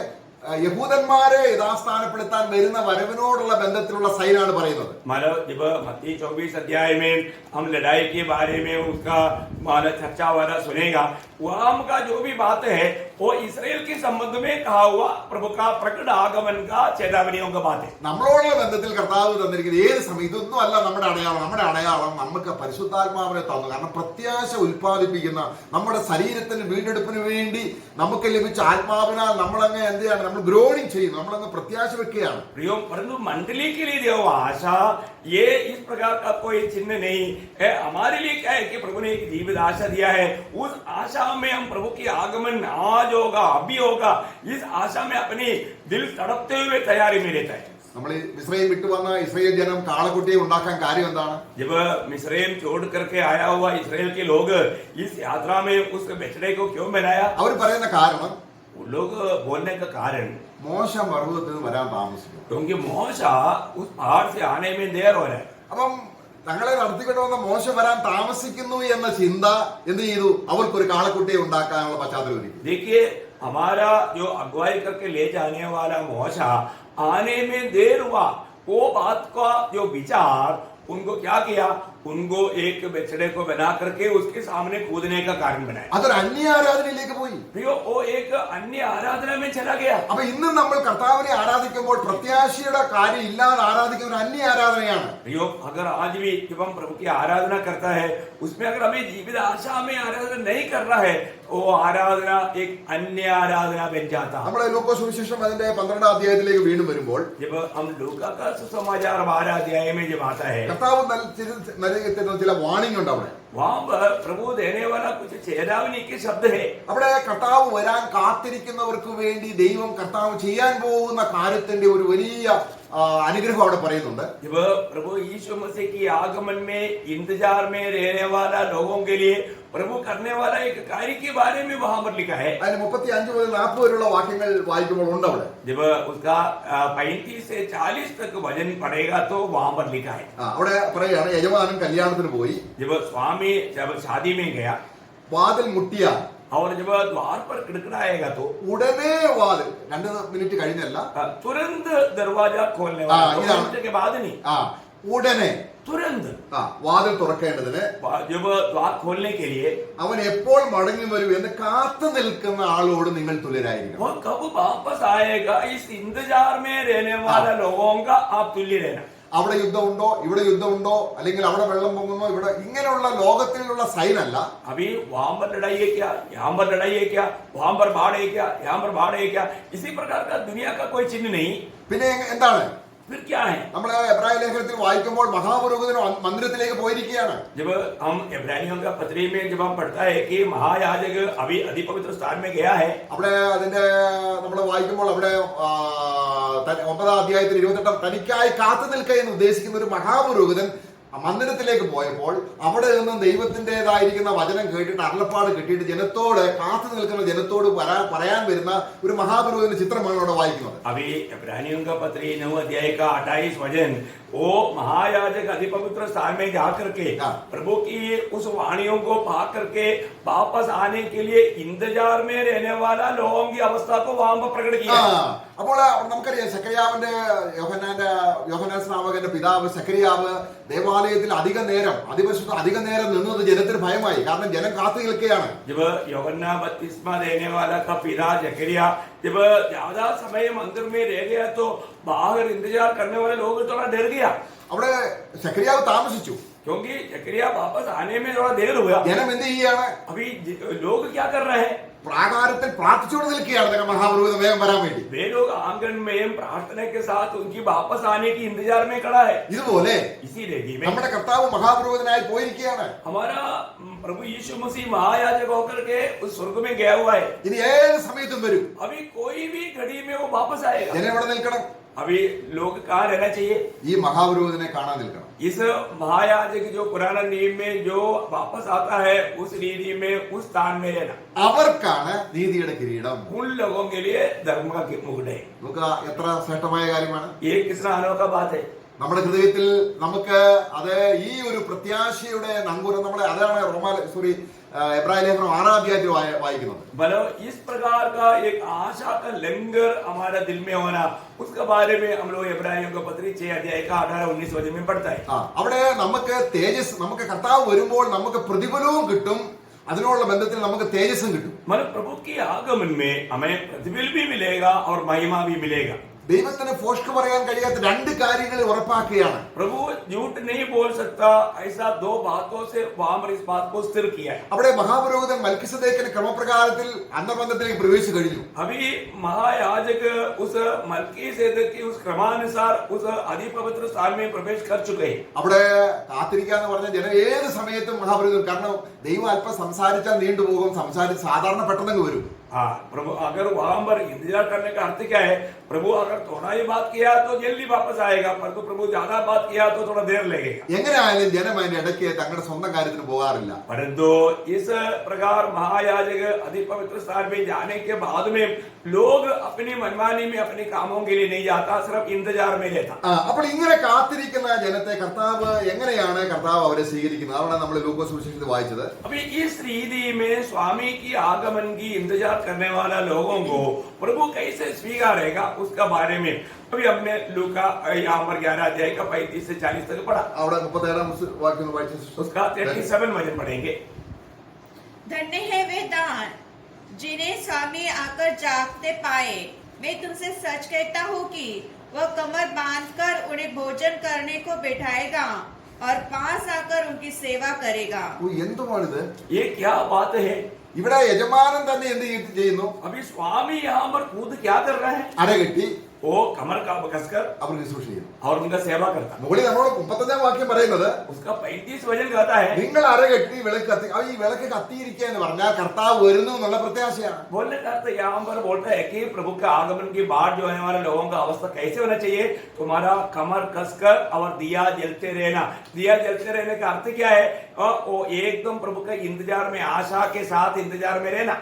യഹൂദന്മാരെ യഥാസ്ഥാനപ്പെടുത്താൻ വരുന്ന വരവിനോടുള്ള ബന്ധത്തിലുള്ള സൈനാണ് പറയുന്നത്.
मानो जब मत्ती 24 अध्याय में हम लड़ाई के बारे में उसका मानो चर्चा वाला सुनेगा, वहां का जो भी बात है वो इसराइल के संबंध में कहा हुआ प्रभु का प्रकट आगमन का चेतावनियों का बात है.
നമ്മളോടുള്ള ബന്ധത്തിൽ കർത്താവ് തന്നിരിക്കുന്നത് ഏത് സമയം ഇതൊന്നും അല്ല നമ്മുടെ അടയാളം നമുക്ക് പരിശുദ്ധാത്മാവിനെ തന്നു. കാരണം പ്രത്യാശ ഉൽപ്പാദിപ്പിക്കുന്ന നമ്മുടെ ശരീരത്തിന് വീണ്ടെടുപ്പിന് വേണ്ടി നമുക്ക് ലഭിച്ച ആത്മാവിനാൽ നമ്മളങ്ങ് എന്ത് ചെയ്യാണ്, നമ്മൾ ഗ്രോണിങ് ചെയ്യുന്നു, നമ്മളങ്ങ് പ്രത്യാശ വെക്കുകയാണ്.
परंतु मंडली के लिए जो आशा ये इस प्रकार का कोई चिन्ह नहीं है. हमारे लिए क्या है कि प्रभु ने एक जीवित आशा दिया है. उस आशा में हम प्रभु की आगमन आज होगा, अभी होगा, इस आशा में अपनी दिल तड़पते हुए तैयारी में रहता है.
നമ്മൾ ഇസ്രായേൽ വിട്ടു വന്ന ഇസ്രായേൽ ജനം കാളക്കുട്ടിയെ ഉണ്ടാക്കാൻ കാര്യം എന്താണ്?
जब मिस्रैम छोड़ करके आया हुआ इसराइल के लोग इस यात्रा में उस बछड़े को क्यों बनाया?
അവർ പറയുന്ന കാരണം
वो लोग बोलने का कारण
മോശ പർവ്വതത്തിൽ നിന്ന് വരാൻ താമസിക്കും.
क्योंकि मोशा उस पहाड़ से आने में देर हो रहा है.
അപ്പം തങ്ങളെ നടത്തിക്കൊണ്ട് വന്ന മോശ വരാൻ താമസിക്കുന്നു എന്ന ചിന്ത എന്ത് ചെയ്തു? അവർക്കൊരു കാളക്കുട്ടിയെ ഉണ്ടാക്കാനുള്ള പശ്ചാത്തലം ഒരുക്കി.
देखिए, हमारा जो अगुवाई करके ले जाने वाला मोशा आने में देर हुआ, वो बात का जो विचार उनको क्या किया, उनको एक बछड़े को बना करके उसके सामने कूदने का कारण बनाया.
അതൊരു അന്യ ആരാധനയിലേക്ക് പോയി.
वो एक अन्य आराधना में चला गया.
അപ്പൊ ഇന്ന് നമ്മൾ കർത്താവിനെ ആരാധിക്കുമ്പോൾ പ്രത്യാശയുടെ കാര്യം ഇല്ലാതെ ആരാധിക്കുന്ന ഒരു അന്യ ആരാധനയാണ്.
अगर आज भी जब हम प्रभु की आराधना करता है, उसमें अगर हमें जीवित आशा में आराधना नहीं कर रहा है, वो आराधना एक अन्य आराधना बन जाता.
നമ്മൾ ലൂക്കോസ് സുവിശേഷം അതിന്റെ 12ാം അധ്യായത്തിലേക്ക് വീണ്ടും വരുമ്പോൾ
जब हम लूका का सुसमाचार 12 अध्याय में जब आता है,
കർത്താവ് നൽകുന്ന ചില വാണിംഗ് ഉണ്ട് അവിടെ.
वहां पर प्रभु देने वाला कुछ चेतावनी के शब्द है.
അവിടെ കർത്താവ് വരാൻ കാത്തിരിക്കുന്നവർക്ക് വേണ്ടി ദൈവം കർത്താവ് ചെയ്യാൻ പോകുന്ന കാര്യത്തിന്റെ ഒരു വലിയ അനുഗ്രഹം അവിടെ പറയുന്നുണ്ട്.
जब प्रभु यीशु मसीह की आगमन में इंतजार में रहने वाला लोगों के लिए प्रभु करने वाला एक कार्य के बारे में वहां पर लिखा है.
അതിന് 35 മുതൽ 40 വരെയുള്ള വാക്യങ്ങൾ വായിക്കുമ്പോൾ ഉണ്ട് അവിടെ.
जब उसका 35 से 40 तक वचन पड़ेगा तो वहां पर लिखा है.
അവിടെ പറയുകയാണ്, യജമാനൻ കല്യാണത്തിന് പോയി,
जब स्वामी जब शादी में गया
വാതിൽ മുട്ടിയാൽ
और जब द्वार पर खड़खड़ाएगा तो
ഉടനെ വാതിൽ 2 മിനിറ്റ് കഴിഞ്ഞല്ല,
तुरंत दरवाजा खोलने
हाँ,
वाला, 2 मिनट के बाद नहीं,
ഉടനെ
तुरंत
വാതിൽ തുറക്കേണ്ടതിന്
जब द्वार खोलने के लिए
അവൻ എപ്പോൾ മടങ്ങി വരും എന്ന് കാത്തു നിൽക്കുന്ന ആളോട് നിങ്ങൾ തുല്യരായിരിക്കണം.
वो कब वापस आएगा इस इंतजार में रहने वाला लोगों का आप तुल्य रहना.
അവിടെ യുദ്ധമുണ്ടോ, ഇവിടെ യുദ്ധമുണ്ടോ, അല്ലെങ്കിൽ അവിടെ വെള്ളം പൊങ്ങുന്നോ, ഇവിടെ ഇങ്ങനെയുള്ള ലോകത്തിലുള്ള സൈനല്ല.
अभी वहां पर लड़ाई है क्या, यहाँ पर लड़ाई है क्या, वहां पर बाढ़ है क्या, यहाँ पर बाढ़ है क्या, इसी प्रकार का दुनिया का कोई चिन्ह नहीं.
പിന്നെ എന്താണ്?
फिर क्या है?
നമ്മൾ എബ്രായ ലേഖനത്തിൽ വായിക്കുമ്പോൾ മഹാപുരോഹിതൻ മന്ദിരത്തിലേക്ക് പോയിരിക്കുകയാണ്.
जब हम इब्रानियों का पत्री में जब हम पढ़ता है कि महायाजक अभी अधिपवित्र स्थान में गया है,
അവിടെ അതിന്റെ നമ്മൾ വായിക്കുമ്പോൾ അവിടെ 9ാം അധ്യായത്തിൽ 28 തനിക്കായി കാത്തു നിൽക്കുക എന്ന് ഉദ്ദേശിക്കുന്ന ഒരു മഹാപുരോഹിതൻ മന്ദിരത്തിലേക്ക് പോയപ്പോൾ അവിടെ നിന്ന് ദൈവത്തിൻ്റെതായിരിക്കുന്ന വചനം കേട്ടിട്ട് അരുളപ്പാട് കിട്ടിയിട്ട് ജനത്തോട് കാത്തു നിൽക്കുന്ന ജനത്തോട് പറയാൻ വരുന്ന ഒരു മഹാപുരോഹിതന്റെ ചിത്രമാണ് അവിടെ വായിക്കുന്നത്.
अभी इब्रानियों का पत्री 9 अध्याय का 28 वचन, वो महायाजक अधिपवित्र स्थान में जाकर के प्रभु की उस वाणियों को पा करके वापस आने के लिए इंतजार में रहने वाला लोगों की अवस्था को वहां पर प्रकट किया.
അപ്പോൾ നമുക്കറിയാം, സെക്കറിയാവിന്റെ യോഹന്നാൻ സ്നാപകന്റെ പിതാവ് സെക്കറിയാവ് ദേവാലയത്തിൽ അധിക നേരം നിന്നത് ജനത്തിന് ഭയമായി. കാരണം ജനം കാത്തു നിൽക്കുകയാണ്.
जब यूहन्ना बपतिस्मा देने वाला का पिता जकरिया जब ज्यादा समय मंदिर में रह गया तो बाहर इंतजार करने वाले लोग थोड़ा डर गया.
അവിടെ സെക്കറിയാവ് താമസിച്ചു.
क्योंकि जकरिया वापस आने में थोड़ा देर हुआ.
ജനം എന്ത് ചെയ്യാണ്?
अभी लोग क्या कर रहे हैं?
പ്രാകാരത്തിൽ പ്രാർത്ഥിച്ചുകൊണ്ട് നിൽക്കുകയാണ് മഹാപുരോഹിതൻ വേഗം വരാൻ വേണ്ടി.
वे लोग आंगन में प्रार्थना के साथ उनकी वापस आने की इंतजार में खड़ा है.
ഇതുപോലെ
इसी रेगी में
നമ്മുടെ കർത്താവ് മഹാപുരോഹിതനായി പോയിരിക്കുകയാണ്.
हमारा प्रभु यीशु मसीह महायाजक होकर के उस स्वर्ग में गया हुआ है.
ഇനി ഏത് സമയത്തും വരും.
अभी कोई भी घड़ी में वो वापस आएगा.
ജനം എവിടെ നിൽക്കണം?
अभी लोग कहाँ रहना चाहिए?
ഈ മഹാപുരോഹിതനെ കാണാൻ നിൽക്കണം.
इस महायाजक जो पुराना नियम में जो वापस आता है उस रीति में उस स्थान में रहना.
അവർക്കാണ് നീതിയുടെ കിരീടം.
उन लोगों के लिए धर्म का मुकुट है.
നമുക്ക് എത്ര ശ്രേഷ്ഠമായ കാര്യമാണ്.
ये कितना अनोखा बात है.
നമ്മുടെ ഹൃദയത്തിൽ നമുക്ക് അത് ഈ ഒരു പ്രത്യാശയുടെ നങ്കൂരം നമ്മളെ അതാണ് എബ്രായ ലേഖനം 6-ാം അധ്യായത്തിൽ വായിക്കുന്നത്.
भलो इस प्रकार का एक आशा का लंगर हमारा दिल में होना, उसके बारे में हम लोग इब्रानियों का पत्री 6 अध्याय का 18-19 वचन में पढ़ता है.
അവിടെ നമുക്ക് തേജസ്, നമുക്ക് കർത്താവ് വരുമ്പോൾ നമുക്ക് പ്രതിഫലവും കിട്ടും, അതിനുള്ള ബന്ധത്തിൽ നമുക്ക് തേജസ്സും കിട്ടും.
मतलब प्रभु के आगमन में हमें प्रतिफल भी मिलेगा और महिमा भी मिलेगा.
ദൈവത്തിന് ഫോഷ്ക്ക് പറയാൻ കഴിയാത്ത രണ്ട് കാര്യങ്ങൾ ഉറപ്പാക്കുകയാണ്.
प्रभु झूठ नहीं बोल सकता, ऐसा 2 बातों से वहां पर इस बात को स्थिर किया है.
അവിടെ മഹാപുരോഹിതൻ മൽക്കിസദേക്കിന്റെ ക്രമപ്രകാരത്തിൽ അന്തർബന്ധത്തിലേക്ക് പ്രവേശിച്ചു കഴിഞ്ഞു.
अभी महायाजक उस मल्कीसेदेक की उस क्रमानुसार उस अधिपवित्र स्थान में प्रवेश कर चुके हैं.
അവിടെ കാത്തിരിക്കാന്ന് പറഞ്ഞ ജനം ഏത് സമയത്തും മഹാപുരോഹിതൻ, കാരണം ദൈവം അല്പം സംസാരിച്ചാൽ നീണ്ടുപോകും, സംസാരിച്ച് സാധാരണ പെട്ടെന്ന് വരും.
हाँ, प्रभु अगर वहां पर इंतजार करने का अर्थ क्या है, प्रभु अगर थोड़ा ही बात किया तो जल्दी वापस आएगा, परंतु प्रभु ज्यादा बात किया तो थोड़ा देर लगेगा.
എങ്ങനെയായാലും ജനം അതിന്റെ ഇടയ്ക്ക് തങ്ങളുടെ സ്വന്തം കാര്യത്തിന് പോകാറില്ല.
परंतु इस प्रकार महायाजक अधिपवित्र स्थान में जाने के बाद में लोग अपनी मनमानी में अपने कामों के लिए नहीं जाता, सिर्फ इंतजार में रहता.
അപ്പോൾ ഇങ്ങനെ കാത്തിരിക്കുന്ന ജനത്തെ കർത്താവ് എങ്ങനെയാണ് അവരെ സ്വീകരിക്കുന്നത്? അതാണ് നമ്മൾ ലൂക്കോസ് സുവിശേഷത്തിൽ വായിച്ചത്.
अभी इस रीति में स्वामी की आगमन की इंतजार करने वाला लोगों को प्रभु कैसे स्वीकारेगा, उसका बारे में अभी हमने लूका यहाँ पर 11 अध्याय का 35 से 40 तक पढ़ा.
അവിടെ 37-ാം വാക്യം വായിച്ചു.
उसका 37 वचन पढ़ेंगे.
धन्य है वे दान जिन्हें स्वामी आकर जागते पाए. मैं तुमसे सच कहता हूँ कि वह कमर बांधकर उन्हें भोजन करने को बैठाएगा और पास आकर उनकी सेवा करेगा.
എന്തുവാണിത്?
ये क्या बात है?
ഇവിടെ യജമാനൻ തന്നെ എന്ത് ചെയ്യുന്നു?
अभी स्वामी यहाँ पर खुद क्या कर रहा है?
അരകെട്ടി
वो कमर का कसकर
അവർക്ക് ശുശ്രൂഷ ചെയ്യുന്നു.
और उनका सेवा करता.
മുകളിൽ നമ്മളോട് 35-ാം വാക്യം പറയുന്നത്,
उसका 35 वचन कहता है,
നിങ്ങൾ അരകെട്ടി വിളക്ക് കത്തി. ഈ വിളക്ക് കത്തിയിരിക്കുക എന്ന് പറഞ്ഞാൽ കർത്താവ് വരുന്നു എന്നുള്ള പ്രത്യാശയാണ്.
बोलने का अर्थ यहाँ पर बोलता है कि प्रभु के आगमन के बाद जो आने वाले लोगों का अवस्था कैसे होना चाहिए, तुम्हारा कमर कसकर और दिया जलते रहना. दिया जलते रहने का अर्थ क्या है? वो एकदम प्रभु के इंतजार में, आशा के साथ इंतजार में रहना.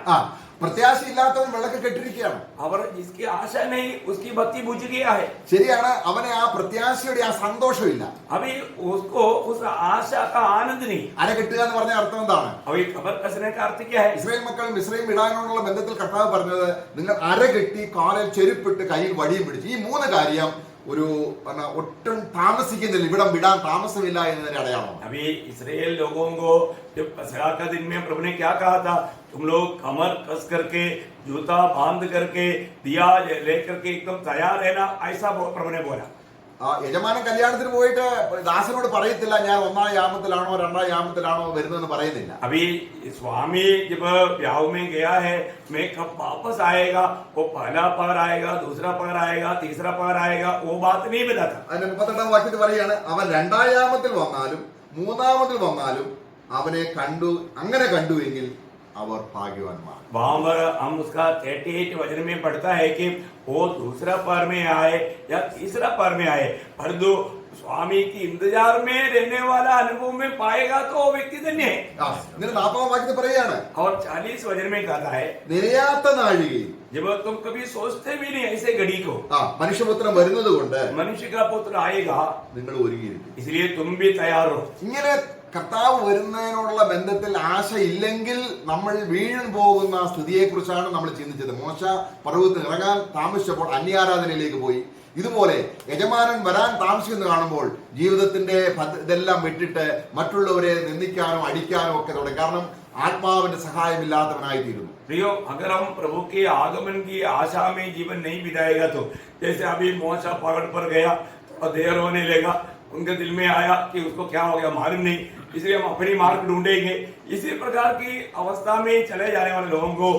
പ്രത്യാശ ഇല്ലാത്തവൻ വിളക്ക് കെട്ടിരിക്കുകയാണ്.
और जिसकी आशा नहीं उसकी बत्ती बुझ गया है.
ശരിയാണ്, അവനെ ആ പ്രത്യാശയുടെ ആ സന്തോഷമില്ല.
अभी उसको उस आशा का आनंद नहीं.
അരകെട്ടുക എന്ന് പറഞ്ഞ അർത്ഥം എന്താണ്?
अभी कमर कसने का अर्थ क्या है?
ഇസ്രായേൽ മക്കൾ മിസ്രൈം വിടാനുള്ള ബന്ധത്തിൽ കർത്താവ് പറഞ്ഞത്, നിങ്ങൾ അരകെട്ടി കാലിൽ ചെരുപ്പിട്ട് കയ്യിൽ വടിയും പിടിച്ചു. ഈ 3 കാര്യം ഒരു ഒട്ടും താമസിക്കുന്നില്ല, ഇവിടം വിടാൻ താമസമില്ല എന്നതിന്റെ അടയാളമാണ്.
अभी इस्राएल लोगों को जब पसरा का दिन में प्रभु ने क्या कहा था, तुम लोग कमर कस करके जूता बांध करके दिया लेकर के एकदम तैयार रहना, ऐसा प्रभु ने बोला.
യജമാനൻ കല്യാണത്തിന് പോയിട്ട് ദാസനോട് പറയത്തില്ല ഞാൻ 1-ാം യാമത്തിലാണോ 2-ാം യാമത്തിലാണോ വരുന്നതെന്ന് പറയുന്നില്ല.
अभी स्वामी जब ब्याह में गया है, मैं कब वापस आएगा, वो पहला पहर आएगा, दूसरा पहर आएगा, तीसरा पहर आएगा, वो बात नहीं बताता.
അതിന്റെ 38-ാം വാക്യത്തിൽ പറയാണ്, അവൻ 2-ാം യാമത്തിൽ വന്നാലും 3-ാമത്തിൽ വന്നാലും അവനെ അങ്ങനെ കണ്ടു എങ്കിൽ അവർ ഭാഗ്യവാന്മാർ.
वहां पर हम उसका 38 वचन में पढ़ता है कि वो दूसरा पहर में आए या तीसरा पहर में आए, परंतु स्वामी की इंतजार में रहने वाला अनुभव में पाएगा तो वो व्यक्ति धन्य है.
എന്നിട്ട് 40-ാം വാക്യത്തിൽ പറയാണ്,
और 40 वचन में कहता है,
നിരയാത്ത നാഴികയിൽ
जब तुम कभी सोचते भी नहीं ऐसे घड़ी को,
മനുഷ്യപുത്രൻ വരുന്നത് കൊണ്ട്
मनुष्य का पुत्र आएगा,
നിങ്ങൾ ഒരുങ്ങിയിരിക്കും.
इसलिए तुम भी तैयार हो.
ഇങ്ങനെ കർത്താവ് വരുന്നതിനോടുള്ള ബന്ധത്തിൽ ആശയില്ലെങ്കിൽ നമ്മൾ വീഴും പോകുന്ന സ്ഥിതിയെ കുറിച്ചാണ് നമ്മൾ ചിന്തിച്ചത്. മോശ പർവ്വതത്തിൽ ഇറങ്ങാൻ താമസിച്ചപ്പോൾ അന്യാരാധനയിലേക്ക് പോയി. ഇതുപോലെ യജമാനൻ വരാൻ താമസിക്കുന്നു കാണുമ്പോൾ ജീവിതത്തിന്റെ ഇതെല്ലാം വിട്ടിട്ട് മറ്റുള്ളവരെ നിന്ദിക്കാനും അടിക്കാനും ഒക്കെ തുടങ്ങി. കാരണം ആത്മാവിന്റെ സഹായമില്ലാത്തവനായി തീരുന്നു.
प्रियो, अगर हम प्रभु के आगमन की आशा में जीवन नहीं बिताएगा तो जैसे अभी मोसा पहाड़ पर गया, थोड़ा देर होने लगा, उनके दिल में आया कि उसको क्या हो गया मालूम नहीं, इसलिए हम अपनी मार्ग ढूंढेंगे. इसी प्रकार की अवस्था में चले जाने वाले लोगों को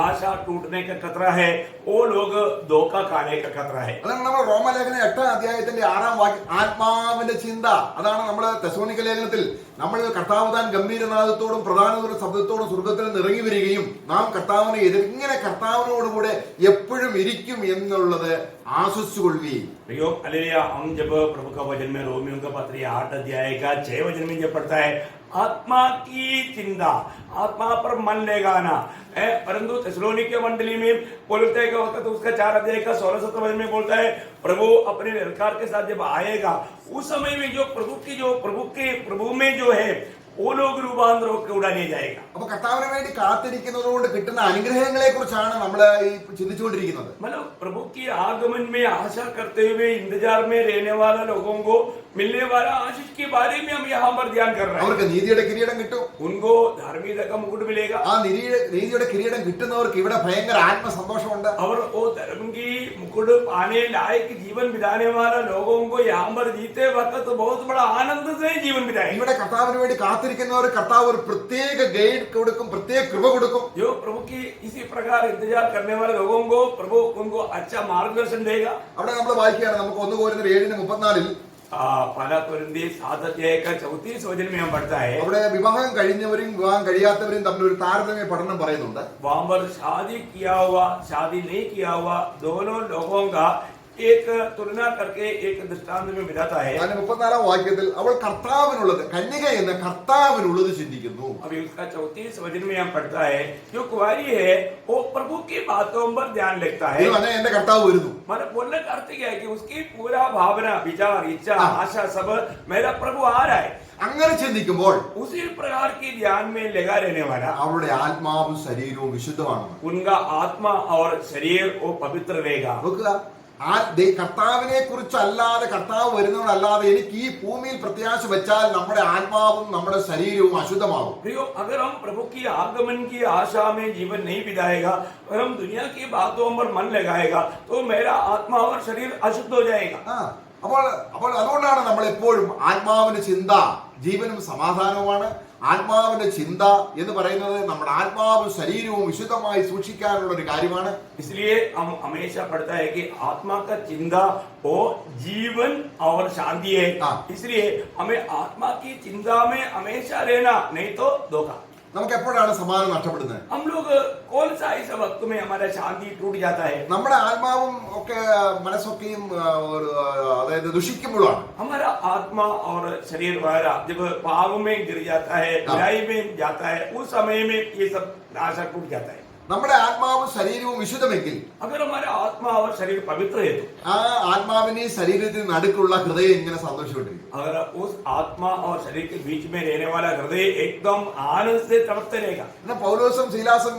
आशा टूटने का खतरा है, वो लोग धोखा खाने का खतरा है.
അതാണ് നമ്മൾ റോമലേഖനം 8-ാം അധ്യായത്തിന്റെ 6-ാം വാക്യം, ആത്മാവിന്റെ ചിന്ത. അതാണ് നമ്മൾ തെസ്സലോനിക്ക ലേഖനത്തിൽ നമ്മൾ കർത്താവ് താൻ ഗംഭീരനാദത്തോടും പ്രധാന ശബ്ദത്തോടും സ്വർഗ്ഗത്തിൽ നിന്ന് ഇറങ്ങി വരികയും നാം കർത്താവിനെ ഇങ്ങനെ കർത്താവിനോടുകൂടെ എപ്പോഴും ഇരിക്കും എന്നുള്ളത് ആശ്വസിച്ചുകൊള്ളുകയും.
प्रियो, हालेलुया. हम जब प्रभु का वचन में रोमियों का पत्र 8 अध्याय का 6 वचन में जब पढ़ता है, आत्मा की चिंता, आत्मा पर मन लगाना है। परंतु थेसलोनिके मंडली में बोलते का वक्त उसका 4 अध्याय का 16-17 में बोलता है प्रभु अपने ललकार के साथ जब आएगा उस समय में जो प्रभु में जो है वो लोग रूपांतर होकर उड़ाने जाएगा।
അപ്പൊ കർത്താവിന് വേണ്ടി കാത്തിരിക്കുന്നത് കൊണ്ട് കിട്ടുന്ന അനുഗ്രഹങ്ങളെ കുറിച്ചാണ് നമ്മൾ ഈ ചിന്തിച്ചുകൊണ്ടിരിക്കുന്നത്.
मतलब प्रभु की आगमन में आशा करते हुए इंतजार में रहने वाला लोगों को मिलने वाला आशीष के बारे में हम यहाँ पर ध्यान कर रहे हैं।
അവർക്ക് നീതിയുടെ കിരീടം കിട്ടും,
उनको धार्मिकता का मुकुट मिलेगा।
ആ നീതിയുടെ കിരീടം കിട്ടുന്നവർക്ക് ഇവിടെ ഭയങ്കര ആത്മസന്തോഷമുണ്ട്.
और वो धर्म की मुकुट पाने लायक जीवन बिताने वाला लोगों को यहाँ पर जीते वक्त बहुत बड़ा आनंद से जीवन बिताएंगे।
ഇവിടെ കർത്താവിന് വേണ്ടി കാത്തിരിക്കുന്നവർ കർത്താവ് ഒരു പ്രത്യേക ഗൈഡ് കൊടുക്കും, പ്രത്യേക കൃപ കൊടുക്കും.
जो प्रभु की इसी प्रकार इंतजार करने वाले लोगों को प्रभु उनको अच्छा मार्गदर्शन देगा।
അവിടെ നമ്മൾ വായിക്കുകയാണ്, നമുക്ക് 1 കൊരിന്ത്യർ 7:34
पहला कोरिन्थियर 7:34 में हम पढ़ता है
അവിടെ വിവാഹം കഴിഞ്ഞവരും വിവാഹം കഴിയാത്തവരും തമ്മിൽ ഒരു താരതമ്യ പഠനം പറയുന്നുണ്ട്.
वहां पर शादी किया हुआ शादी नहीं किया हुआ दोनों लोगों का एक तुलना करके एक दृष्टांत में बताता है।
അതിന്റെ 34 വാക്യത്തിൽ അവൾ കർത്താവിനുള്ളത്, കന്യക എന്ന കർത്താവിനുള്ളത് ചിന്തിക്കുന്നു.
अभी उसका 34 में हम पढ़ता है जो कुंवारी है वो प्रभु की बातों पर ध्यान रखता है।
ഇത് പറഞ്ഞാൽ എന്റെ കർത്താവ് വരുന്നു.
मतलब बोलने का अर्थ क्या है कि उसकी पूरा भावना विचार इच्छा आशा सब मेरा प्रभु आ रहा है।
അങ്ങനെ ചിന്തിക്കുമ്പോൾ
उसी प्रकार की ध्यान में लगा रहने वाला
അവരുടെ ആത്മാവും ശരീരവും വിശുദ്ധമാണ്.
उनका आत्मा और शरीर वो पवित्र रहेगा।
നോക്കുക, കർത്താവിനെ കുറിച്ചല്ലാതെ, കർത്താവ് വരുന്നവരല്ലാതെ എനിക്ക് ഈ ഭൂമിയിൽ പ്രത്യാശ വെച്ചാൽ നമ്മുടെ ആത്മാവും നമ്മുടെ ശരീരവും അശുദ്ധമാകും.
प्रियो, अगर हम प्रभु की आगमन की आशा में जीवन नहीं बिताएगा और हम दुनिया की बातों पर मन लगाएगा तो मेरा आत्मा और शरीर अशुद्ध हो जाएगा।
അപ്പോൾ അതുകൊണ്ടാണ് നമ്മൾ എപ്പോഴും ആത്മാവിന്റെ ചിന്ത ജീവനും സമാധാനവുമാണ്. ആത്മാവിന്റെ ചിന്ത എന്ന് പറയുന്നത് നമ്മുടെ ആത്മാവും ശരീരവും വിശുദ്ധമായി സൂക്ഷിക്കാനുള്ള ഒരു കാര്യമാണ്.
इसलिए हम हमेशा पढ़ता है कि आत्मा का चिंता वो जीवन और शांति है। इसलिए हमें आत्मा की चिंता में हमेशा रहना, नहीं तो धोखा।
നമുക്ക് എപ്പോഴാണ് സമാധാനം നഷ്ടപ്പെടുന്നത്?
हम लोग कौन सा ऐसा वक्त में हमारा शांति टूट जाता है?
നമ്മുടെ ആത്മാവും ഒക്കെ മനസ്സൊക്കെയും അതായത് ദുഷിക്കുമ്പോഴാണ്.
हमारा आत्मा और शरीर वगैरह जब पाप में गिर जाता है, बुराई में जाता है, उस समय में ये सब आशा टूट जाता है।
നമ്മുടെ ആത്മാവും ശരീരവും വിശുദ്ധമെങ്കിൽ,
अगर हमारा आत्मा और शरीर पवित्र है तो
ആ ആത്മാവിനെ ശരീരത്തിന് നടുക്കുള്ള ഹൃദയം ഇങ്ങനെ സന്തോഷപ്പെട്ടിരിക്കും.
अगर उस आत्मा और शरीर के बीच में रहने वाला हृदय एकदम आनंद से तड़पते रहेगा।
എന്നാൽ പൗലോസും ശീലാസും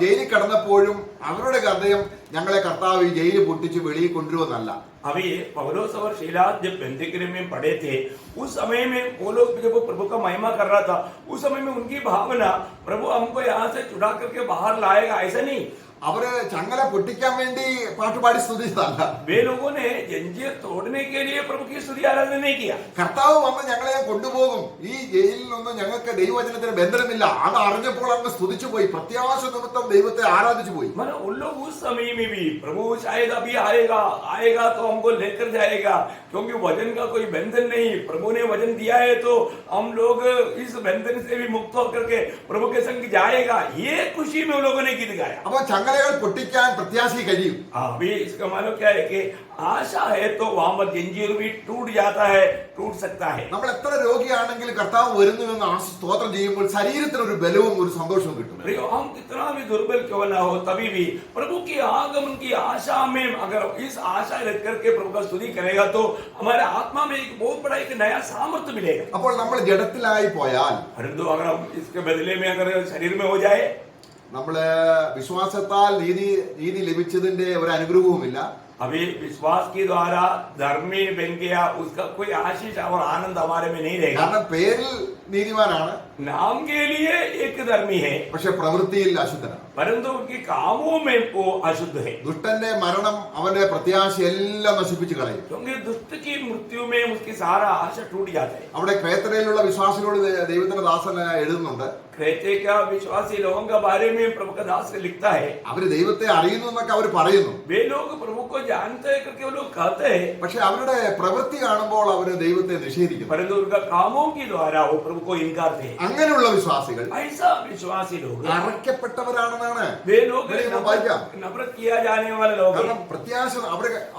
ജയിലിൽ കിടന്നപ്പോഴും അവരുടെ ഹൃദയം ഞങ്ങളെ കർത്താവ് ഈ ജയിലിൽ പൊട്ടിച്ച് വെളിയിൽ കൊണ്ടുവരുമെന്നല്ല.
अभी पौलुस और सीलास जब पेंतिकुस्त में पढ़े थे उस समय में वो लोग जब प्रभु का महिमा कर रहा था उस समय में उनकी भावना प्रभु हमको यहाँ से छुड़ा करके बाहर लाएगा ऐसा नहीं।
അവര് ചങ്ങല പൊട്ടിക്കാൻ വേണ്ടി പാട്ടുപാടി സ്തുതിച്ചതല്ല.
वे लोगों ने जंजीर तोड़ने के लिए प्रभु की स्तुति आराधना नहीं किया।
കർത്താവ് വന്ന് ഞങ്ങളെ കൊണ്ടുപോകും, ഈ ജയിലിലൊന്നും ഞങ്ങൾക്ക് ദൈവവചനത്തിന് ബന്ധനമില്ല, അത് അറിഞ്ഞപ്പോൾ അങ്ങ് സ്തുതിച്ചു പോയി, പ്രത്യാശ നിമിത്തം ദൈവത്തെ ആരാധിച്ചു പോയി.
मतलब उन लोग उस समय में भी प्रभु शायद अभी आएगा तो हमको लेकर जाएगा, क्योंकि वजन का कोई बंधन नहीं, प्रभु ने वजन दिया है तो हम लोग इस बंधन से भी मुक्त होकर के प्रभु के संग जाएगा, ये खुशी में उन लोगों ने गीत गाया।
അപ്പൊ ചങ്ങലകൾ പൊട്ടിക്കാൻ പ്രത്യാശ കഴിയും.
अभी इसका मालूम क्या है कि आशा है तो वहां पर जंजीर भी टूट जाता है, टूट सकता है।
നമ്മൾ എത്ര രോഗിയാണെങ്കിലും കർത്താവ് വരുന്നു എന്ന് സ്തോത്രം ചെയ്യുമ്പോൾ ശരീരത്തിന് ഒരു ബലവും ഒരു സന്തോഷവും കിട്ടും.
हम कितना भी दुर्बल क्यों ना हो तभी भी प्रभु की आगमन की आशा में अगर इस आशा रख करके प्रभु का स्तुति करेगा तो हमारे आत्मा में एक बहुत बड़ा एक नया सामर्थ्य मिलेगा।
അപ്പോൾ നമ്മൾ ജഡത്തിലായി പോയാൽ,
परंतु अगर हम इसके बदले में अगर शरीर में हो जाए,
നമ്മള് വിശ്വാസത്താൽ നീതി ലഭിച്ചതിന്റെ ഒരു അനുഗ്രഹവുമില്ല.
अभी विश्वास के द्वारा धर्मी बन गया उसका कोई आशीष और आनंद हमारे में नहीं रहेगा।
കാരണം പേരിൽ നീതിമാനാണ്,
नाम के लिए एक धर्मी है
പക്ഷെ പ്രവൃത്തിയിൽ അശുദ്ധനാണ്.
परंतु उनके कामों में वो अशुद्ध है,
ദുഷ്ടന്റെ മരണം അവന്റെ പ്രത്യാശ എല്ലാം നശിപ്പിച്ചു കളയും.
क्योंकि दुष्ट की मृत्यु में उसकी सारा आशा टूट जाता है।
അവിടെ ക്രേത്തരയിലുള്ള വിശ്വാസികളോട് ദൈവത്തിന്റെ ദാസൻ എഴുതുന്നുണ്ട്,
क्रेते का विश्वासी लोगों के बारे में प्रभु का दास लिखता है,
അവര് ദൈവത്തെ അറിയുന്നു എന്നൊക്കെ അവർ പറയുന്നു,
वे लोग प्रभु को जानते हैं करके वो लोग कहते हैं,
പക്ഷെ അവരുടെ പ്രവൃത്തി കാണുമ്പോൾ അവര് ദൈവത്തെ നിഷേധിക്കുന്നു.
परंतु उनका कामों के द्वारा वो प्रभु को इनकार थे।
അങ്ങനെയുള്ള വിശ്വാസികൾ
ऐसा विश्वासी लोग
അറയ്ക്കപ്പെട്ടവരാണെന്നാണ്
वे लोग
വെളിയിൽ വായിക്കാം.
नफरत किया जाने वाले लोग हैं।
കാരണം പ്രത്യാശ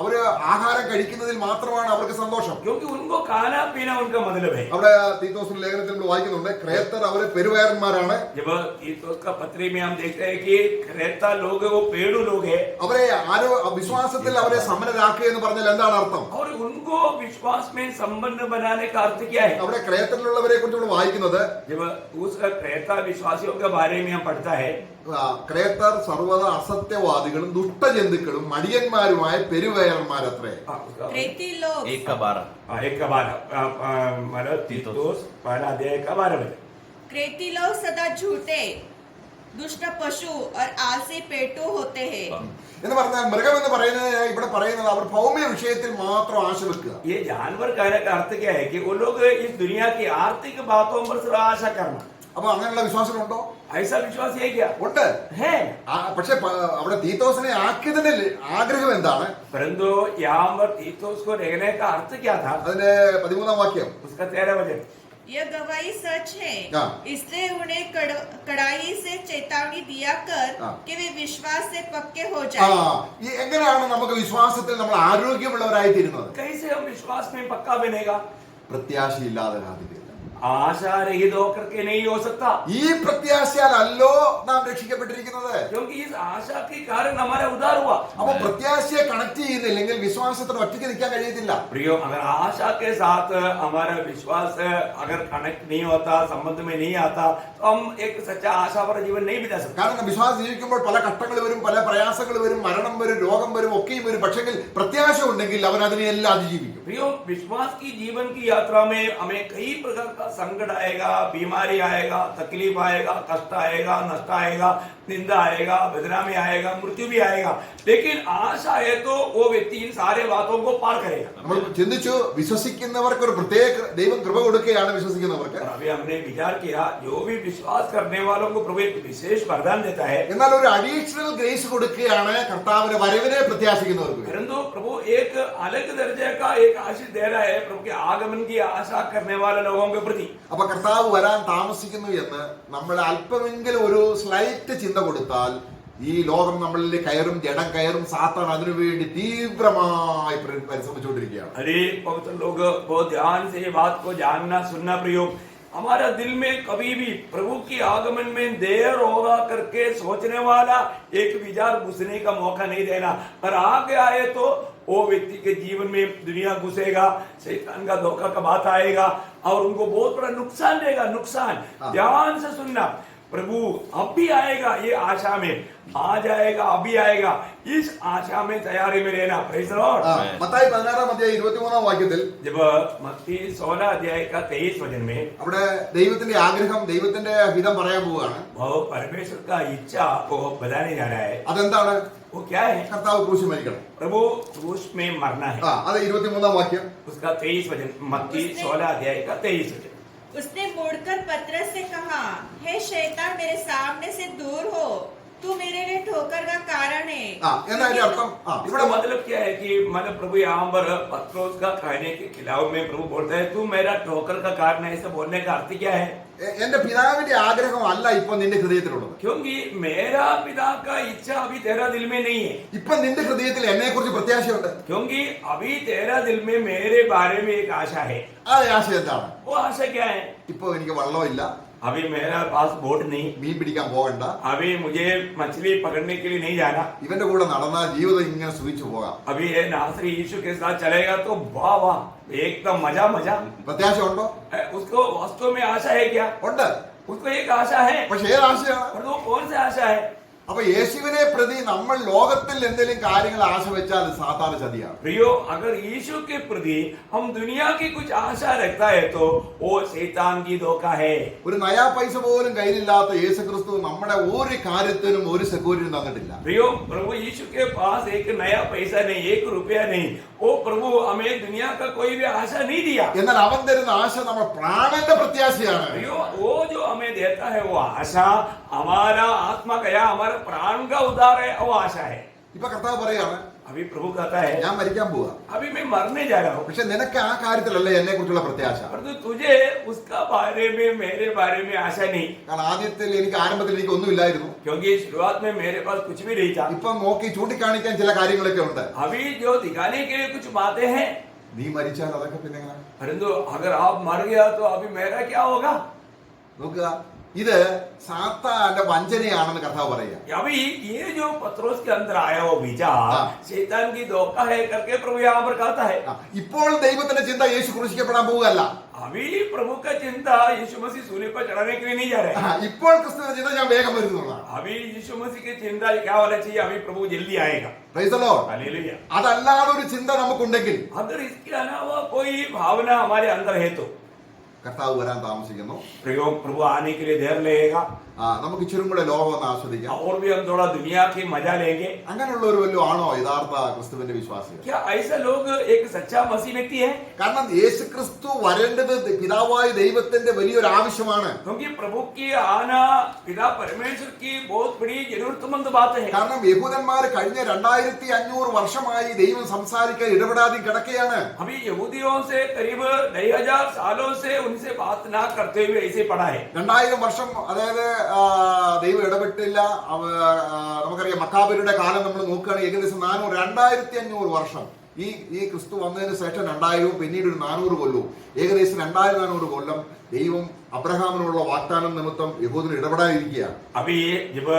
അവര് ആഹാരം കഴിക്കുന്നതിൽ മാത്രമാണ് അവർക്ക് സന്തോഷം.
क्योंकि उनको खाना पीना उनका मतलब है।
അവിടെ തീത്തോസിന്റെ ലേഖനത്തിൽ നമ്മൾ വായിക്കുന്നുണ്ട്, ക്രേത്തർ അവര് പെരുവയറന്മാരാണ്.
जब तीतुस का पत्री में हम देखते हैं कि क्रेता लोग वो पेड़ू लोग हैं
അവരെ ആരോ വിശ്വാസത്തിൽ അവരെ സമരരാക്കുക എന്ന് പറഞ്ഞാൽ എന്താണ് അർത്ഥം?
और उनको विश्वास में संबंध बनाने का अर्थ क्या है?
അവിടെ ക്രേത്തരിലുള്ളവരെ കുറിച്ച് നമ്മൾ വായിക്കുന്നത്,
जब उस क्रेता विश्वासियों के बारे में हम पढ़ता है,
ക്രേത്തർ സർവ്വത അസത്യവാദികളും ദുഷ്ടജന്തുക്കളും മടിയന്മാരുമായ പെരുവയറന്മാരത്രേ.
क्रेती लोग
1:12
एक का 12 मतलब तीतुस पहला अध्याय का 12 में
क्रेती लोग सदा झूठे, दुष्ट पशु और आलसी पेटू होते हैं।
എന്ന് പറഞ്ഞാൽ മൃഗം എന്ന് പറയുന്നത് ഇവിടെ പറയുന്നത് അവർ ഭൗമ്യ വിഷയത്തിൽ മാത്രം ആശ വെക്കുക.
ये जानवर कहने का अर्थ क्या है कि वो लोग इस दुनिया की आर्थिक बातों पर सिर्फ आशा करना।
അപ്പൊ അങ്ങനെയുള്ള വിശ്വാസമുണ്ടോ?
ऐसा विश्वास है क्या?
ഉണ്ട്.
है।
പക്ഷെ അവിടെ തീത്തോസിനെ ആക്കിയതിന്റെ ആഗ്രഹം എന്താണ്?
परंतु यहाँ पर तीतुस को रहने का अर्थ क्या था?
അതിന്റെ 13-ാം വാക്യം,
उसका 13 वचन,
यह गवाही सच है,
हाँ।
इसलिए उन्हें कड़ाई से चेतावनी दिया कर
हाँ।
कि वे विश्वास से पक्के हो
ആ
जाएं।
ഈ എങ്ങനെയാണ് നമുക്ക് വിശ്വാസത്തിൽ നമ്മൾ ആരോഗ്യമുള്ളവരായി തീരുന്നത്?
कैसे हम विश्वास में पक्का बनेगा?
പ്രത്യാശയില്ലാതെ സാധിക്കില്ല.
आशा रहित होकर के नहीं हो सकता,
ഈ പ്രത്യാശയാലല്ലോ നാം രക്ഷിക്കപ്പെട്ടിരിക്കുന്നത്.
क्योंकि इस आशा के कारण हमारा उद्धार हुआ।
അപ്പൊ പ്രത്യാശയെ കണക്ട് ചെയ്യുന്നില്ലെങ്കിൽ വിശ്വാസത്തിന് ഒറ്റയ്ക്ക് നിൽക്കാൻ കഴിയത്തില്ല.
प्रियो, अगर आशा के साथ हमारा विश्वास अगर कनेक्ट नहीं होता, संबंध में नहीं आता, तो हम एक सच्चा आशा पर जीवन नहीं बिता सकते।
കാരണം വിശ്വാസം ജീവിക്കുമ്പോൾ പല ഘട്ടങ്ങൾ വരും, പല പ്രയാസങ്ങൾ വരും, മരണം വരും, രോഗം വരും, ഒക്കെയും വരും. പക്ഷെങ്കിൽ പ്രത്യാശ ഉണ്ടെങ്കിൽ അവൻ അതിനെല്ലാം അതിജീവിക്കും.
प्रियो, विश्वास की जीवन की यात्रा में हमें कई प्रकार का संकट आएगा, बीमारी आएगा, तकलीफ आएगा, कष्ट आएगा, नष्ट आएगा, निंदा आएगा, बदनामी आएगा, मृत्यु भी आएगा, लेकिन आशा है तो वो व्यक्ति इन सारे बातों को पार करेगा।
നമ്മൾ ചിന്തിച്ചു, വിശ്വസിക്കുന്നവർക്ക് ഒരു പ്രത്യേക ദൈവം കൃപ കൊടുക്കുകയാണ് വിശ്വസിക്കുന്നവർക്ക്.
और अभी हमने विचार किया, जो भी विश्वास करने वालों को प्रभु एक विशेष वरदान देता है,
എന്നാൽ ഒരു അഡീഷണൽ ഗ്രേസ് കൊടുക്കുകയാണ് കർത്താവിന്റെ വരവിനെ പ്രത്യാശിക്കുന്നവർക്ക്.
परंतु प्रभु एक अलग दर्जे का एक आशीष दे रहा है प्रभु के आगमन की आशा करने वाले लोगों के प्रति।
അപ്പൊ കർത്താവ് വരാൻ താമസിക്കുന്നു എന്ന് നമ്മൾ അല്പമെങ്കിലും ഒരു സ്ലൈറ്റ് ചിന്ത കൊടുത്താൽ ഈ ലോകം നമ്മളിൽ കയറും, ജഡം കയറും, സാത്താൻ അതിനുവേണ്ടി തീവ്രമായി പരിശ്രമിച്ചുകൊണ്ടിരിക്കുകയാണ്.
अरे पवित्र लोग, बहुत ध्यान से ये बात को जानना सुनना प्रयोग, हमारा दिल में कभी भी प्रभु की आगमन में देर होगा करके सोचने वाला एक विचार घुसने का मौका नहीं देना। पर आगे आए तो वो व्यक्ति के जीवन में दुनिया घुसेगा, शैतान का धोखा का बात आएगा और उनको बहुत बड़ा नुकसान देगा। नुकसान ध्यान से सुनना, प्रभु अब भी आएगा, ये आशा में आ जाएगा, अभी आएगा, इस आशा में तैयारी में रहना। Praise the Lord.
മത്തായി 16-ാം അധ്യായം 23-ാം വാക്യത്തിൽ
जब मत्ती 16 अध्याय का 23 वचन में
അവിടെ ദൈവത്തിന്റെ ആഗ്രഹം, ദൈവത്തിന്റെ ഹിതം പറയാൻ പോവുകയാണ്.
वो परमेश्वर का इच्छा को बताने जा रहा है।
അതെന്താണ്?
वो क्या है?
കർത്താവ് ക്രൂശിൽ മരിക്കണം.
प्रभु क्रूस में मरना है।
അത് 23-ാം വാക്യം.
उसका 23 वचन, मत्ती 16 अध्याय का 23 वचन।
उसने मुड़कर पतरस से कहा, हे शैतान, मेरे सामने से दूर हो, तू मेरे लिए ठोकर का कारण है।
എന്താ അതിന്റെ അർത്ഥം?
इसका मतलब क्या है कि मतलब प्रभु यहाँ पर पत्रोस का कहने के खिलाफ में प्रभु बोलता है, तू मेरा ठोकर का कारण है। ऐसा बोलने का अर्थ क्या है?
എന്റെ പിതാവിന്റെ ആഗ്രഹം അല്ല ഇപ്പൊ നിന്റെ ഹൃദയത്തിലുള്ളത്.
क्योंकि मेरा पिता का इच्छा अभी तेरा दिल में नहीं है।
ഇപ്പൊ നിന്റെ ഹൃദയത്തിൽ എന്നെ കുറിച്ച് പ്രത്യാശയുണ്ട്.
क्योंकि अभी तेरा दिल में मेरे बारे में एक आशा है।
ആ ആശ എന്താണ്?
वो आशा क्या है?
ഇപ്പൊ എനിക്ക് വള്ളമില്ല,
अभी मेरा पास बोट नहीं,
മീൻ പിടിക്കാൻ പോകണ്ട,
अभी मुझे मछली पकड़ने के लिए नहीं जाना,
ഇവന്റെ കൂടെ നടന്നാൽ ജീവിതം ഇങ്ങനെ സുഖിച്ചു പോകാം.
अभी ये नासरी यीशु के साथ चलेगा तो वाह वाह, एकदम मजा मजा।
പ്രത്യാശ ഉണ്ടോ?
उसको वास्तव में आशा है क्या?
ഉണ്ട്.
उसको एक आशा है,
പക്ഷെ ഏത് ആശയാണ്?
पर वो कौन सी आशा है?
അപ്പൊ യേശുവിനെ പ്രതി നമ്മൾ ലോകത്തിൽ എന്തെങ്കിലും കാര്യങ്ങൾ ആശ വെച്ചാൽ സാധാരണ ചതിയാണ്.
प्रियो, अगर यीशु के प्रति हम दुनिया की कुछ आशा रखता है तो वो शैतान की धोखा है।
ഒരു നയാ പൈസ പോലും കയ്യിലില്ലാത്ത യേശു ക്രിസ്തു നമ്മുടെ ഒരു കാര്യത്തിനും ഒരു സെക്യൂരിറ്റി തന്നിട്ടില്ല.
प्रियो, प्रभु यीशु के पास एक नया पैसा नहीं, 1 रुपया नहीं, वो प्रभु हमें दुनिया का कोई भी आशा नहीं दिया।
എന്നാൽ അവൻ തരുന്ന ആശ നമ്മുടെ പ്രാണന്റെ പ്രത്യാശയാണ്.
प्रियो, वो जो हमें देता है वो आशा हमारा आत्मा गया, हमारा प्राण का उद्धार है, वो आशा है।
ഇപ്പൊ കർത്താവ് പറയാണ്,
अभी प्रभु कहता है
ഞാൻ മരിക്കാൻ പോവാ,
अभी मैं मरने जा रहा हूँ,
പക്ഷെ നിനക്ക് ആ കാര്യത്തിലല്ല എന്നെ കുറിച്ചുള്ള പ്രത്യാശ.
परंतु तुझे उसका बारे में मेरे बारे में आशा नहीं,
കാരണം ആദ്യത്തിൽ എനിക്ക് ആരംഭത്തിൽ എനിക്ക് ഒന്നുമില്ലായിരുന്നു.
क्योंकि शुरुआत में मेरे पास कुछ भी नहीं था.
ഇപ്പം നോക്കി ചൂണ്ടിക്കാണിക്കാൻ ചില കാര്യങ്ങളൊക്കെ ഉണ്ട്.
अभी जो दिखाने के लिए कुछ बातें हैं,
നീ മരിച്ചാൽ അതൊക്കെ പിന്നെ എങ്ങനെ?
परंतु अगर आप मर गया तो अभी मेरा क्या होगा?
നോക്കുക, ഇത് സാത്താന്റെ വഞ്ചനയാണെന്ന് കർത്താവ് പറയുക.
अभी ये जो पत्रोस के अंदर आया वो विचार
हाँ।
शैतान की धोखा है करके प्रभु यहाँ पर कहता है.
ഇപ്പോൾ ദൈവത്തിന്റെ ചിന്ത യേശു ക്രൂശിക്കപ്പെടാൻ പോവുകയല്ല.
अभी प्रभु का चिंता यीशु मसीह सूली पर चढ़ाने के लिए नहीं जा रहे.
ഇപ്പോൾ ക്രിസ്തുവിന്റെ ചിന്ത ഞാൻ വേഗം വരുന്നുള്ളതാണ്.
अभी यीशु मसीह की चिंता क्या होना चाहिए? अभी प्रभु जल्दी आएगा.
Praise the Lord.
हालेलुया.
അതല്ലാതെ ഒരു ചിന്ത നമുക്കുണ്ടെങ്കിൽ
अगर इसके अलावा कोई भावना हमारे अंदर है तो
കർത്താവ് വരാൻ താമസിക്കുന്നു.
प्रभु आने के लिए देर लगेगा
നമുക്ക് ഇച്ചിരി കൂടെ ലോകം ഒന്ന് ആസ്വദിക്കാം.
और भी हम थोड़ा दुनिया की मजा लेंगे.
അങ്ങനെയുള്ള ഒരു വല്ലതും ആണോ യഥാർത്ഥ ക്രിസ്തുവിന്റെ വിശ്വാസികൾ?
क्या ऐसा लोग एक सच्चा मसीह व्यक्ति है?
കാരണം യേശു ക്രിസ്തു വരേണ്ടത് പിതാവായ ദൈവത്തിന്റെ വലിയൊരു ആവശ്യമാണ്.
क्योंकि प्रभु की आना पिता परमेश्वर की बहुत बड़ी जरूरतमंद बात है.
കാരണം യഹൂദന്മാർ കഴിഞ്ഞ 2500 വർഷമായി ദൈവം സംസാരിക്കാൻ ഇടപെടാതെ കിടക്കുകയാണ്.
अभी यहूदियों से करीब 2500 सालों से उनसे बात ना करते हुए ऐसे पड़ा है.
2000 വർഷം അതായത് ദൈവം ഇടപെട്ടില്ല. നമുക്കറിയാം മക്കാബരുടെ കാലം നമ്മൾ നോക്കുകയാണെങ്കിൽ ഏകദേശം 2500 വർഷം ഈ ക്രിസ്തു വന്നതിന് ശേഷം 2000 പിന്നീട് ഒരു 400 കൊല്ലവും ഏകദേശം 2400 കൊല്ലം ദൈവം അബ്രഹാമിനുള്ള വാഗ്ദാനം നിമിത്തം യഹൂദന് ഇടപെടാതിരിക്കുകയാണ്.
अभी जब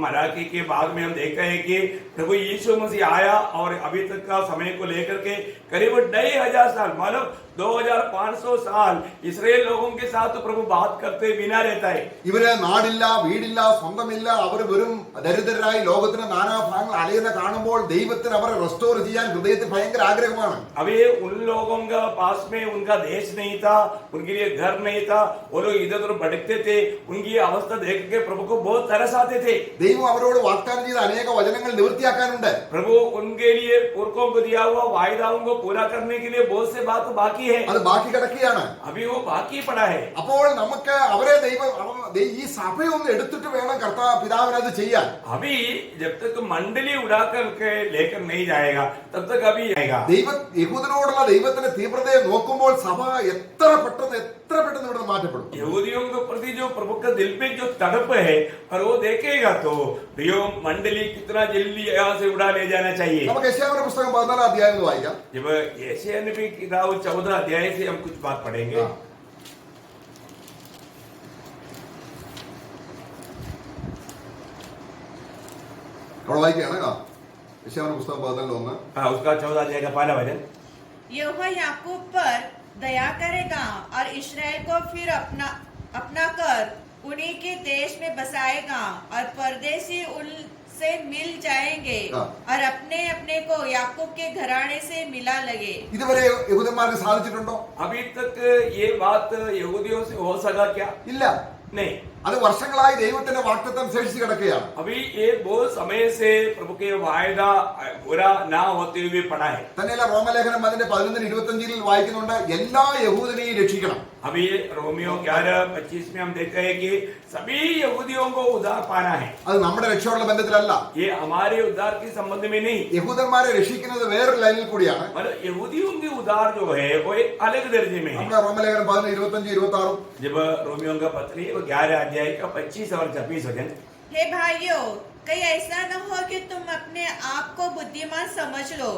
मराठी के बाद में हम देखते हैं कि प्रभु यीशु मसीह आया और अभी तक का समय को लेकर के करीब 2500 साल मतलब 2500 साल इसराइल लोगों के साथ तो प्रभु बात करते बिना रहता है.
ഇവര് നാടില്ല, വീടില്ല, സ്വന്തമില്ല, അവർ വെറും ദരിദ്രരായി ലോകത്തിന് നാനാഭാഗങ്ങൾ അലയുന്ന കാണുമ്പോൾ ദൈവത്തിന് അവരെ റെസ്റ്റോർ ചെയ്യാൻ ഹൃദയത്തിൽ ഭയങ്കര ആഗ്രഹമാണ്.
अभी उन लोगों का पास में उनका देश नहीं था, उनके लिए घर नहीं था, वो लोग इधर उधर भटकते थे. उनकी अवस्था देख के प्रभु को बहुत तरस आते थे.
ദൈവം അവരോട് വാഗ്ദാനം ചെയ്ത അനേക വചനങ്ങൾ നിവൃത്തിയാക്കാനുണ്ട്.
प्रभु उनके लिए पुरखों को दिया हुआ वायदाओं को पूरा करने के लिए बहुत से बात बाकी है.
അത് ബാക്കി കിടക്കുകയാണ്.
अभी वो बाकी पड़ा है.
അപ്പോൾ നമുക്ക് അവരെ ദൈവം ഈ സഭയൊന്ന് എടുത്തിട്ട് വേണം കർത്താവ് പിതാവിന് അത് ചെയ്യാൻ.
अभी जब तक मंडली उड़ा करके लेकर नहीं जाएगा तब तक अभी आएगा.
യഹൂദനോടുള്ള ദൈവത്തിന്റെ തീവ്രതയെ നോക്കുമ്പോൾ സഭ എത്ര പെട്ടെന്ന് ഇവിടെ മാറ്റപ്പെടും.
यहूदियों के प्रति जो प्रभु का दिल में जो तड़प है और वो देखेगा तो प्रियो मंडली कितना जल्दी यहाँ से उड़ा ले जाना चाहिए.
നമുക്ക് യെശയ്യാവിന്റെ പുസ്തകം 14 അധ്യായം ഒന്ന് വായിക്കാം.
जब यशायाह नबी की किताब 14 अध्याय से हम कुछ बात पढ़ेंगे.
അവിടെ വായിക്കുകയാണ്. യെശയ്യാവിന്റെ പുസ്തകം 14:1.
उसका 14 अध्याय का पहला वचन.
यहोवा याकूब पर दया करेगा और इस्राएल को फिर अपना कर उन्हीं के देश में बसाएगा और परदेसी उनसे मिल जाएंगे और अपने अपने को याकूब के घराने से मिला लगे.
ഇതുവരെ യഹൂദന്മാർക്ക് സാധിച്ചിട്ടുണ്ടോ?
अभी तक ये बात यहूदियों से हो सका क्या?
ഇല്ല.
नहीं.
അത് വർഷങ്ങളായി ദൈവത്തിന്റെ വാഗ്ദത്തം ശേഷിച്ച് കിടക്കുകയാണ്.
अभी ये बहुत समय से प्रभु के वायदा पूरा ना होते हुए पड़ा है.
തന്നെയല്ല റോമലേഖനം അതിന്റെ 11:25 വായിക്കുന്നുണ്ട് എല്ലാ യഹൂദനെയും രക്ഷിക്കണം.
अभी रोमियो 11:25 में हम देखते हैं कि सभी यहूदियों को उद्धार पाना है.
അത് നമ്മുടെ രക്ഷയുള്ള ബന്ധത്തിലല്ല.
ये हमारे उद्धार के संबंध में नहीं.
യഹൂദന്മാരെ രക്ഷിക്കുന്നത് വേറൊരു ലൈനിൽ കൂടിയാണ്.
मतलब यहूदियों के उद्धार जो है वो एक अलग दर्जे में है.
നമ്മുടെ റോമലേഖനം 11:25-26.
जब रोमियो का पत्र 11 अध्याय का 25 और 26 वचन.
हे भाइयों, कहीं ऐसा न हो कि तुम अपने आप को बुद्धिमान समझ लो.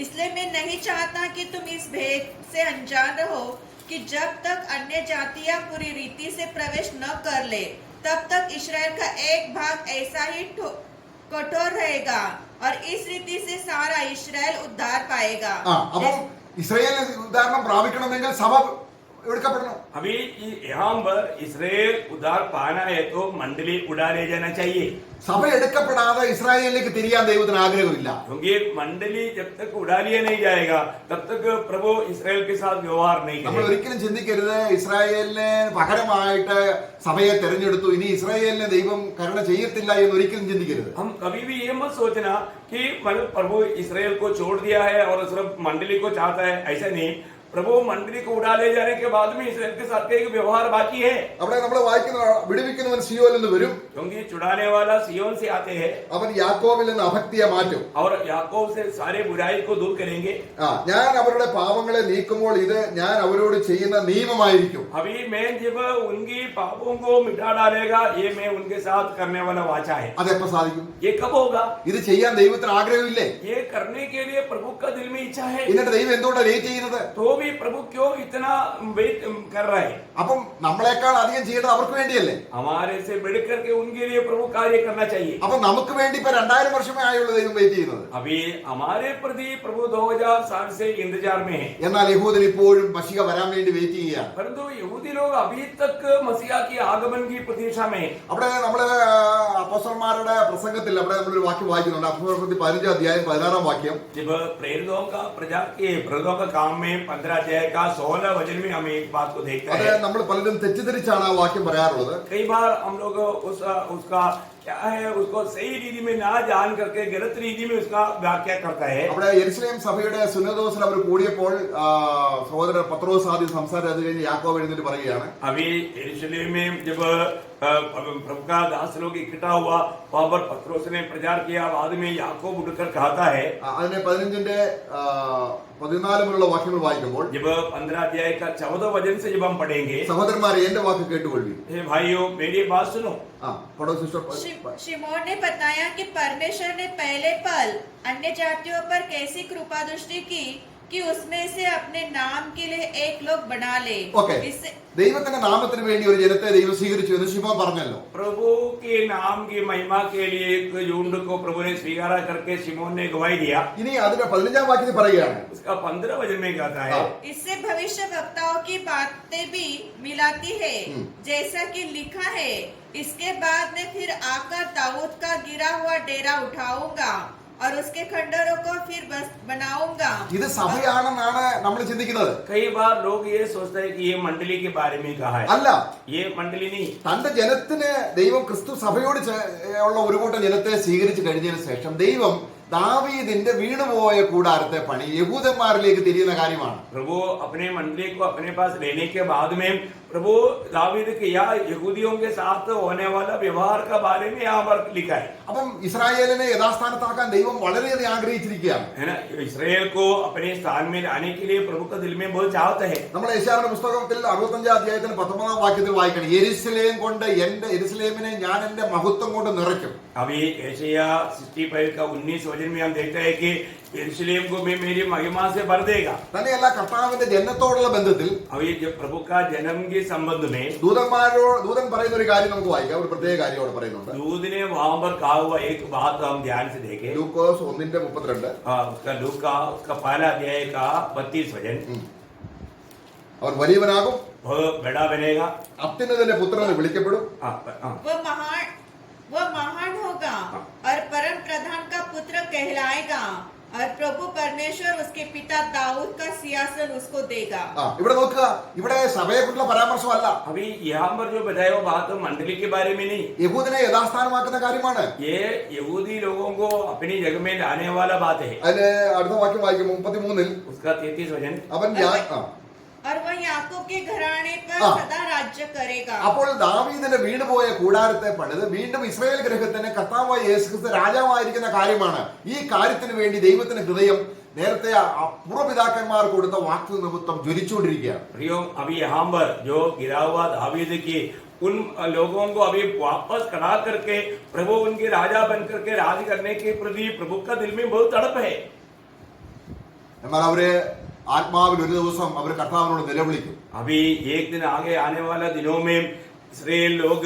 इसलिए मैं नहीं चाहता कि तुम इस भेद से अनजान रहो कि जब तक अन्य जातियां पूरी रीति से प्रवेश न कर ले तब तक इस्राएल का एक भाग ऐसा ही कठोर रहेगा और इस रीति से सारा इस्राएल उद्धार पाएगा.
അപ്പോൾ ഇസ്രായേലിന് ഉദ്ധാരണം പ്രാപിക്കണമെങ്കിൽ സഭ എടുക്കപ്പെടണം.
अभी यहाँ पर इसराइल उद्धार पाना है तो मंडली उड़ा ले जाना चाहिए.
സഭ എടുക്കപ്പെടാതെ ഇസ്രായേലിലേക്ക് തിരിയാൻ ദൈവത്തിന് ആഗ്രഹമില്ല.
क्योंकि मंडली जब तक उड़ा लिया नहीं जाएगा तब तक प्रभु इसराइल के साथ व्यवहार नहीं
നമ്മൾ
करेगा.
ഒരിക്കലും ചിന്തിക്കരുത് ഇസ്രായേലിന് പകരമായിട്ട് സഭയെ തെരഞ്ഞെടുത്തു ഇനി ഇസ്രായേലിനെ ദൈവം കരുണ ചെയ്യത്തില്ല എന്ന് ഒരിക്കലും ചിന്തിക്കരുത്.
हम कभी भी ये मत सोचना कि प्रभु इसराइल को छोड़ दिया है और सिर्फ मंडली को चाहता है. ऐसा नहीं. प्रभु मंडली को उड़ा ले जाने के बाद में इसराइल के साथ एक व्यवहार बाकी है,
അവിടെ നമ്മൾ വായിക്കുന്ന വിടുവിക്കുന്നവൻ സിയോനിൽ നിന്ന് വരും,
क्योंकि छुड़ाने वाला सियोन से आते हैं
അവൻ യാക്കോബിൽ നിന്ന് അഭക്തിയെ മാറ്റും.
और याकूब से सारे बुराई को दूर करेंगे.
ഞാൻ അവരുടെ പാപങ്ങളെ നീക്കുമ്പോൾ ഇത് ഞാൻ അവരോട് ചെയ്യുന്ന നിയമമായിരിക്കും.
अभी मैं जब उनकी पापों को मिटा डालेगा, ये मैं उनके साथ करने वाला वाचा है.
അതെപ്പോ സാധിക്കും?
ये कब होगा?
ഇത് ചെയ്യാൻ ദൈവത്തിന് ആഗ്രഹമില്ലേ?
ये करने के लिए प्रभु का दिल में इच्छा है,
എന്നിട്ട് ദൈവം എന്തുകൊണ്ടാണ് ലേറ്റ് ചെയ്യുന്നത്?
तो भी प्रभु क्यों इतना वेट कर रहा है?
അപ്പം നമ്മളെക്കാൾ അധികം ചെയ്യേണ്ടത് അവർക്ക് വേണ്ടിയല്ലേ?
हमारे से बढ़ करके उनके लिए प्रभु कार्य करना चाहिए.
അപ്പൊ നമുക്ക് വേണ്ടി ഇപ്പൊ 2000 വർഷമേ ആയുള്ള ദൈവം വെയിറ്റ് ചെയ്യുന്നത്.
अभी हमारे प्रति प्रभु 2000 साल से इंतजार में है.
എന്നാൽ യഹൂദൻ ഇപ്പോഴും മശിഹ വരാൻ വേണ്ടി വെയിറ്റ് ചെയ്യുകയാണ്.
परंतु यहूदी लोग अभी तक मसीहा की आगमन की प्रतीक्षा में है.
അവിടെ നമ്മള് അപ്പോസ്തലന്മാരുടെ പ്രസംഗത്തിൽ അവിടെ നമ്മളൊരു വാക്യം വായിക്കുന്നുണ്ട്. അപ്പോസ്തലപ്രവൃത്തി 15 അധ്യായം 16 വാക്യം.
जब प्रेरितों का प्रजा के प्रेरितों का काम में 15 अध्याय का 16 वचन में हम एक बात को देखते
അത്
हैं.
നമ്മൾ പലരും തെറ്റിദ്ധരിച്ചാണ് ആ വാക്യം പറയാറുള്ളത്.
कई बार हम लोग उसका क्या है, उसको सही रीति में ना जान करके गलत रीति में उसका व्याख्या करता है.
അവിടെ യെരുശലേം സഭയുടെ സുന്നതോസിൽ അവർ കൂടിയപ്പോൾ സഹോദരൻ പത്രോസ് ആദ്യം സംസാരം അത് കഴിഞ്ഞ് യാക്കോബ് എഴുന്നേറ്റ് പറയുകയാണ്,
अभी यरूशलेम में जब प्रभु का दास लोग इकट्ठा हुआ, वहां पर पत्रोस ने प्रचार किया. बाद में याकूब उठकर कहता है,
അതിനെ 15-14 മുതലുള്ള വാക്യങ്ങൾ വായിക്കുമ്പോൾ,
जब 15 अध्याय का 14 वचन से जब हम पढ़ेंगे,
സഹോദരന്മാരെ എന്റെ വാക്ക് കേട്ടുകൊള്ളി.
हे भाइयों मेरी बात सुनो.
പടോ സിസ്റ്റർ.
शिमोन ने बताया कि परमेश्वर ने पहले पल अन्य जातियों पर कैसी कृपा दृष्टि की कि उसमें से अपने नाम के लिए एक लोग बना ले.
ഓക്കെ,
इससे
ദൈവത്തിന്റെ നാമത്തിന് വേണ്ടി ഒരു ജനത്തെ ദൈവം സ്വീകരിച്ചു എന്ന് ശിമോൻ പറഞ്ഞല്ലോ.
प्रभु के नाम की महिमा के लिए एक झुंड को प्रभु ने स्वीकार करके शिमोन ने गवाही दिया.
ഇനി അതിന്റെ 15-ാം വാക്യത്തിൽ പറയുകയാണ്,
उसका 15 वचन में कहता है,
इससे भविष्य वक्ताओं की बातें भी मिलाती है, जैसा कि लिखा है, इसके बाद में फिर आकर दाऊद का गिरा हुआ डेरा उठाऊंगा और उसके खंडरों को फिर बनाऊंगा.
ഇത് സഭയാണെന്നാണ് നമ്മൾ ചിന്തിക്കുന്നത്.
कई बार लोग ये सोचते हैं कि ये मंडली के बारे में कहा है.
അല്ല,
ये मंडली नहीं.
തന്റെ ജനത്തിന് ദൈവം ക്രിസ്തു സഭയോട് ഉള്ള ഒരു കൂട്ടം ജനത്തെ സ്വീകരിച്ചു കഴിഞ്ഞതിന് ശേഷം ദൈവം ദാവീദിന്റെ വീണുപോയ കൂടാരത്തെ പണി യഹൂദന്മാരിലേക്ക് തിരിയുന്ന കാര്യമാണ്.
प्रभु अपने मंडली को अपने पास लेने के बाद में प्रभु दावीद के या यहूदियों के साथ होने वाला व्यवहार का बारे में यहाँ पर लिखा है.
അപ്പം ഇസ്രായേലിനെ യഥാസ്ഥാനത്താക്കാൻ ദൈവം വളരെയധികം ആഗ്രഹിച്ചിരിക്കുകയാണ്.
है ना, इसराइल को अपने स्थान में लाने के लिए प्रभु का दिल में बहुत चाहत है.
നമ്മൾ യെശയ്യാവിന്റെ പുസ്തകത്തിൽ 65-ാം അധ്യായത്തിന് 19-ാം വാക്യത്തിൽ വായിക്കണം, യെരുശലേം കൊണ്ട് യെരുശലേമിനെ ഞാൻ എന്റെ മഹത്വം കൊണ്ട് നിറയ്ക്കും.
अभी यशायाह 65 का 19 वचन में हम देखते हैं कि यरूशलेम को मैं मेरी महिमा से भर देगा.
തന്നെയല്ല, കർത്താവിന്റെ ജനത്തോടുള്ള ബന്ധത്തിൽ
अभी जब प्रभु का जन्म के संबंध में
ദൂതൻ പറയുന്ന ഒരു കാര്യം നമുക്ക് വായിക്കാം. ഒരു പ്രത്യേക കാര്യം അവിടെ പറയുന്നുണ്ട്.
दूध ने वहां पर कहा हुआ एक बात हम ध्यान से देखें.
ലൂക്കോസ് 1:32.
उसका लूका उसका पहला अध्याय का 32 वचन.
അവർ വലിയവനാകും,
वो बड़ा बनेगा,
അത്യുന്നതന്റെ പുത്രൻ എന്ന് വിളിക്കപ്പെടും,
वो महान होगा और परम प्रधान का पुत्र कहलाएगा और प्रभु परमेश्वर उसके पिता दाऊद का सिंहासन उसको देगा.
ഇവിടെ നോക്കുക, ഇവിടെ സഭയെ കുറിച്ചുള്ള പരാമർശമല്ല,
अभी यहाँ पर जो बताया वो बात मंडली के बारे में नहीं,
യഹൂദനെ യഥാസ്ഥാനമാക്കുന്ന കാര്യമാണ്.
ये यहूदी लोगों को अपनी जगह में लाने वाला बात है.
അതിന് അടുത്ത വാക്യം വായിക്കും 33-ൽ.
उसका 33 वचन.
അവൻ
और वह याकूब के घराने पर सदा राज्य करेगा.
അപ്പോൾ ദാവീദിന്റെ വീണുപോയ കൂടാരത്തെ പണിത് വീണ്ടും ഇസ്രായേൽ ഗൃഹത്തിന് കർത്താവായ യേശുക്രിസ്തു രാജാവായിരിക്കുന്ന കാര്യമാണ്. ഈ കാര്യത്തിന് വേണ്ടി ദൈവത്തിന്റെ ഹൃദയം നേരത്തെ പൂർവ്വപിതാക്കന്മാർ കൊടുത്ത വാക്ക് നിമിത്തം ജ്വലിച്ചുകൊണ്ടിരിക്കുകയാണ്.
प्रियो, अभी यहाँ पर जो गिरा हुआ दावीद की उन लोगों को अभी वापस खड़ा करके प्रभु उनके राजा बन करके राज करने के प्रति प्रभु का दिल में बहुत तड़प है.
എന്നാൽ അവര് ആത്മാവിൽ ഒരു ദിവസം അവർ കർത്താവിനോട് നിലവിളിക്കും.
अभी एक दिन आगे आने वाला दिनों में इसराइल लोग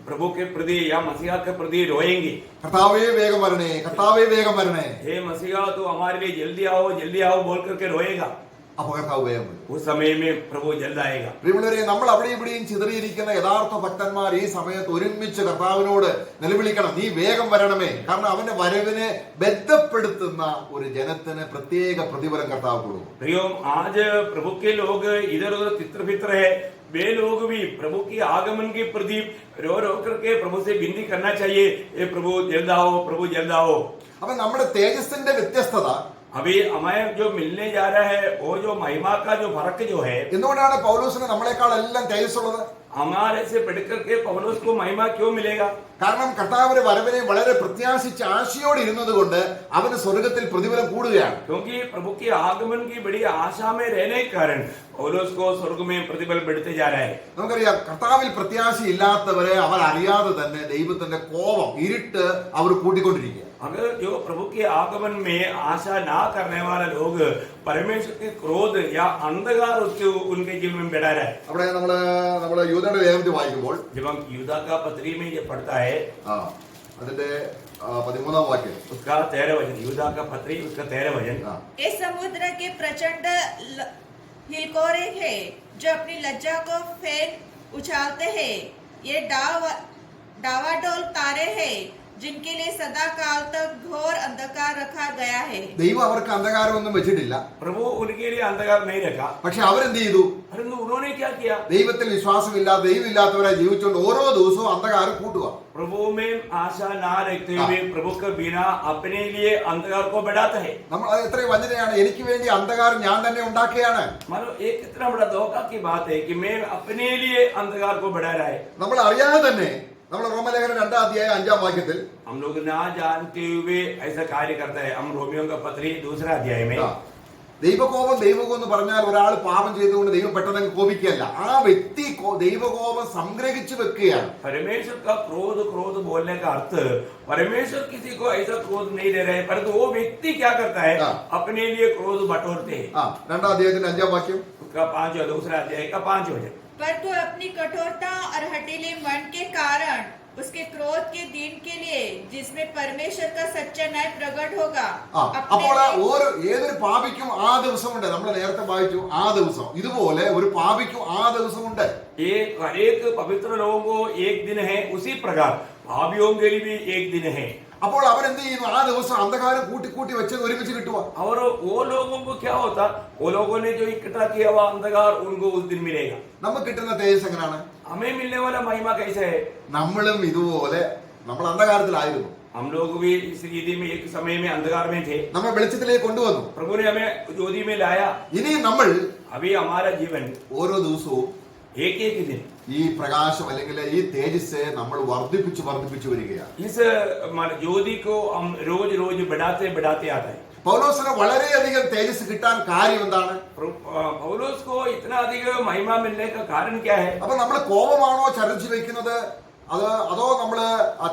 प्रभु के प्रति या मसीहा के प्रति रोएंगे,
കർത്താവേ വേഗം വരണേ, കർത്താവേ വേഗം വരണേ.
हे मसीहा तो हमारे लिए जल्दी आओ बोल करके रोएगा.
അപ്പൊ കർത്താവ് വേഗം വരും.
उस समय में प्रभु जल्द आएगा.
പ്രിയമുള്ളവരെ, നമ്മൾ അവിടെ ഇവിടെയും ചിതറിയിരിക്കുന്ന യഥാർത്ഥ ഭക്തന്മാർ ഈ സമയത്ത് ഒരുമിച്ച് കർത്താവിനോട് നിലവിളിക്കണം, നീ വേഗം വരണമേ. കാരണം അവന്റെ വരവിനെ ബന്ധപ്പെടുത്തുന്ന ഒരു ജനത്തിന് പ്രത്യേക പ്രതിഫലം കർത്താവ് കൊടുക്കും.
प्रियो, आज प्रभु के लोग इधर उधर तितर बितर है, वे लोग भी प्रभु की आगमन के प्रति रो रो करके प्रभु से विनती करना चाहिए, हे प्रभु जल्द आओ, प्रभु जल्द आओ.
അപ്പൊ നമ്മുടെ തേജസ്സിന്റെ വ്യത്യസ്തത
अभी हमें जो मिलने जा रहा है वो जो महिमा का जो फर्क जो है,
എന്തുകൊണ്ടാണ് പൗലോസിന് നമ്മളെക്കാൾ എല്ലാം തേജസ്സുള്ളത്?
हमारे से बढ़कर के पौलुस को महिमा क्यों मिलेगा?
കാരണം കർത്താവിന്റെ വരവിനെ വളരെ പ്രത്യാശിച്ച് ആശയോടെ ഇരുന്നത് കൊണ്ട് അവന് സ്വർഗത്തിൽ പ്രതിഫലം കൂടുകയാണ്.
क्योंकि प्रभु के आगमन की बड़ी आशा में रहने के कारण पौलुस को स्वर्ग में प्रतिफल बढ़ते जा रहा है.
നമുക്കറിയാം, കർത്താവിൽ പ്രത്യാശയില്ലാത്തവരെ അവർ അറിയാതെ തന്നെ ദൈവത്തിന്റെ കോപം, ഇരുട്ട് അവർ കൂട്ടിക്കൊണ്ടിരിക്കുക.
अगर जो प्रभु के आगमन में आशा ना करने वाले लोग परमेश्वर के क्रोध या अंधकार उसके उनके जीवन में बैठा रहा है.
അവിടെ നമ്മള് യൂദയുടെ ലേഖനത്തിൽ വായിക്കുമ്പോൾ
जब हम यूदा का पत्री में ये पढ़ता है,
അതിന്റെ 13-ാം വാക്യം,
उसका 13 वचन, यूदा का पत्री उसका 13 वचन.
ये समुद्र के प्रचंड हिलकोरे है जो अपनी लज्जा को फेंक उछालते हैं. ये डावाडोल तारे हैं जिनके लिए सदा काल तक घोर अंधकार रखा गया है.
ദൈവം അവർക്ക് അന്ധകാരമൊന്നും വെച്ചിട്ടില്ല.
प्रभु उनके लिए अंधकार नहीं रखा,
പക്ഷെ അവരെന്ത് ചെയ്തു?
परंतु उन्होंने क्या किया?
ദൈവത്തിൽ വിശ്വാസമില്ലാതെ ദൈവമില്ലാത്തവരായി ജീവിച്ചുകൊണ്ട് ഓരോ ദിവസവും അന്ധകാരം കൂട്ടുക.
प्रभु में आशा ना रखते हुए प्रभु के बिना अपने लिए अंधकार को बढ़ाता है.
നമ്മൾ അത് എത്ര വഞ്ചനയാണ്! എനിക്ക് വേണ്ടി അന്ധകാരം ഞാൻ തന്നെ ഉണ്ടാക്കുകയാണ്.
मानो एक कितना बड़ा धोखा की बात है कि मैं अपने लिए अंधकार को बढ़ा रहा है.
നമ്മൾ അറിയാതെ തന്നെ നമ്മൾ റോമലേഖനം 2-ാം അധ്യായം 5-ാം വാക്യത്തിൽ
हम लोग ना जानते हुए ऐसा कार्य करता है. हम रोमियो का पत्री 2 अध्याय में
ദൈവകോപം എന്ന് പറഞ്ഞാൽ ഒരാൾ പാപം ചെയ്തുകൊണ്ട് ദൈവം പെട്ടെന്ന് കോപിക്കുകയല്ല. ആ വ്യക്തി ദൈവകോപം സംഗ്രഹിച്ചു വെക്കുകയാണ്.
परमेश्वर का क्रोध बोलने का अर्थ परमेश्वर किसी को ऐसा क्रोध नहीं दे रहे, परंतु वो व्यक्ति क्या करता है? अपने लिए क्रोध बटोरते हैं.
2-ാം അധ്യായത്തിന്റെ 5-ാം വാക്യം,
उसका 5 2 अध्याय का 5 वचन.
पर तू अपनी कठोरता और हठीले मन के कारण उसके क्रोध के दिन के लिए जिसमें परमेश्वर का सच्चा न्याय प्रकट होगा.
അപ്പോൾ ഏതൊരു പാപിക്കും ആ ദിവസമുണ്ട്. നമ്മൾ നേരത്തെ വായിച്ചു, ആ ദിവസം. ഇതുപോലെ ഒരു പാപിക്കും ആ ദിവസമുണ്ട്.
हर एक पवित्र लोगों को एक दिन है, उसी प्रकार पापियों के लिए भी एक दिन है.
അപ്പോൾ അവരെന്ത് ചെയ്യുന്നു? ആ ദിവസം അന്ധകാരം കൂട്ടി വെച്ചത് ഒരുമിച്ച് കിട്ടുക.
और वो लोगों को क्या होता? वो लोगों ने जो इकट्ठा किया हुआ अंधकार उनको उस दिन मिलेगा.
നമുക്ക് കിട്ടുന്ന തേജസ് എങ്ങനെയാണ്?
हमें मिलने वाला महिमा कैसे है?
നമ്മളും ഇതുപോലെ നമ്മൾ അന്ധകാരത്തിലായിരുന്നു.
हम लोग भी इस रीति में एक समय में अंधकार में थे.
നമ്മെ വെളിച്ചത്തിലേക്ക് കൊണ്ടുവന്നു.
प्रभु ने हमें ज्योति में लाया.
ഇനി നമ്മൾ
अभी हमारा जीवन
ഓരോ ദിവസവും
एक दिन
ഈ പ്രകാശം അല്ലെങ്കിൽ ഈ തേജസ് നമ്മൾ വർദ്ധിപ്പിച്ചു വരികയാണ്.
इस ज्योति को हम रोज बढ़ाते आता है.
പൗലോസിന് വളരെയധികം തേജസ് കിട്ടാൻ കാര്യം എന്താണ്?
पौलुस को इतना अधिक महिमा मिलने का कारण क्या है?
അപ്പൊ നമ്മൾ കോപമാണോ ചരച്ചു വെക്കുന്നത്, അതോ നമ്മള്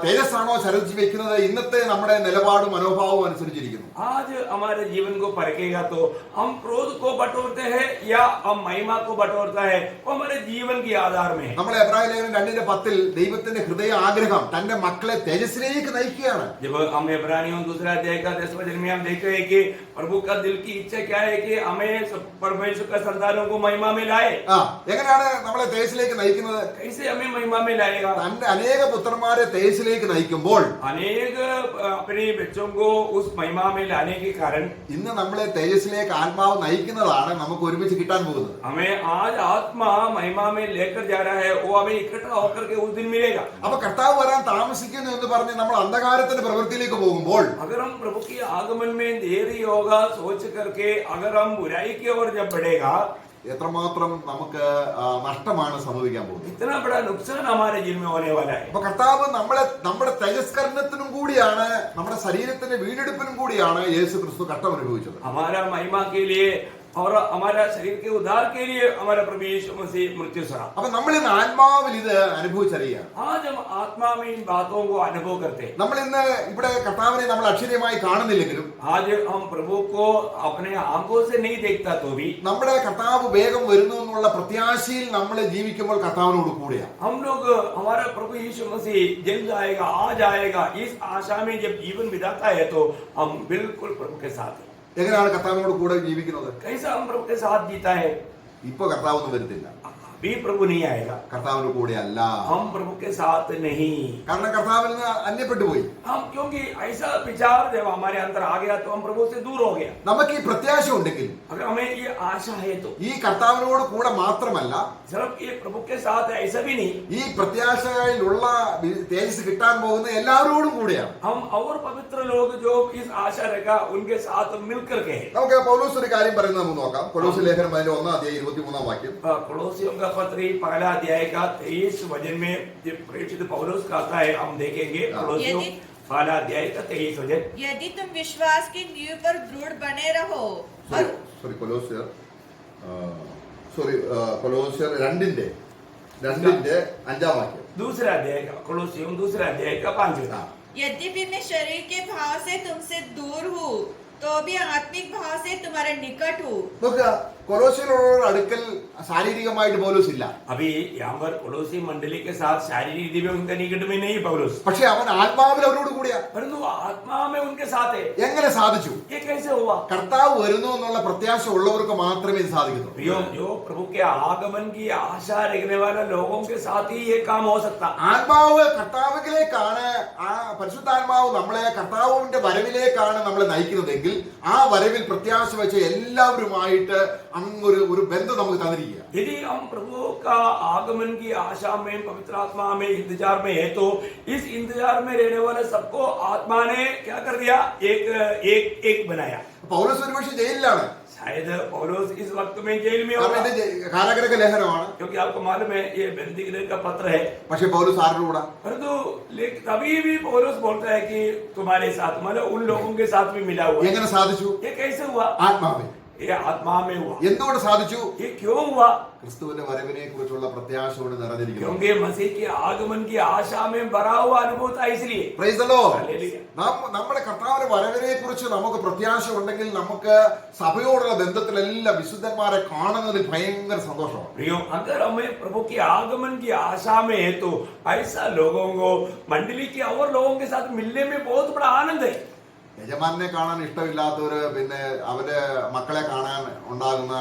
തേജസ്സാണോ ചരച്ചു വെക്കുന്നത്? ഇന്നത്തെ നമ്മുടെ നിലപാടും മനോഭാവവും അനുസരിച്ചിരിക്കുന്നു.
आज हमारे जीवन को परखेगा तो हम क्रोध को बटोरते हैं या हम महिमा को बटोरता है, वो हमारे जीवन के आधार में है.
നമ്മൾ എബ്രായ ലേഖനം 2:10 ദൈവത്തിന്റെ ഹൃദയ ആഗ്രഹം തന്റെ മക്കളെ തേജസ്സിലേക്ക് നയിക്കുകയാണ്.
जब हम इब्रानियों 2 अध्याय का 10 वचन में हम देखते हैं कि प्रभु का दिल की इच्छा क्या है कि हमें परमेश्वर का संतानों को महिमा में लाए.
എങ്ങനെയാണ് നമ്മളെ തേജസ്സിലേക്ക് നയിക്കുന്നത്?
कैसे हमें महिमा में लाएगा?
തന്റെ അനേക പുത്രന്മാരെ തേജസ്സിലേക്ക് നയിക്കുമ്പോൾ
अनेक अपने बच्चों को उस महिमा में लाने के कारण
ഇന്ന് നമ്മളെ തേജസ്സിലേക്ക് ആത്മാവ് നയിക്കുന്നതാണ് നമുക്ക് ഒരുമിച്ച് കിട്ടാൻ പോകുന്നത്.
हमें आज आत्मा महिमा में लेकर जा रहा है, वो हमें इकट्ठा होकर के उस दिन मिलेगा.
അപ്പൊ കർത്താവ് വരാൻ താമസിക്കുന്നു എന്ന് പറഞ്ഞ് നമ്മൾ അന്ധകാരത്തിന്റെ പ്രവൃത്തിയിലേക്ക് പോകുമ്പോൾ
अगर हम प्रभु के आगमन में देरी होगा सोच करके अगर हम बुराई की ओर जब बढ़ेगा,
എത്രമാത്രം നമുക്ക് നഷ്ടമാണ് സംഭവിക്കാൻ പോകുന്നത്.
इतना बड़ा नुकसान हमारे जीवन में होने वाला है.
അപ്പൊ കർത്താവ് നമ്മുടെ തേജസ്കരണത്തിനും കൂടിയാണ്, നമ്മുടെ ശരീരത്തിന്റെ വീണ്ടെടുപ്പിനും കൂടിയാണ് യേശു ക്രിസ്തു കഷ്ടം അനുഭവിച്ചത്.
हमारा महिमा के लिए और हमारा शरीर के उद्धार के लिए हमारा प्रभु यीशु मसीह मृत्यु सहा.
അപ്പൊ നമ്മൾ ഇന്ന് ആത്മാവിൽ ഇത് അനുഭവിച്ചറിയാം.
आज हम आत्मा में इन बातों को अनुभव करते हैं.
നമ്മൾ ഇന്ന് ഇവിടെ കർത്താവിനെ നമ്മൾ അക്ഷരീയമായി കാണുന്നില്ലെങ്കിലും
आज हम प्रभु को अपने आंखों से नहीं देखता तो भी
നമ്മുടെ കർത്താവ് വേഗം വരുന്നു എന്നുള്ള പ്രത്യാശയിൽ നമ്മൾ ജീവിക്കുമ്പോൾ കർത്താവിനോട് കൂടെയാണ്.
हम लोग हमारा प्रभु यीशु मसीह जल्द आएगा, आज आएगा, इस आशा में जब जीवन बिताता है तो हम बिल्कुल प्रभु के साथ हैं.
എങ്ങനെയാണ് കർത്താവിനോട് കൂടെ ജീവിക്കുന്നത്?
कैसा हम प्रभु के साथ जीता है?
ഇപ്പൊ കർത്താവൊന്നും വരുന്നില്ല.
भी प्रभु नहीं आएगा।
കർത്താവിന്റെ കൂടെ അല്ല.
हम प्रभु के साथ नहीं,
കാരണം കർത്താവിൽ നിന്ന് അന്യപ്പെട്ടു പോയി.
हम क्योंकि ऐसा विचार जब हमारे अंदर आ गया तो हम प्रभु से दूर हो गया।
നമുക്ക് ഈ പ്രത്യാശ ഉണ്ടെങ്കിൽ,
अगर हमें ये आशा है तो
ഈ കർത്താവിനോട് കൂടെ മാത്രമല്ല,
सिर्फ ये प्रभु के साथ है ऐसा भी नहीं,
ഈ പ്രത്യാശയിലുള്ള തേജസ് കിട്ടാൻ പോകുന്ന എല്ലാവരോടും കൂടെയാണ്.
हम और पवित्र लोग जो इस आशा रखा उनके साथ मिलकर के हैं।
നമുക്ക് പൗലോസ് ഒരു കാര്യം പറയുന്നത് നമുക്ക് നോക്കാം. കൊലോസ്യ ലേഖനം അതിന്റെ 1-23 വാക്യം.
कोलोसियों का पत्र 1 वचन में जब प्रेषित पौलुस कहता है, हम देखेंगे कोलोसियों 1 वचन।
यदि तुम विश्वास की नींव पर दृढ़ बने रहो और
കൊലോസ്യർ 2:5 വാക്യം.
दूसरा अध्याय का कोलोसियों 2 अध्याय का 5
यद्यपि मैं शरीर के भाव से तुमसे दूर हूँ तो भी आत्मिक भाव से तुम्हारे निकट हूँ।
നോക്കുക, കൊലോസ്യരുടെ അടുക്കൽ ശാരീരികമായിട്ട് പൗലോസ് ഇല്ല.
अभी यहाँ पर कोलोसी मंडली के साथ शारीरिक रीति में उनका निकट में नहीं पौलुस,
പക്ഷെ അവൻ ആത്മാവിൽ അവരോട് കൂടിയാ.
परंतु आत्मा में उनके साथ है।
എങ്ങനെ സാധിച്ചു?
ये कैसे हुआ?
കർത്താവ് വരുന്നു എന്നുള്ള പ്രത്യാശ ഉള്ളവർക്ക് മാത്രമേ ഇത് സാധിക്കത്തുള്ളൂ.
जो प्रभु के आगमन की आशा रखने वाले लोगों के साथ ही ये काम हो सकता।
ആത്മാവ് കർത്താവിലേക്കാണ്, ആ പരിശുദ്ധാത്മാവ് നമ്മളെ കർത്താവിന്റെ വരവിലേക്കാണ് നമ്മളെ നയിക്കുന്നതെങ്കിൽ ആ വരവിൽ പ്രത്യാശ വെച്ച എല്ലാവരുമായിട്ട് ഒരു ബന്ധം നമുക്ക് തന്നിരിക്കുക.
यदि हम प्रभु का आगमन की आशा में पवित्र आत्मा में इंतजार में है तो इस इंतजार में रहने वाले सबको आत्मा ने क्या कर दिया? एक बनाया।
പൗലോസ് ഒരുപക്ഷെ ജയിലിലാണ്,
शायद पौलुस इस वक्त में जेल में
കാരണം
होगा,
ഇത് കാരാഗ്രഹ ലേഖനമാണ്.
क्योंकि आपको मालूम है ये बंदीगृह का पत्र है।
പക്ഷെ പൗലോസ് ആരുടെ കൂടെ?
परंतु तभी भी पौलुस बोलता है कि तुम्हारे साथ, मतलब उन लोगों के साथ भी मिला हुआ।
എങ്ങനെ സാധിച്ചു?
ये कैसे हुआ?
ആത്മാവിൽ.
ये आत्मा में हुआ।
എന്തുകൊണ്ട് സാധിച്ചു?
ये क्यों हुआ?
ക്രിസ്തുവിന്റെ വരവിനെ കുറിച്ചുള്ള പ്രത്യാശ കൊണ്ട് നിറഞ്ഞിരിക്കുന്നു.
क्योंकि मसीह के आगमन की आशा में भरा हुआ अनुभव था, इसलिए।
Praise the Lord.
हालेलुया।
നമ്മുടെ കർത്താവിന്റെ വരവിനെ കുറിച്ച് നമുക്ക് പ്രത്യാശ ഉണ്ടെങ്കിൽ നമുക്ക് സഭയോടുള്ള ബന്ധത്തിലെല്ലാം വിശുദ്ധന്മാരെ കാണുന്നതിൽ ഭയങ്കര സന്തോഷമാണ്.
प्रियो, अगर हमें प्रभु के आगमन की आशा में है तो ऐसा लोगों को मंडली के और लोगों के साथ मिलने में बहुत बड़ा आनंद है।
യജമാനെ കാണാൻ ഇഷ്ടമില്ലാത്തവര് പിന്നെ അവരുടെ മക്കളെ കാണാൻ ഉണ്ടാകുന്ന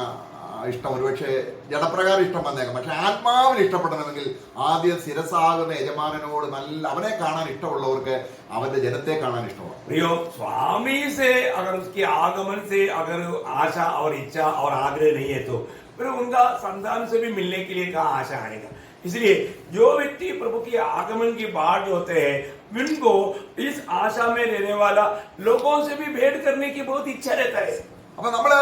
ഇഷ്ടം ഒരുപക്ഷെ ജഡപ്രകാരം ഇഷ്ടം വന്നേക്കാം, പക്ഷെ ആത്മാവിൽ ഇഷ്ടപ്പെടണമെങ്കിൽ ആദ്യം ശിരസാകുന്ന യജമാനനോട് നല്ല അവനെ കാണാൻ ഇഷ്ടമുള്ളവർക്ക് അവന്റെ ജനത്തെ കാണാൻ ഇഷ്ടമാണ്.
प्रियो, स्वामी से अगर उसके आगमन से अगर आशा और इच्छा और आग्रह नहीं है तो फिर उनका संतान से भी मिलने के लिए कहाँ आशा आएगा? इसलिए जो व्यक्ति प्रभु के आगमन की बाट होते हैं उनको इस आशा में रहने वाला लोगों से भी भेंट करने की बहुत इच्छा रहता है।
അപ്പൊ നമ്മള്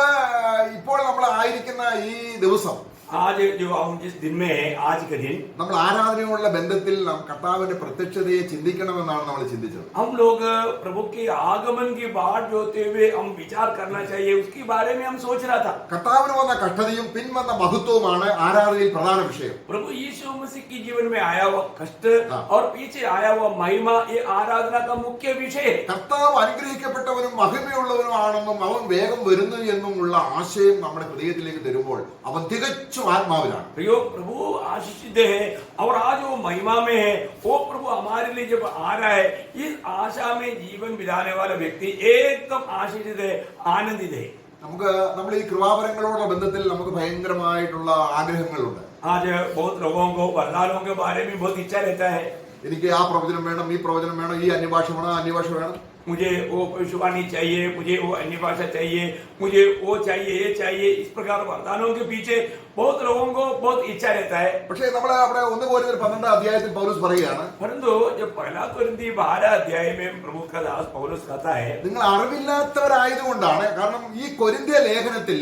ഇപ്പോൾ നമ്മൾ ആയിരിക്കുന്ന ഈ ദിവസം,
आज जो हम जिस दिन में है, आज के दिन
നമ്മൾ ആരാധനയോടുള്ള ബന്ധത്തിൽ നാം കർത്താവിന്റെ പ്രത്യക്ഷതയെ ചിന്തിക്കണമെന്നാണ് നമ്മൾ ചിന്തിച്ചത്.
हम लोग प्रभु के आगमन की बाट जोते हुए हम विचार करना चाहिए, उसके बारे में हम सोच रहा था।
കർത്താവിന് വന്ന കഷ്ടതയും പിൻവന്ന മഹത്വവുമാണ് ആരാധനയിൽ പ്രധാന വിഷയം.
प्रभु यीशु मसीह के जीवन में आया हुआ कष्ट और पीछे आया हुआ महिमा, ये आराधना का मुख्य विषय है।
കർത്താവ് അനുഗ്രഹിക്കപ്പെട്ടവനും മഹിമയുള്ളവനുമാണെന്നും അവൻ വേഗം വരുന്നു എന്നുമുള്ള ആശയം നമ്മുടെ ഹൃദയത്തിലേക്ക് തരുമ്പോൾ അവൻ തികച്ചും ആത്മാവിലാണ്.
प्रियो, प्रभु आशीषित है और आज वो महिमा में है। वो प्रभु हमारे लिए जब आ रहा है, इस आशा में जीवन बिताने वाला व्यक्ति एकदम आशीषित है, आनंदित है।
നമ്മൾ ഈ കൃപാവരങ്ങളോടുള്ള ബന്ധത്തിൽ നമുക്ക് ഭയങ്കരമായിട്ടുള്ള ആഗ്രഹങ്ങളുണ്ട്.
आज बहुत लोगों को वरदानों के बारे में बहुत इच्छा रहता है।
എനിക്ക് ആ പ്രവചനം വേണം, ഈ പ്രവചനം വേണം, ഈ അന്യഭാഷ വേണം, അന്യഭാഷ വേണം,
मुझे वो भविष्यवाणी चाहिए, मुझे वो अन्य भाषा चाहिए, मुझे वो चाहिए, ये चाहिए। इस प्रकार वरदानों के पीछे बहुत लोगों को बहुत इच्छा रहता है।
പക്ഷേ നമ്മൾ അവിടെ 1 കൊരിന്ത്യർ 12 അധ്യായത്തിൽ പൗലോസ് പറയുകയാണ്,
परंतु जब पहला कोरिन्थी 12 अध्याय में प्रभु का दास पौलुस कहता है,
നിങ്ങൾ അറിവില്ലാത്തവരായതുകൊണ്ടാണ്. കാരണം ഈ കൊരിന്ത്യ ലേഖനത്തിൽ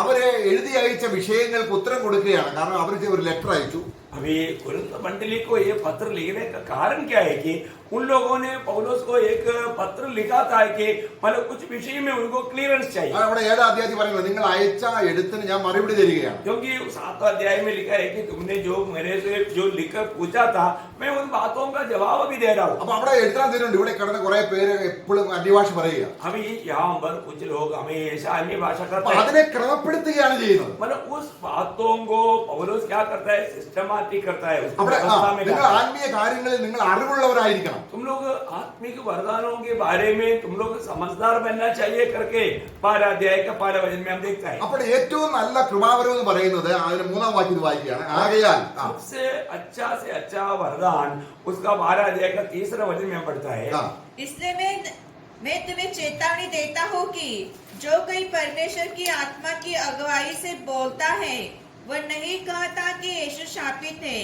അവരെ എഴുതി അയച്ച വിഷയങ്ങൾക്ക് ഉത്തരം കൊടുക്കുകയാണ്. കാരണം അവർ ഒരു ലെറ്റർ അയച്ചു.
अभी कुरिन्थ मंडली को ये पत्र लिखने का कारण क्या है कि उन लोगों ने पौलुस को एक पत्र लिखा था कि मतलब कुछ विषय में उनको क्लियरेंस चाहिए।
അവിടെ 7 അധ്യായത്തിൽ പറയുന്നത് നിങ്ങൾ അയച്ച എഴുത്തിന് ഞാൻ മറുപടി തരികയാണ്.
क्योंकि 7 अध्याय में लिखा है कि तुमने जो मेरे से जो लिखकर पूछा था, मैं उन बातों का जवाब अभी दे रहा हूँ।
അപ്പൊ അവിടെ എഴുതാൻ തരുന്നുണ്ട്. ഇവിടെ കിടന്ന കുറെ പേര് എപ്പോഴും അന്യഭാഷ പറയുക.
अभी यहाँ पर कुछ लोग हमेशा अन्य भाषा
അപ്പൊ
करते हैं,
അതിനെ ക്രമപ്പെടുത്തുകയാണ് ചെയ്യുന്നത്.
मतलब उस बातों को पौलुस क्या करता है, सिस्टमैटिक ठीक करता है उसको
അവിടെ
व्यवस्था में
നിങ്ങൾ
लाता है।
ആത്മീയ കാര്യങ്ങളിൽ നിങ്ങൾ അറിവുള്ളവരായിരിക്കണം.
तुम लोग आत्मिक वरदानों के बारे में तुम लोग समझदार बनना चाहिए करके 12 अध्याय का 12 वचन में हम देखता है।
അപ്പോൾ ഏറ്റവും നല്ല കൃപാവരം എന്ന് പറയുന്നത് അതിന് 3-ാം വാക്യം വായിക്കുകയാണ്. ആകയാൽ
सबसे अच्छा वरदान उसका 12 अध्याय का 3रा वचन में पढ़ता है।
इसलिए मैं तुम्हें चेतावनी देता हूँ कि जो कोई परमेश्वर की आत्मा की अगुवाई से बोलता है वह नहीं कहता कि यीशु शापित है।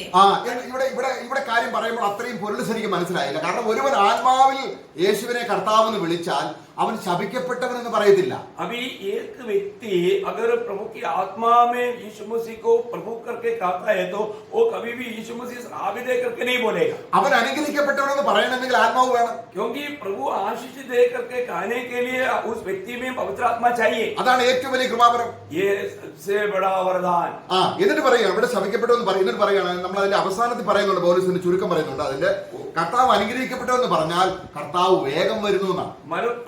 ഇവിടെ കാര്യം പറയുമ്പോൾ അത്രയും പൊരുൾ ശരിക്കും മനസ്സിലായില്ല. കാരണം ഒരുവൻ ആത്മാവിൽ യേശുവിനെ കർത്താവെന്ന് വിളിച്ചാൽ അവൻ ശപിക്കപ്പെട്ടവനെന്ന് പറയത്തില്ല.
अभी एक व्यक्ति अगर प्रभु की आत्मा में यीशु मसीह को प्रभु करके कहता है तो वो कभी भी यीशु मसीह श्रापित है करके नहीं बोलेगा.
അവൻ അനുഗ്രഹിക്കപ്പെട്ടവനെന്ന് പറയണമെങ്കിൽ ആത്മാവ് വേണം.
क्योंकि प्रभु आशीष दे करके कहने के लिए उस व्यक्ति में पवित्र आत्मा चाहिए.
അതാണ് ഏറ്റവും വലിയ കൃപാവരം.
ये सबसे बड़ा वरदान.
എന്നിട്ട് പറയുകയാണ് ഇവിടെ ശപിക്കപ്പെട്ടവെന്ന് പറയും. എന്നിട്ട് പറയുകയാണ് നമ്മൾ അതിന്റെ അവസാനത്തിൽ പറയുന്നുണ്ട്, പൗലോസിന്റെ ചുരുക്കം പറയുന്നുണ്ട്. അതിന്റെ കർത്താവ് അനുഗ്രഹിക്കപ്പെട്ടവെന്ന് പറഞ്ഞാൽ കർത്താവ് വേഗം വരുന്നു എന്നാണ്.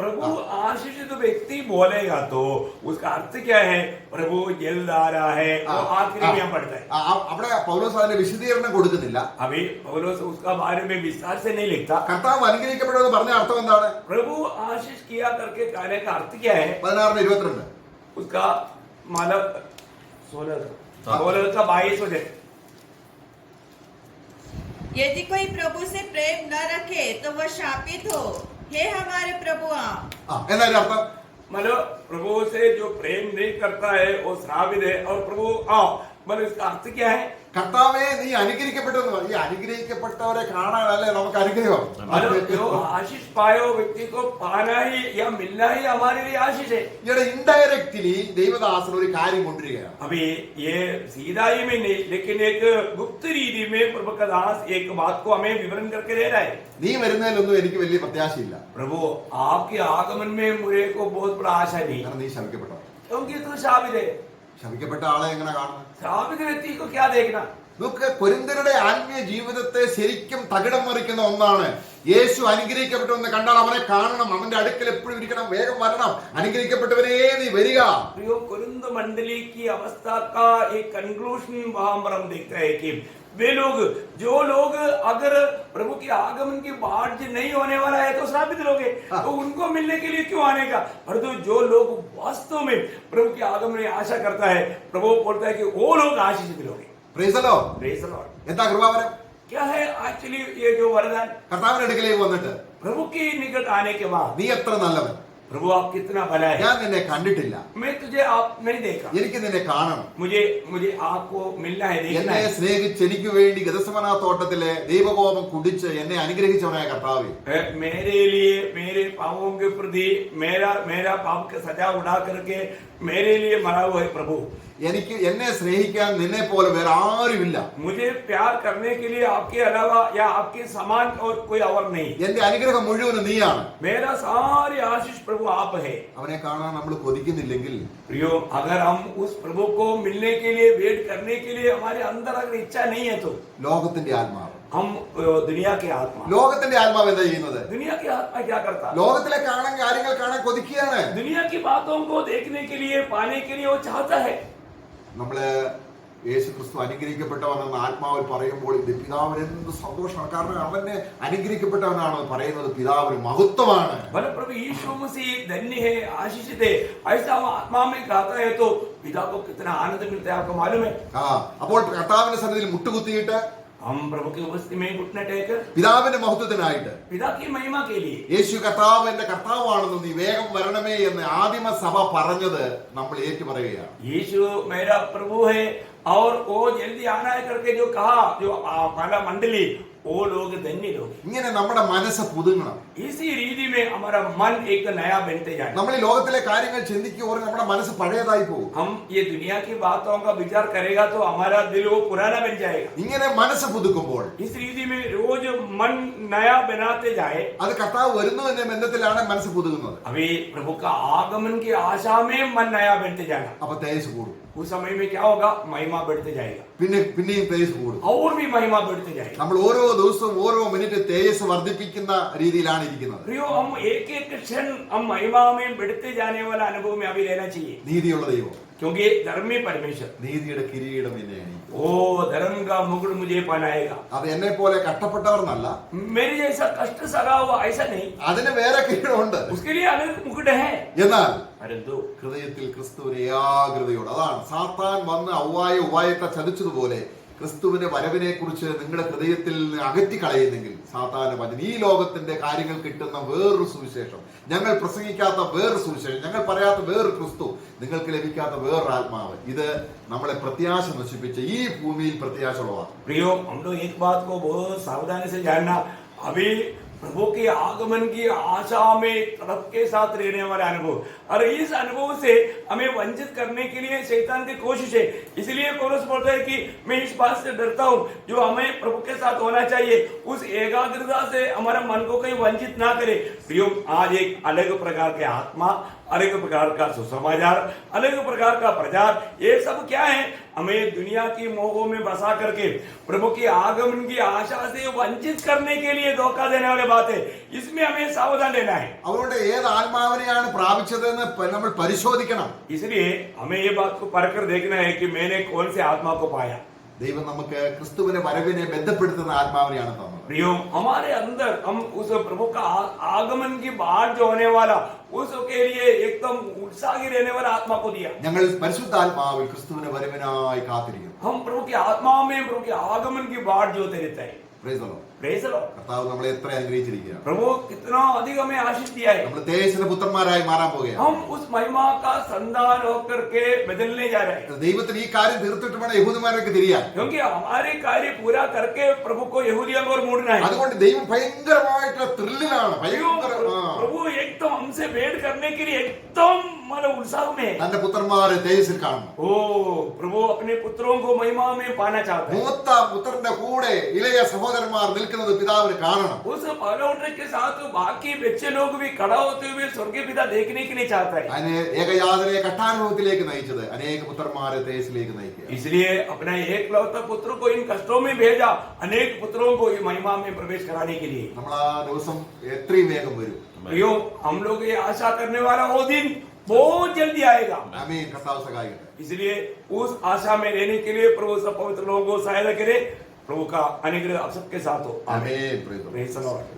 प्रभु आशीषित व्यक्ति बोलेगा तो उसका अर्थ क्या है? प्रभु जल्द आ रहा है. आखिरी में पढ़ता है.
അവിടെ പൗലോസ് അതിന്റെ വിശദീകരണം കൊടുക്കുന്നില്ല.
अभी पौलुस उसका बारे में विस्तार से नहीं लिखता.
കർത്താവ് അനുഗ്രഹിക്കപ്പെട്ടവെന്ന് പറഞ്ഞ അർത്ഥം എന്താണ്?
प्रभु आशीष किया करके कहने का अर्थ क्या है?
16:22
उसका मतलब 16 का 22 वचन.
यदि कोई प्रभु से प्रेम न रखे तो वह शापित हो. हे हमारे प्रभु
എന്നതിന്റെ അർത്ഥം
मतलब प्रभु से जो प्रेम नहीं करता है वो श्रापित है. और प्रभु मतलब इसका अर्थ क्या है?
കർത്താവെ നീ അനുഗ്രഹിക്കപ്പെട്ടെന്ന് പറയും. ഈ അനുഗ്രഹിക്കപ്പെട്ടവരെ കാണാനല്ലേ നമുക്ക് അനുഗ്രഹം.
मतलब जो आशीष पाए व्यक्ति को पाना ही या मिलना ही हमारे लिए आशीष है.
ഇവിടെ ഇൻഡയറക്റ്റ്ലി ദൈവദാസൻ ഒരു കാര്യം കൊണ്ടുവരികയാണ്.
अभी ये सीधा ही में नहीं लेकिन एक गुप्त रीति में प्रभु का दास एक बात को हमें विवरण करके दे रहा है.
നീ വരുന്നതിലൊന്നും എനിക്ക് വലിയ പ്രത്യാശയില്ല.
प्रभु आपके आगमन में मुझे को बहुत बड़ा आशा नहीं.
കാരണം നീ ശപിക്കപ്പെട്ടവൻ.
क्योंकि तू शापित है.
ശപിക്കപ്പെട്ട ആളെ എങ്ങനെ കാണുന്നു?
शापित व्यक्ति को क्या देखना?
നമുക്ക് കൊരിന്ത്യരുടെ ആത്മീയ ജീവിതത്തെ ശരിക്കും തകിടം മറിക്കുന്ന ഒന്നാണ് യേശു അനുഗ്രഹിക്കപ്പെട്ടവെന്ന് കണ്ടാൽ അവനെ കാണണം, അവന്റെ അടുക്കൽ എപ്പോഴും ഇരിക്കണം, വേഗം വരണം, അനുഗ്രഹിക്കപ്പെട്ടവനേ നീ വരിക.
प्रियो कुरिन्द मंडली की अवस्था का एक कंक्लूजन वहां पर हम देखते हैं कि वे लोग जो लोग अगर प्रभु के आगमन की बाट नहीं होने वाला है तो श्रापित लोग हैं. तो उनको मिलने के लिए क्यों आने का? परंतु जो लोग वास्तव में प्रभु के आगमन की आशा करता है, प्रभु बोलता है कि वो लोग आशीषित लोग हैं.
Praise the Lord.
Praise the Lord.
എന്താ കൃപാവരം?
क्या है एक्चुअली ये जो वरदान?
കർത്താവിന്റെ അടുക്കലേക്ക് വന്നിട്ട്
प्रभु की निकट आने के बाद
നീ എത്ര നല്ലവൻ,
प्रभु आप कितना भला है.
ഞാൻ നിന്നെ കണ്ടിട്ടില്ല,
मैं तुझे आप नहीं देखा,
എനിക്ക് നിന്നെ കാണണം.
मुझे आपको मिलना है, देखना
എന്നെ
है.
സ്നേഹിച്ച് എനിക്ക് വേണ്ടി ഗെത്സമനാ തോട്ടത്തിലെ ദൈവകോപം കുടിച്ച് എന്നെ അനുഗ്രഹിച്ചവനായ കർത്താവേ,
मेरे लिए मेरे पापों के प्रति मेरा पाप का सजा उड़ा करके मेरे लिए मरा हुआ है प्रभु.
എനിക്ക് എന്നെ സ്നേഹിക്കാൻ നിന്നെ പോലെ വേറെ ആരുമില്ല.
मुझे प्यार करने के लिए आपके अलावा या आपके समान और कोई और नहीं.
എന്റെ അനുഗ്രഹം മുഴുവനും നീയാണ്.
मेरा सारी आशीष प्रभु आप है.
അവനെ കാണാൻ നമ്മൾ കൊതിക്കുന്നില്ലെങ്കിൽ,
प्रियो अगर हम उस प्रभु को मिलने के लिए वेट करने के लिए हमारे अंदर अगर इच्छा नहीं है तो
ലോകത്തിന്റെ ആത്മാവ്,
हम दुनिया के आत्मा,
ലോകത്തിന്റെ ആത്മാവ് എന്താ ചെയ്യുന്നത്?
दुनिया की आत्मा क्या करता?
ലോകത്തിലെ കാണാൻ കാര്യങ്ങൾ കാണാൻ കൊതിക്കുകയാണ്.
दुनिया की बातों को देखने के लिए पाने के लिए वो चाहता है.
നമ്മള് യേശു ക്രിസ്തു അനുഗ്രഹിക്കപ്പെട്ടവനെന്ന് ആത്മാവിൽ പറയുമ്പോൾ ഇത് പിതാവിന് എന്ത് സന്തോഷമാണ്. കാരണം അവനെ അനുഗ്രഹിക്കപ്പെട്ടവനാണ് പറയുന്നത് പിതാവിന് മഹത്വമാണ്.
प्रभु यीशु मसीह धन्य है, आशीषित है, ऐसा हम आत्मा में कहता है तो पिता को कितना आनंद मिलता है आपको मालूम है.
അപ്പോൾ കർത്താവിന്റെ സന്നിധിയിൽ മുട്ടുകുത്തിയിട്ട്
हम प्रभु की उपस्थिति में घुटने टेक
പിതാവിന്റെ മഹത്വത്തിനായിട്ട്
पिता की महिमा के लिए
യേശു കർത്താവിന്റെ കർത്താവാണെന്ന് നീ വേഗം വരണമേ എന്ന് ആദിമ സഭ പറഞ്ഞത് നമ്മൾ ഏറ്റുപറയുകയാണ്.
यीशु मेरा प्रभु है और वो जल्दी आना है करके जो कहा जो पहला मंडली वो लोग धन्य लोग.
ഇങ്ങനെ നമ്മുടെ മനസ്സ് പുതുങ്ങണം.
इसी रीति में हमारा मन एक नया बनते जाए.
നമ്മൾ ഈ ലോകത്തിലെ കാര്യങ്ങൾ ചിന്തിക്കുമ്പോൾ നമ്മുടെ മനസ്സ് പഴയതായി പോകും.
हम ये दुनिया की बातों का विचार करेगा तो हमारा दिल वो पुराना बन जाएगा.
ഇങ്ങനെ മനസ്സ് പുതുക്കുമ്പോൾ
इस रीति में रोज मन नया बनाते जाए.
അത് കർത്താവ് വരുന്നു എന്ന ബന്ധത്തിലാണ് മനസ്സ് പുതുകുന്നത്.
अभी प्रभु का आगमन की आशा में मन नया बनते जाना.
അപ്പൊ തേജസ് കൂടും.
उस समय में क्या होगा? महिमा बढ़ते जाएगा,
പിന്നെയും തേജസ് കൂടും.
और भी महिमा बढ़ते जाएगा.
നമ്മൾ ഓരോ ദിവസവും ഓരോ മിനിറ്റ് തേജസ് വർദ്ധിപ്പിക്കുന്ന രീതിയിലാണ് ഇരിക്കുന്നത്.
प्रियो हम एक एक क्षण हम महिमा में बढ़ते जाने वाला अनुभव में अभी लेना चाहिए.
നീതിയുള്ള ദൈവം,
क्योंकि धर्मी परमेश्वर,
നീതിയുടെ കിരീടം എന്നെ അണിയും.
वो धर्म का मुकुट मुझे पहनाएगा।
അത് എന്നെ പോലെ കഷ്ടപ്പെട്ടവർന്നല്ല,
मेरे जैसा कष्ट सगा हुआ ऐसा नहीं,
അതിന് വേറെ കിരീടമുണ്ട്.
उसके लिए अलग मुकुट है।
എന്നാൽ
परंतु
ഹൃദയത്തിൽ ക്രിസ്തുവിന് ഏകാഗ്രതയോട്, അതാണ് സാത്താൻ വന്ന് ഉപായത്തെ ചതിച്ചതുപോലെ ക്രിസ്തുവിന്റെ വരവിനെ കുറിച്ച് നിങ്ങളുടെ ഹൃദയത്തിൽ നിന്ന് അകറ്റിക്കളയുന്നെങ്കിൽ സാത്താന്റെ വചനം, ഈ ലോകത്തിന്റെ കാര്യങ്ങൾ കിട്ടുന്ന വേറൊരു സുവിശേഷം, ഞങ്ങൾ പ്രസംഗിക്കാത്ത വേറൊരു സുവിശേഷം, ഞങ്ങൾ പറയാത്ത വേറൊരു ക്രിസ്തു, നിങ്ങൾക്ക് ലഭിക്കാത്ത വേറൊരു ആത്മാവ്, ഇത് നമ്മളെ പ്രത്യാശ നശിപ്പിച്ച് ഈ ഭൂമിയിൽ പ്രത്യാശ ഉളവാക്കും.
प्रियो, हम लोग एक बात को बहुत सावधानी से जानना, अभी प्रभु के आगमन की आशा में तड़प के साथ रहने वाला अनुभव, और इस अनुभव से हमें वंचित करने के लिए शैतान की कोशिश है। इसलिए पौलुस बोलता है कि मैं इस बात से डरता हूँ, जो हमें प्रभु के साथ होना चाहिए, उस एकाग्रता से हमारा मन को कहीं वंचित ना करे। प्रियो, आज एक अलग प्रकार के आत्मा, अलग प्रकार का सुसमाचार, अलग प्रकार का प्रचार, ये सब क्या है? हमें दुनिया की मोहों में बसा करके प्रभु की आगमन की आशा से वंचित करने के लिए धोखा देने वाली बात है। इसमें हमें सावधान रहना है।
അതുകൊണ്ട് ഏത് ആത്മാവിനെയാണ് പ്രാപിച്ചതെന്ന് നമ്മൾ പരിശോധിക്കണം.
इसलिए हमें ये बात को परखकर देखना है कि मैंने कौन से आत्मा को पाया।
ദൈവം നമുക്ക് ക്രിസ്തുവിന്റെ വരവിനെ ബന്ധപ്പെടുത്തുന്ന ആത്മാവിനെയാണ് തന്നത്.
प्रियो, हमारे अंदर हम उस प्रभु का आगमन की बात जो होने वाला, उसके लिए एकदम उत्साही रहने वाला आत्मा को दिया।
ഞങ്ങൾ പരിശുദ്ധാത്മാവിൽ ക്രിസ്തുവിന്റെ വരവിനായി കാത്തിരിക്കുന്നു.
हम प्रभु की आत्मा में प्रभु के आगमन की बात जोते रहते हैं।
Praise the Lord.
Praise the Lord.
കർത്താവ് നമ്മളെ എത്ര അനുഗ്രഹിച്ചിരിക്കുകയാണ്.
प्रभु कितना अधिक हमें आशीष दिया है।
നമ്മൾ തേജസ്സിന്റെ പുത്രന്മാരായി മാറാൻ പോവുകയാണ്.
हम उस महिमा का संतान होकर के बदलने जा रहे हैं।
ദൈവത്തിന് ഈ കാര്യം തീർത്തിട്ട് വേണം യഹൂദന്മാരൊക്കെ തിരിയാൻ.
क्योंकि हमारे कार्य पूरा करके प्रभु को यहूदियों को मोड़ना है।
അതുകൊണ്ട് ദൈവം ഭയങ്കരമായിട്ടുള്ള ത്രില്ലിലാണ്.
प्रभु एकदम हमसे भेंट करने के लिए एकदम मतलब उत्साह में है।
തന്റെ പുത്രന്മാരെ തേജസ്സിൽ കാണണം.
ओ प्रभु अपने पुत्रों को महिमा में पाना चाहते हैं।
മൂത്ത പുത്രന്റെ കൂടെ ഇളയ സഹോദരന്മാർ നിൽക്കുന്നത് പിതാവിന് കാണണം.
उस पहलौठे के साथ बाकी बच्चे लोग भी खड़ा होते हुए स्वर्गीय पिता देखने के लिए चाहता है।
അതിന് ഏകയാതനയെ കഷ്ടാനുഭവത്തിലേക്ക് നയിച്ചത് അനേക പുത്രന്മാരെ തേജസ്സിലേക്ക് നയിക്കുക.
इसलिए अपना एकलौता पुत्र को इन कष्टों में भेजा, अनेक पुत्रों को ये महिमा में प्रवेश कराने के लिए।
നമ്മൾ ആ ദിവസം എത്രയും വേഗം വരും.
प्रियो, हम लोग ये आशा करने वाला वो दिन बहुत जल्दी आएगा।
ആമേൻ. കർത്താവ് സഹായിക്കട്ടെ.
इसलिए उस आशा में रहने के लिए प्रभु सब पवित्र लोगों को सहायता करे। प्रभु का अनुग्रह आप सबके साथ हो।
ആമേൻ. Praise the Lord.
Praise the Lord.